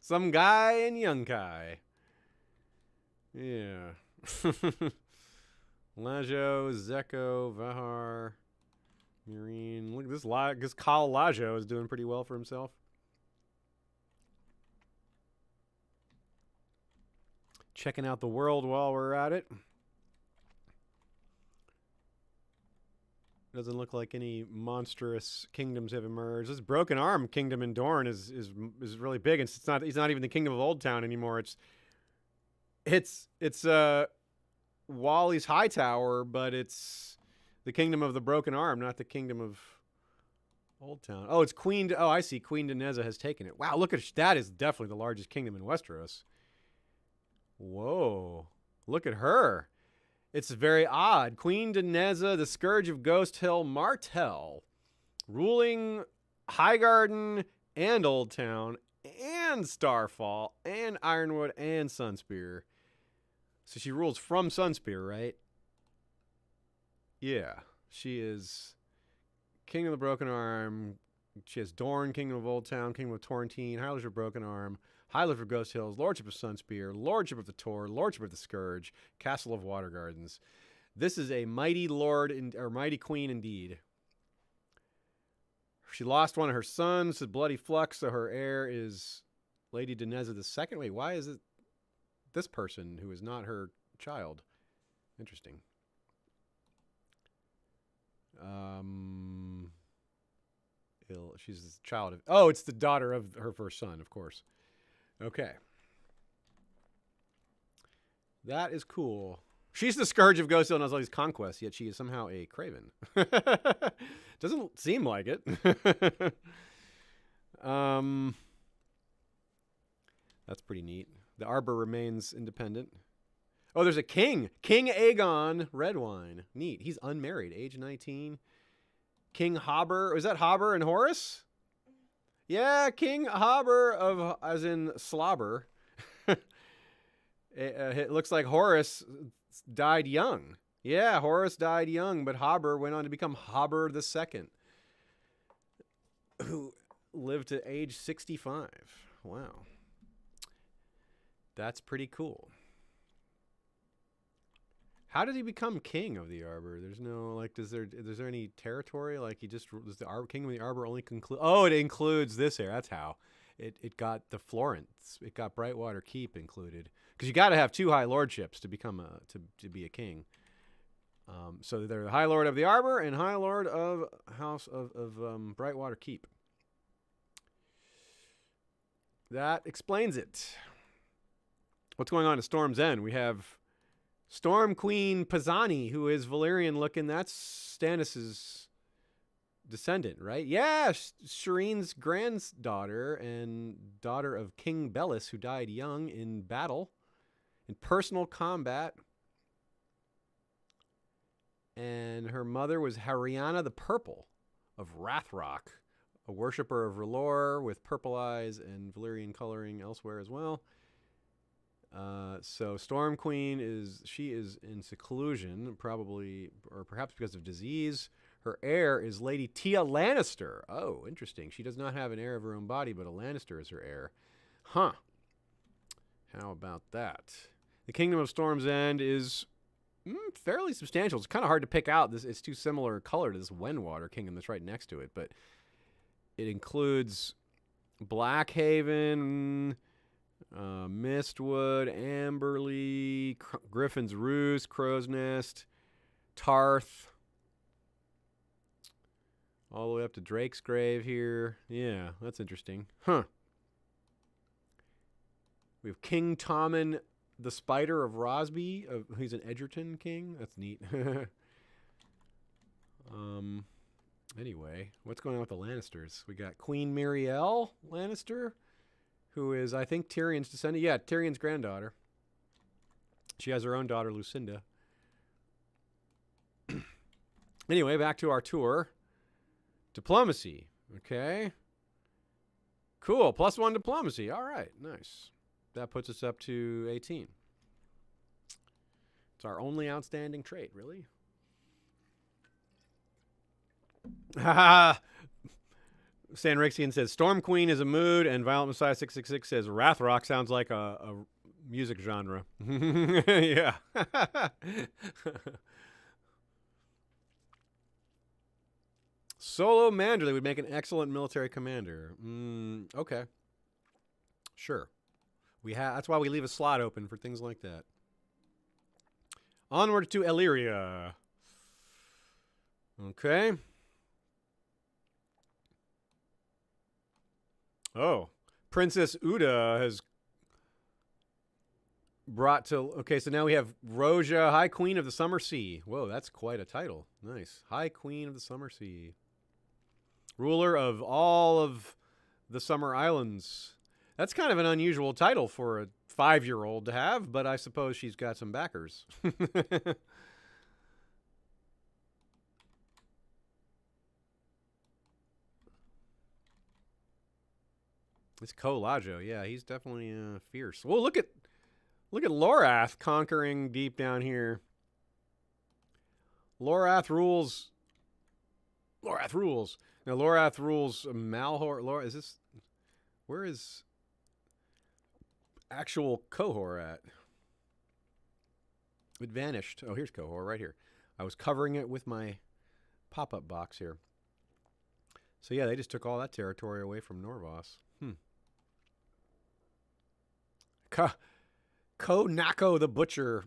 Some guy in Yunkai. Yeah. Lajo, Zeko, Vahar, Marine. Look at this Kyle Lajo is doing pretty well for himself. Checking out the world while we're at it. Doesn't look like any monstrous kingdoms have emerged. This Broken Arm kingdom in Dorne is really big. And he's not even the kingdom of Old Town anymore. It's Wally's High Tower, but it's the kingdom of the Broken Arm, not the kingdom of Old Town. Oh, it's Queen. Oh, I see. Queen Daneza has taken it. Wow, look at that. Is definitely the largest kingdom in Westeros. Whoa. Look at her. It's very odd. Queen Daneza, the Scourge of Ghost Hill Martell, ruling Highgarden and Old Town and Starfall and Ironwood and Sunspear. So she rules from Sunspear, right? Yeah. She is King of the Broken Arm. She has Dorne, Kingdom of Old Town, Kingdom of Torrentine, High Lord of Broken Arm, High Lord of Ghost Hills, Lordship of Sunspear, Lordship of the Tor, Lordship of the Scourge, Castle of Water Gardens. This is a mighty lord or mighty queen indeed. She lost one of her sons to bloody flux, so her heir is Lady Daneza II. Wait, why is it this person who is not her child? Interesting. She's the child of... Oh, it's the daughter of her first son, of course. Okay. That is cool. She's the Scourge of Ghost Hill and has all these conquests, yet she is somehow a craven. Doesn't seem like it. That's pretty neat. The Arbor remains independent. Oh, there's a king. King Aegon Redwine. Neat. He's unmarried, age 19. King Hobber. Was that Hobber and Horus? Yeah, King Hobber of, as in slobber. It looks like Horus died young. Yeah, Horus died young, but Hobber went on to become Hobber II, who lived to age 65. Wow. That's pretty cool. How did he become king of the Arbor? There's no, like, is there any territory? Like, he just, does the King of the Arbor only conclude? Oh, it includes this area. That's how. It got the Florence. It got Brightwater Keep included. Because you got to have 2 high lordships to become to be a king. So they're the High Lord of the Arbor and High Lord of House of Brightwater Keep. That explains it. What's going on at Storm's End? We have Storm Queen Pisani, who is Valyrian looking. That's Stannis' descendant, right? Yeah, Shireen's granddaughter and daughter of King Bellis, who died young in battle, in personal combat. And her mother was Hariana the Purple of Rathrock, a worshiper of R'hllor with purple eyes and Valyrian coloring elsewhere as well. So Storm Queen is in seclusion, probably, or perhaps because of disease. Her heir is Lady Tia Lannister. Oh, interesting. She does not have an heir of her own body, but a Lannister is her heir. Huh. How about that? The Kingdom of Storm's End is fairly substantial. It's kind of hard to pick out. It's too similar color to this Wendwater Kingdom that's right next to it, but it includes Blackhaven, Mistwood, Amberley, Griffin's Roost, Crow's Nest, Tarth, all the way up to Drake's Grave here. Yeah, that's interesting. Huh. We have King Tommen the Spider of Rosby. He's an Edgerton king. That's neat. Anyway, what's going on with the Lannisters? We got Queen Mirielle Lannister, who is, I think, Tyrion's descendant. Yeah, Tyrion's granddaughter. She has her own daughter, Lucinda. Anyway, back to our tour. Diplomacy. Okay. Cool. +1 diplomacy. All right. Nice. That puts us up to 18. It's our only outstanding trait, really. Haha. Stan Rixian says, Storm Queen is a mood, and Violent Messiah 666 says, Rathrock sounds like a music genre. Yeah. Solo Manderly would make an excellent military commander. Okay. Sure. That's why we leave a slot open for things like that. Onward to Illyria. Okay. Oh, Princess Uda has brought to... Okay, so now we have Roja, High Queen of the Summer Sea. Whoa, that's quite a title. Nice. High Queen of the Summer Sea. Ruler of all of the Summer Islands. That's kind of an unusual title for a 5-year-old to have, but I suppose she's got some backers. This Kolajo, yeah, he's definitely fierce. Well, look at Lorath conquering deep down here. Lorath rules. Lorath rules. Now Lorath rules Malhor. Is this? Where is actual Qohor at? It vanished. Oh, here's Qohor right here. I was covering it with my pop-up box here. So yeah, they just took all that territory away from Norvos. Ko Nako the Butcher.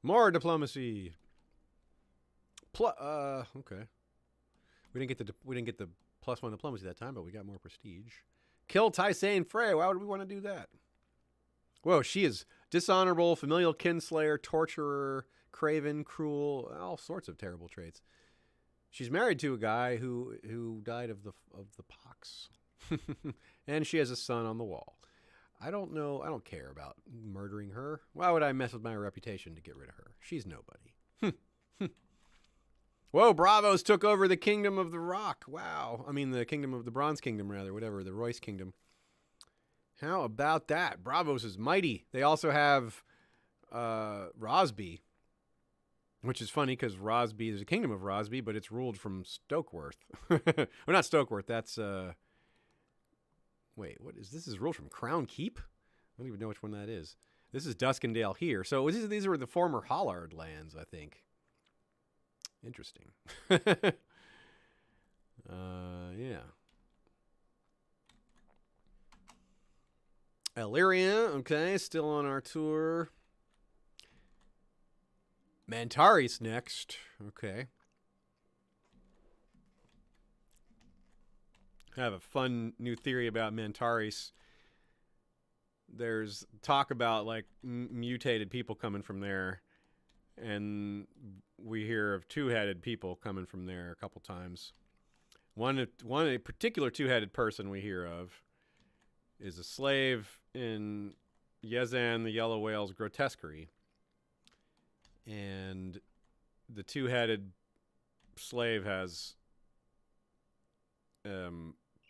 More diplomacy. Okay. We didn't get the +1 diplomacy that time, but we got more prestige. Kill Tysane Frey. Why would we want to do that? Whoa, she is dishonorable, familial kinslayer, torturer, craven, cruel, all sorts of terrible traits. She's married to a guy who died of the pox. And she has a son on the wall. I don't know. I don't care about murdering her. Why would I mess with my reputation to get rid of her? She's nobody. Whoa, Bravos took over the Kingdom of the Rock. Wow. I mean, the Kingdom of the Bronze Kingdom, rather. Whatever, the Royce Kingdom. How about that? Bravos is mighty. They also have Rosby, which is funny because Rosby is a kingdom of Rosby, but it's ruled from Stokeworth. Well, not Stokeworth. That's wait, what is this? Is ruled from Crown Keep? I don't even know which one that is. This is Duskendale here. So these were the former Hollard lands, I think. Interesting. Yeah. Illyria, okay, still on our tour. Mantaris next. Okay. I have a fun new theory about Mantaris. There's talk about like mutated people coming from there, and we hear of two-headed people coming from there a couple times. One a particular two-headed person we hear of is a slave in Yezan the Yellow Whale's grotesquerie. And the two-headed slave has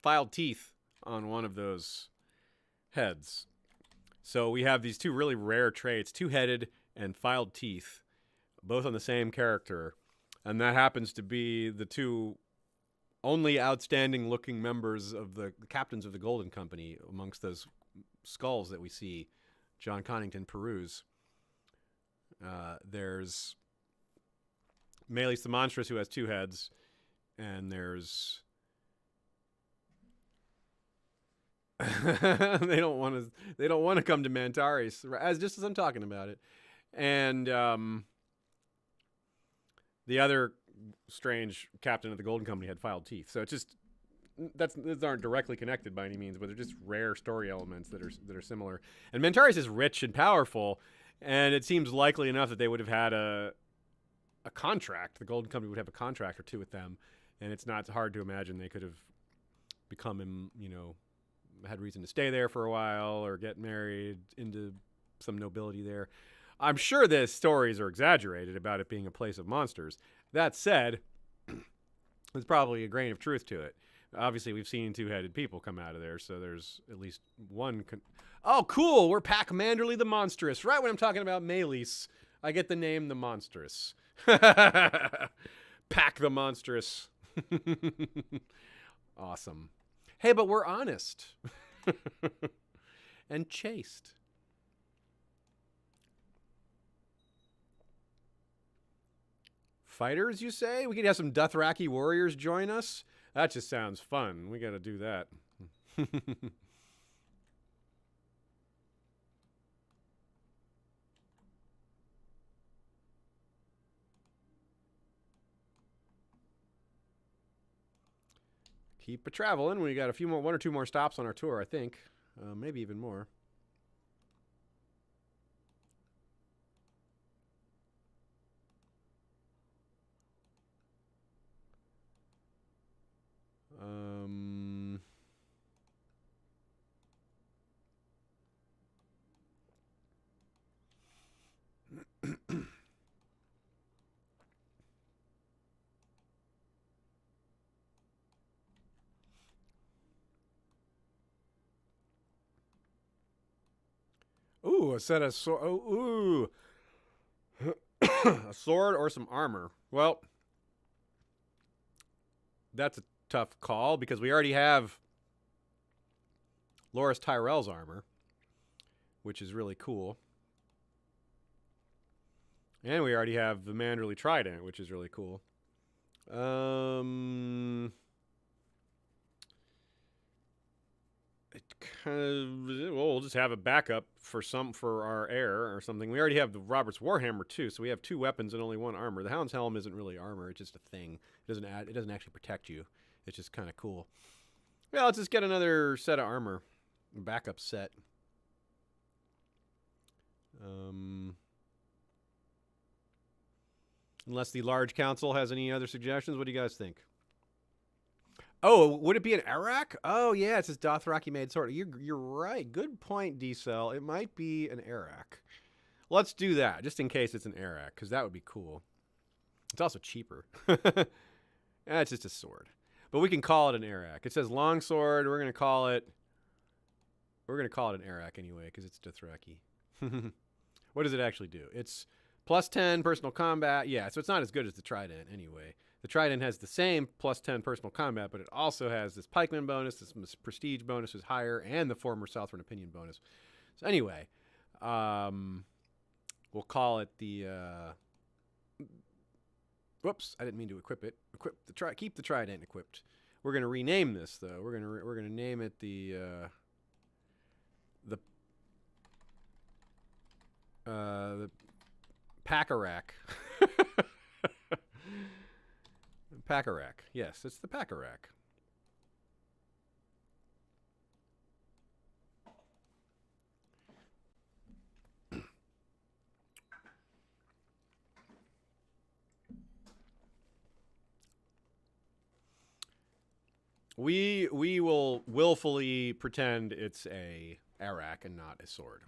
filed teeth on one of those heads. So we have these two really rare traits, two-headed and filed teeth, both on the same character. And that happens to be the two only outstanding-looking members of the captains of the Golden Company amongst those skulls that we see John Connington peruse. There's Maelys the Monstrous, who has two heads, and there's they don't want to come to Mantaris, just as I'm talking about it, and the other strange captain of the Golden Company had filed teeth. So it's just these aren't directly connected by any means, but they're just rare story elements that are similar. And Mantaris is rich and powerful. And it seems likely enough that they would have had a contract. The Golden Company would have a contract or two with them. And it's not hard to imagine they could have become, had reason to stay there for a while or get married into some nobility there. I'm sure the stories are exaggerated about it being a place of monsters. That said, there's probably a grain of truth to it. Obviously, we've seen two-headed people come out of there, so there's at least one... Oh, cool! We're Pac Manderly the Monstrous. Right when I'm talking about Maelys, I get the name the Monstrous. Pac the Monstrous. Awesome. Hey, but we're honest. And chaste. Fighters, you say? We could have some Dothraki warriors join us? That just sounds fun. We gotta do that. Keep a-traveling. We got one or two more stops on our tour, I think. Maybe even more. Ooh, a set of sword. Oh, ooh. A sword or some armor. Well, that's a tough call because we already have Loras Tyrell's armor, which is really cool. And we already have the Manderly Trident, which is really cool. It kind of, well, we'll just have a backup for our heir or something. We already have the Robert's Warhammer too, so we have 2 weapons and only 1 armor. The Hound's Helm isn't really armor; it's just a thing. It doesn't actually protect you. It's just kind of cool. Yeah, let's just get another set of armor, backup set. Unless the large council has any other suggestions, what do you guys think? Oh, would it be an Arak? Oh, yeah, it says Dothraki made sword. You're right. Good point, D-Cell. It might be an Arak. Let's do that, just in case it's an Arak, because that would be cool. It's also cheaper. It's just a sword. But we can call it an Arak. It says longsword. We're going to call it an Arak anyway, because it's Dothraki. What does it actually do? It's plus 10 personal combat. Yeah, so it's not as good as the Trident anyway. The Trident has the same plus 10 personal combat, but it also has this pikeman bonus, this prestige bonus is higher, and the former Southern opinion bonus. So anyway, we'll call it the... whoops, I didn't mean to equip it. Keep the Trident equipped. We're going to rename this, though. We're going to name it the Pack-a-Rack. Pack-a-Rack. Yes, it's the Pack-a-Rack. We will willfully pretend it's a Arak and not a sword.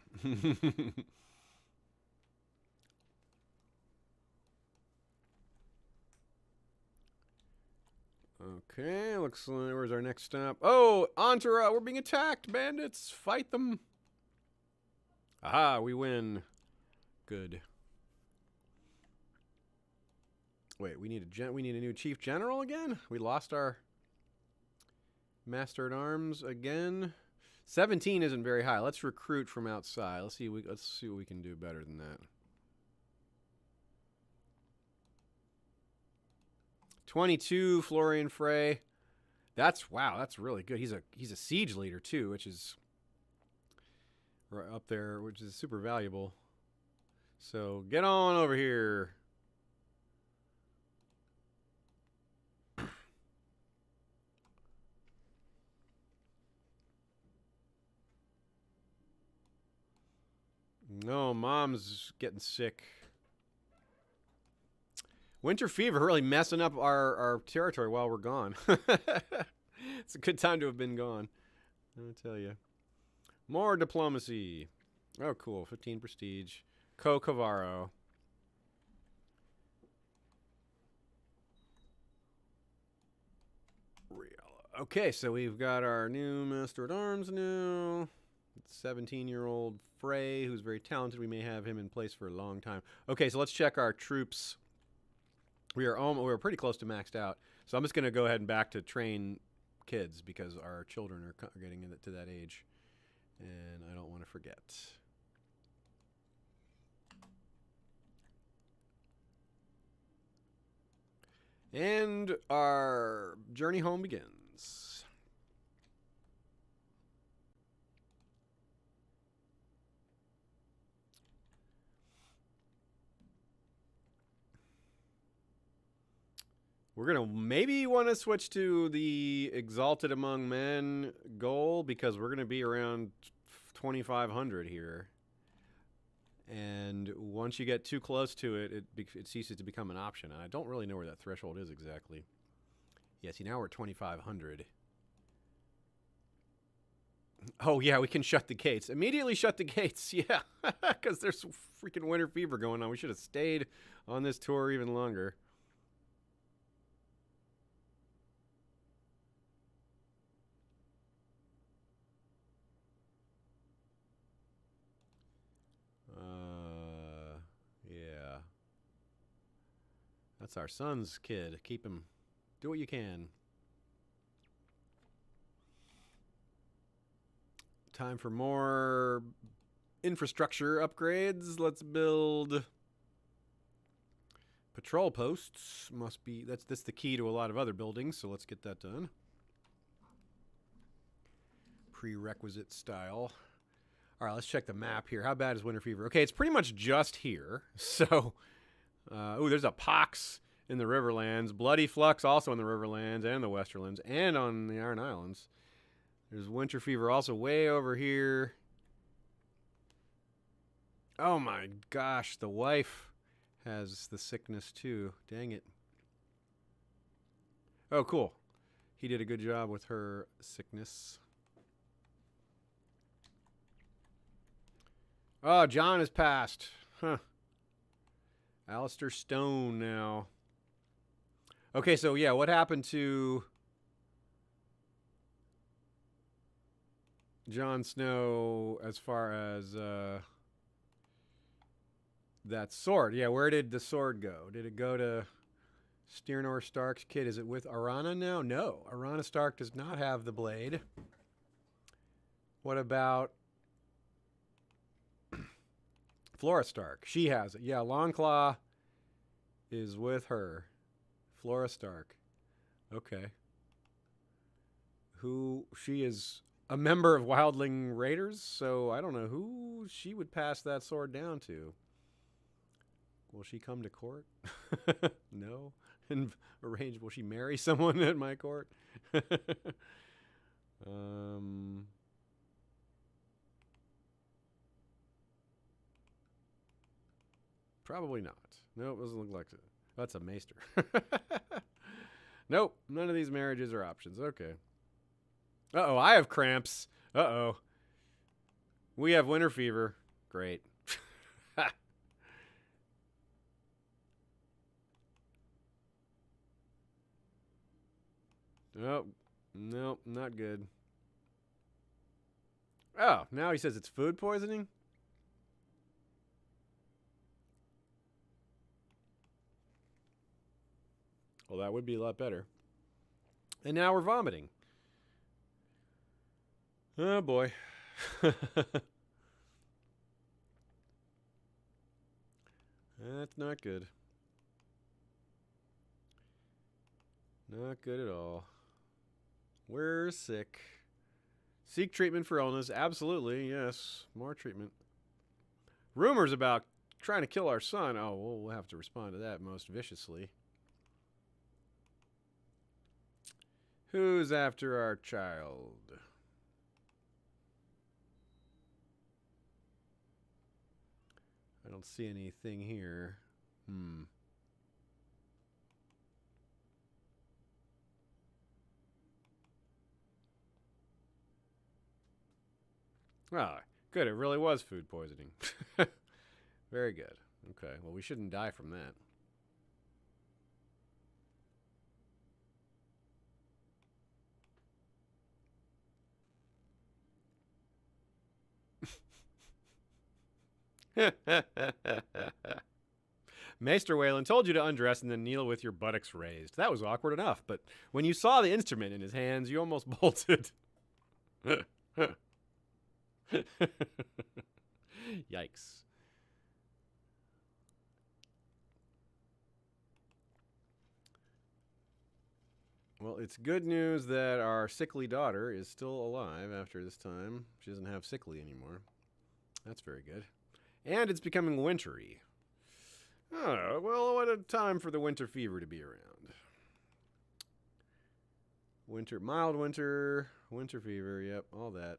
Okay, looks like where's our next stop? Oh, Entourage, we're being attacked, bandits! Fight them! Aha, we win. Good. Wait, we need a new chief general again? We lost our master at arms again. 17 isn't very high. Let's recruit from outside. Let's see what we can do better than that. 22 Florian Frey. That's really good. He's a siege leader too, which is right up there, which is super valuable. So get on over here. No, Mom's getting sick. Winter fever really messing up our territory while we're gone. It's a good time to have been gone. I'll tell you. More diplomacy. Oh, cool. 15 prestige. Cavaro. Okay, so we've got our new Master at Arms now. 17-year-old Frey, who's very talented. We may have him in place for a long time. Okay, so let's check our troops. We're pretty close to maxed out. So I'm just going to go ahead and back to train kids because our children are getting to that age. And I don't want to forget. And our journey home begins. We're going to maybe want to switch to the Exalted Among Men goal because we're going to be around 2,500 here. And once you get too close to it, it ceases to become an option. And I don't really know where that threshold is exactly. Yeah, see, now we're 2,500. Oh, yeah, we can shut the gates. Immediately shut the gates, yeah. Because there's freaking winter fever going on. We should have stayed on this tour even longer. Yeah. That's our son's kid. Keep him. Do what you can. Time for more infrastructure upgrades. Let's build patrol posts. Must be that's the key to a lot of other buildings, so let's get that done. Prerequisite style. All right, let's check the map here. How bad is winter fever? Okay, it's pretty much just here. So, there's a pox in the Riverlands. Bloody Flux also in the Riverlands and the Westerlands and on the Iron Islands. There's winter fever also way over here. Oh my gosh, the wife has the sickness too. Dang it. Oh, cool. He did a good job with her sickness. Oh, John has passed. Huh. Alistair Stone now. Okay, so yeah, what happened to Jon Snow as far as that sword? Yeah, where did the sword go? Did it go to Styrnor Stark's kid? Is it with Arana now? No, Arana Stark does not have the blade. What about Flora Stark? She has it. Yeah, Longclaw is with her. Flora Stark. Okay. She is a member of Wildling Raiders, so I don't know who she would pass that sword down to. Will she come to court? No. And arrange, will she marry someone at my court? Probably not. No, it doesn't look like it. That's a maester. Nope, none of these marriages are options. Okay. Uh-oh, I have cramps. Uh-oh. We have winter fever. Great. Nope. Nope, not good. Oh, now he says it's food poisoning? Well, that would be a lot better. And now we're vomiting. Oh, boy. That's not good. Not good at all. We're sick. Seek treatment for illness. Absolutely, yes. More treatment. Rumors about trying to kill our son. Oh, well, we'll have to respond to that most viciously. Who's after our child? I don't see anything here. Ah, good. It really was food poisoning. Very good. Okay. Well, we shouldn't die from that. Maester Wayland told you to undress and then kneel with your buttocks raised. That was awkward enough, but when you saw the instrument in his hands, you almost bolted. Yikes. Well, it's good news that our sickly daughter is still alive after this time. She doesn't have sickly anymore. That's very good. And it's becoming wintry. Oh, well, what a time for the winter fever to be around. Mild winter, winter fever, yep, all that.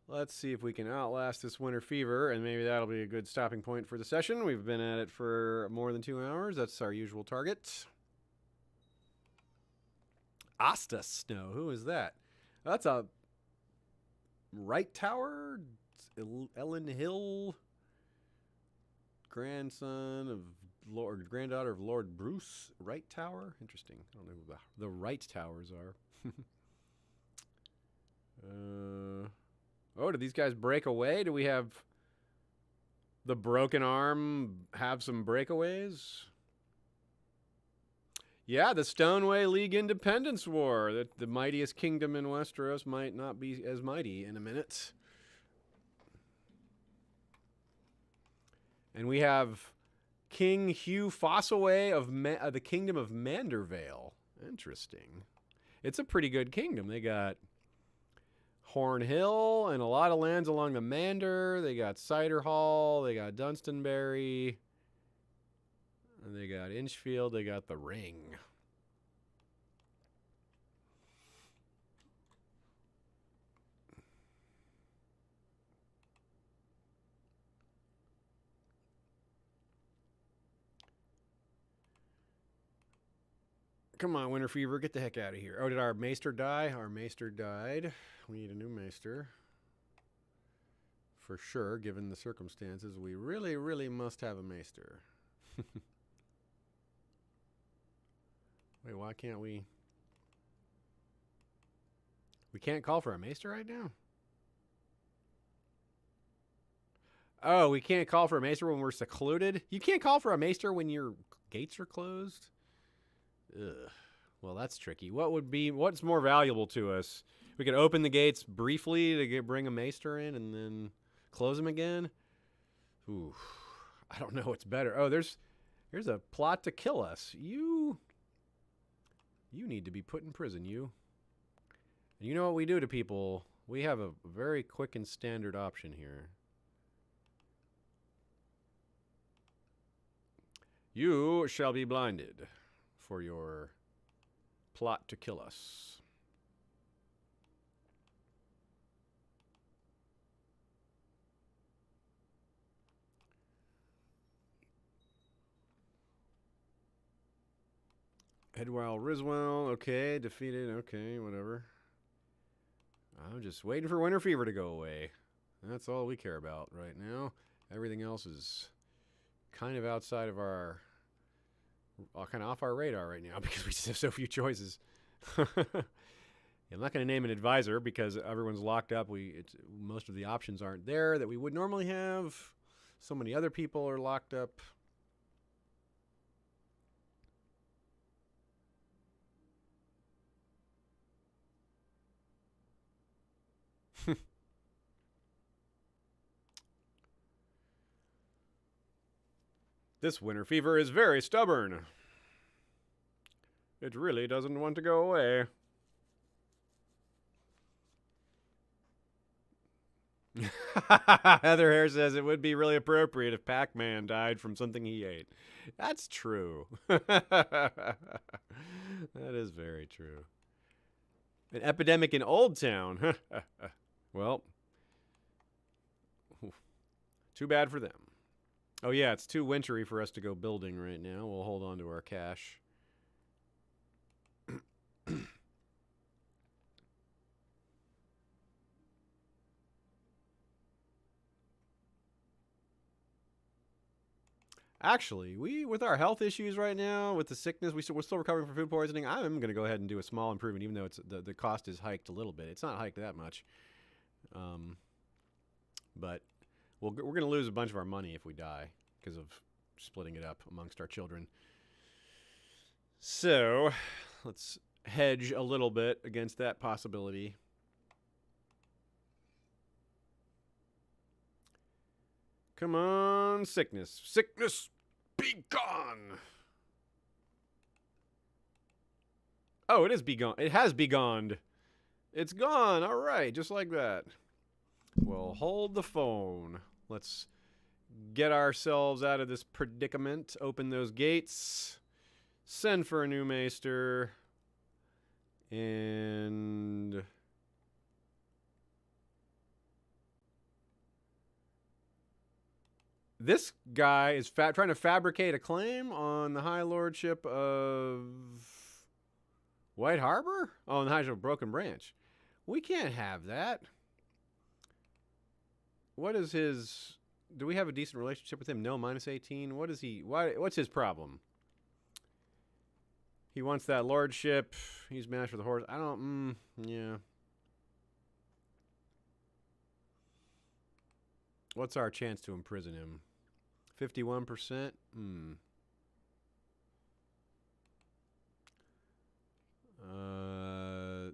Let's see if we can outlast this winter fever, and maybe that'll be a good stopping point for the session. We've been at it for more than 2 hours. That's our usual target. Asta Snow. Who is that? That's a Right Tower? Ellen Hill, grandson of granddaughter of Lord Bruce Right Tower. Interesting. I don't know who the Right Towers are. Oh, did these guys break away? Do we have the Broken Arm have some breakaways? Yeah, the Stoneway League Independence War. The mightiest kingdom in Westeros might not be as mighty in a minute. And we have King Hugh Fossaway of the Kingdom of Mandervale. Interesting. It's a pretty good kingdom. They got Horn Hill and a lot of lands along the Mander. They got Cider Hall. They got Dunstonbury. And they got Inchfield. They got the Ring. Come on, Winter Fever, get the heck out of here. Oh, did our maester die? Our maester died. We need a new maester. For sure, given the circumstances, we really, really must have a maester. Wait, why can't we? We can't call for a maester right now? Oh, we can't call for a maester when we're secluded? You can't call for a maester when your gates are closed? Ugh. Well, that's tricky. What's more valuable to us? We could open the gates briefly to bring a maester in and then close them again? Ooh, I don't know what's better. Oh, there's a plot to kill us. You need to be put in prison, you. And you know what we do to people? We have a very quick and standard option here. You shall be blinded for your plot to kill us. Edwyle Riswell, okay, defeated, okay, whatever. I'm just waiting for Winter Fever to go away. That's all we care about right now. Everything else is kind of outside of our, kind of off our radar right now because we just have so few choices. I'm not going to name an advisor because everyone's locked up. Most of the options aren't there that we would normally have. So many other people are locked up. This Winter Fever is very stubborn. It really doesn't want to go away. Heather Hare says it would be really appropriate if Pac-Man died from something he ate. That's true. That is very true. An epidemic in Old Town. Well, too bad for them. Oh yeah, it's too wintry for us to go building right now. We'll hold on to our cash. Actually, with our health issues right now, with the sickness, we're still recovering from food poisoning. I'm going to go ahead and do a small improvement, even though the cost is hiked a little bit. It's not hiked that much, but we're going to lose a bunch of our money if we die because of splitting it up amongst our children. So let's hedge a little bit against that possibility. Come on, sickness. Sickness, be gone. Oh, it is be gone. It has be gone. It's gone. All right, just like that. Well, hold the phone. Let's get ourselves out of this predicament. Open those gates. Send for a new maester. And this guy is trying to fabricate a claim on the High Lordship of White Harbor? Oh, and Hydro Broken Branch. We can't have that. What is his... Do we have a decent relationship with him? No, -18. What is he... What's his problem? He wants that lordship. He's master of the horse. I don't... yeah. What's our chance to imprison him? 51%?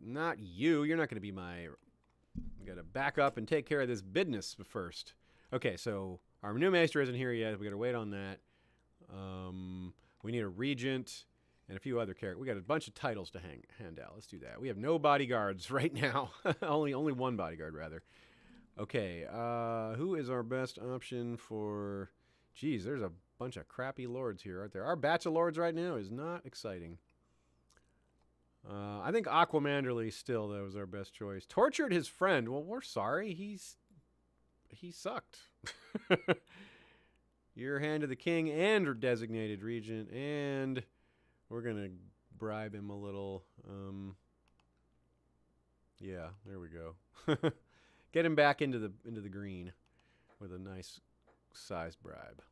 Not you. You're not going to be my... We got to back up and take care of this business first. Okay, so our new maester isn't here yet. We got to wait on that. We need a regent and a few other characters. We got a bunch of titles to hand out. Let's do that. We have no bodyguards right now. only one bodyguard, rather. Okay, who is our best option for... Geez, there's a bunch of crappy lords here, aren't there? Our batch of lords right now is not exciting. I think Manderly still, though, is our best choice. Tortured his friend. Well, we're sorry. He sucked. You're hand to the king and designated regent, and we're going to bribe him a little. Yeah, there we go. Get him back into the green with a nice size bribe.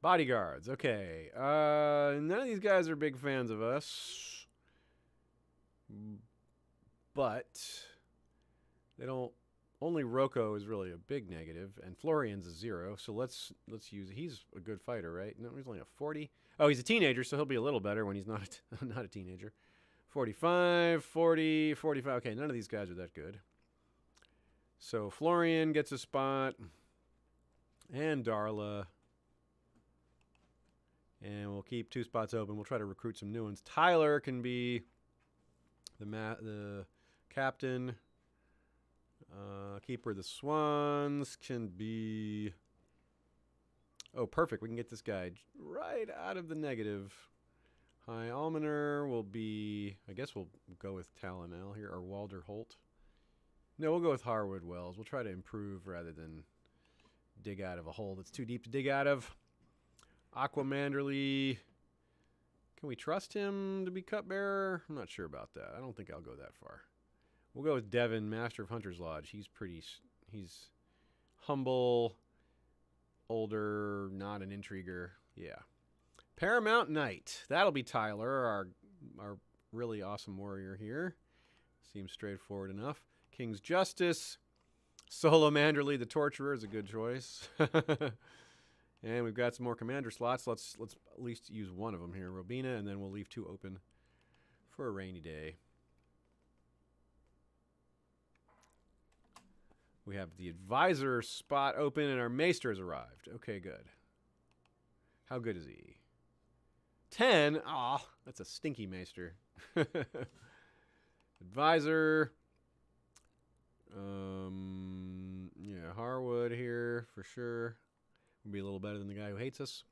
Bodyguards. Okay. None of these guys are big fans of us. But they don't... Only Rocco is really a big negative, and Florian's a 0, so let's use... He's a good fighter, right? No, he's only a 40. Oh, he's a teenager, so he'll be a little better when he's not not a teenager. 45, 40, 45. Okay, none of these guys are that good. So Florian gets a spot, and Darla. And we'll keep 2 spots open. We'll try to recruit some new ones. Tyler can be the captain. Keeper of the Swans can be... Oh, perfect. We can get this guy right out of the negative. High Almoner will be... I guess we'll go with Talonel here, or Walder Holt. No, we'll go with Harwood Wells. We'll try to improve rather than dig out of a hole that's too deep to dig out of. Manderly. Can we trust him to be cupbearer? I'm not sure about that. I don't think I'll go that far. We'll go with Devin, Master of Hunter's Lodge. He's humble, older, not an intriguer. Yeah. Paramount Knight. That'll be Tyler, our really awesome warrior here. Seems straightforward enough. King's Justice. Solo Manderly, the Torturer, is a good choice. And we've got some more commander slots. Let's at least use one of them here. Robina, and then we'll leave 2 open for a rainy day. We have the advisor spot open, and our maester has arrived. Okay, good. How good is he? 10. Aw, that's a stinky maester. Advisor. Yeah, Harwood here for sure. Will be a little better than the guy who hates us.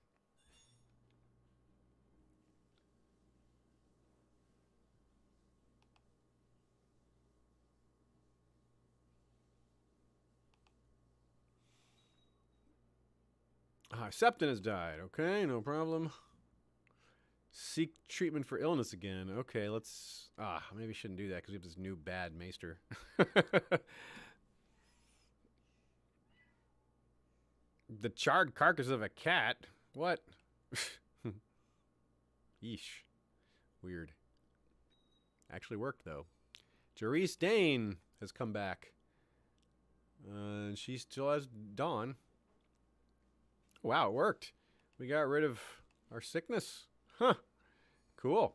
Septon has died. Okay, no problem. Seek treatment for illness again. Okay, let's... maybe we shouldn't do that because we have this new bad maester. The charred carcass of a cat? What? Yeesh. Weird. Actually worked, though. Jerice Dane has come back. She still has Dawn. Wow, it worked. We got rid of our sickness. Huh. Cool.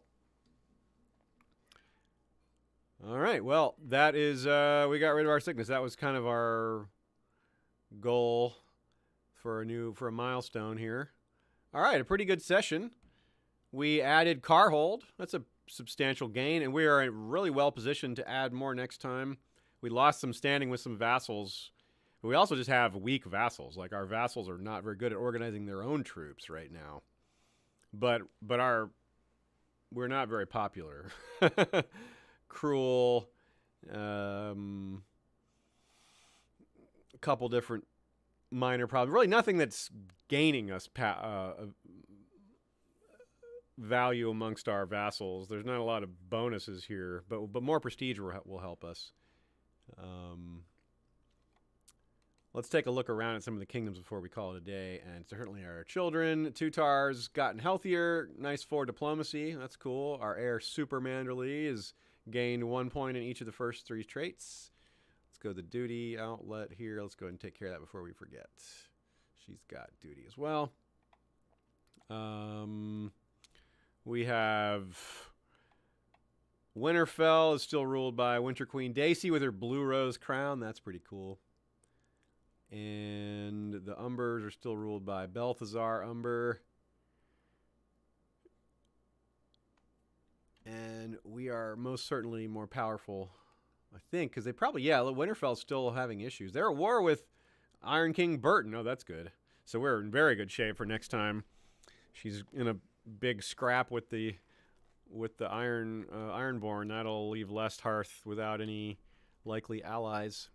All right. Well, that is, we got rid of our sickness. That was kind of our goal for a milestone here. All right. A pretty good session. We added Carhold. That's a substantial gain, and we are really well positioned to add more next time. We lost some standing with some vassals. We also just have weak vassals. Like, our vassals are not very good at organizing their own troops right now. But we're not very popular. Cruel. A couple different minor problems. Really nothing that's gaining us value amongst our vassals. There's not a lot of bonuses here, but more prestige will help us. Let's take a look around at some of the kingdoms before we call it a day. And certainly our children, Tutar's gotten healthier. Nice 4 diplomacy. That's cool. Our heir, Super Manderly, has gained 1 point in each of the first 3 traits. Let's go to the duty outlet here. Let's go ahead and take care of that before we forget. She's got duty as well. We have Winterfell is still ruled by Winter Queen Daisy with her blue rose crown. That's pretty cool. And the Umbers are still ruled by Balthazar Umber. And we are most certainly more powerful, I think, because they probably, Winterfell's still having issues. They're at war with Iron King Burton. Oh, that's good. So we're in very good shape for next time. She's in a big scrap with the Ironborn. That'll leave Lest Hearth without any likely allies.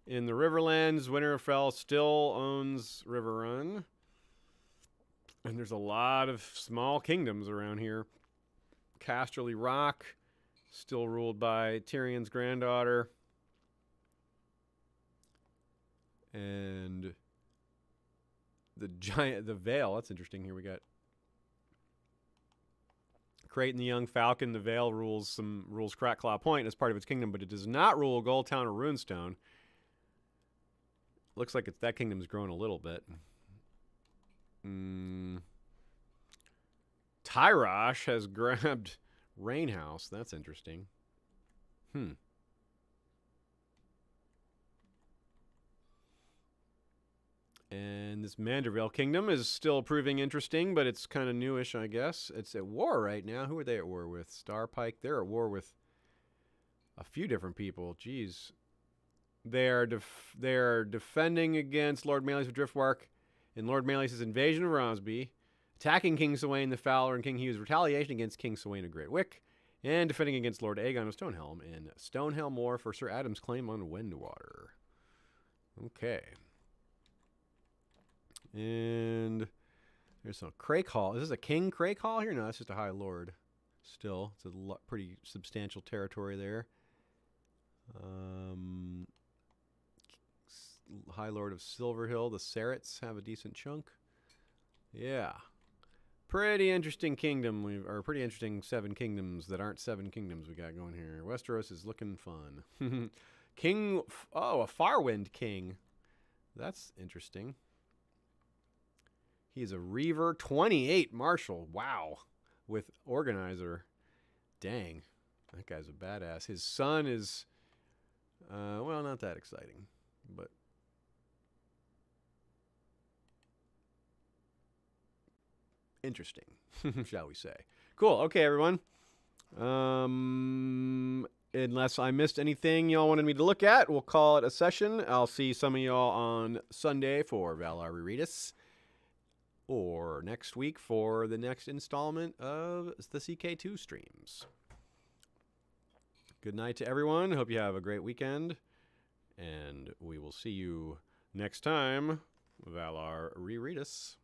In the Riverlands, Winterfell still owns Riverrun. And there's a lot of small kingdoms around here. Casterly Rock, still ruled by Tyrion's granddaughter. And the Vale, that's interesting here. We got Creighton the Young Falcon. The Vale rules Crackclaw Point as part of its kingdom, but it does not rule Goldtown or Runestone. Looks like that kingdom's grown a little bit. Tyrosh has grabbed Rainhouse. That's interesting. And this Manderville kingdom is still proving interesting, but it's kind of newish, I guess. It's at war right now. Who are they at war with? Starpike. They're at war with a few different people. Jeez. They are defending against Lord Malleus of Driftmark in Lord Malleus' invasion of Rosby, attacking King Swain the Fowler and King Hugh's retaliation against King Swain of Great Wick, and defending against Lord Aegon of Stonehelm in Stonehelm War for Sir Adam's claim on Windwater. Okay. And there's some Crake Hall. Is this a King Crake Hall here? No, that's just a High Lord. Still, it's a pretty substantial territory there. High Lord of Silverhill. The Sarets have a decent chunk. Yeah. Pretty interesting kingdom. Or pretty interesting 7 kingdoms that aren't 7 kingdoms we got going here. Westeros is looking fun. King... Oh, a Farwind King. That's interesting. He's a Reaver. 28 Marshal. Wow. With Organizer. Dang. That guy's a badass. His son is... well, not that exciting. But... interesting, shall we say. Cool. Okay, everyone. Unless I missed anything y'all wanted me to look at, we'll call it a session. I'll see some of y'all on Sunday for Valar Rereadus, or next week for the next installment of the CK2 streams. Good night to everyone. Hope you have a great weekend, and we will see you next time, Valar Rereadus.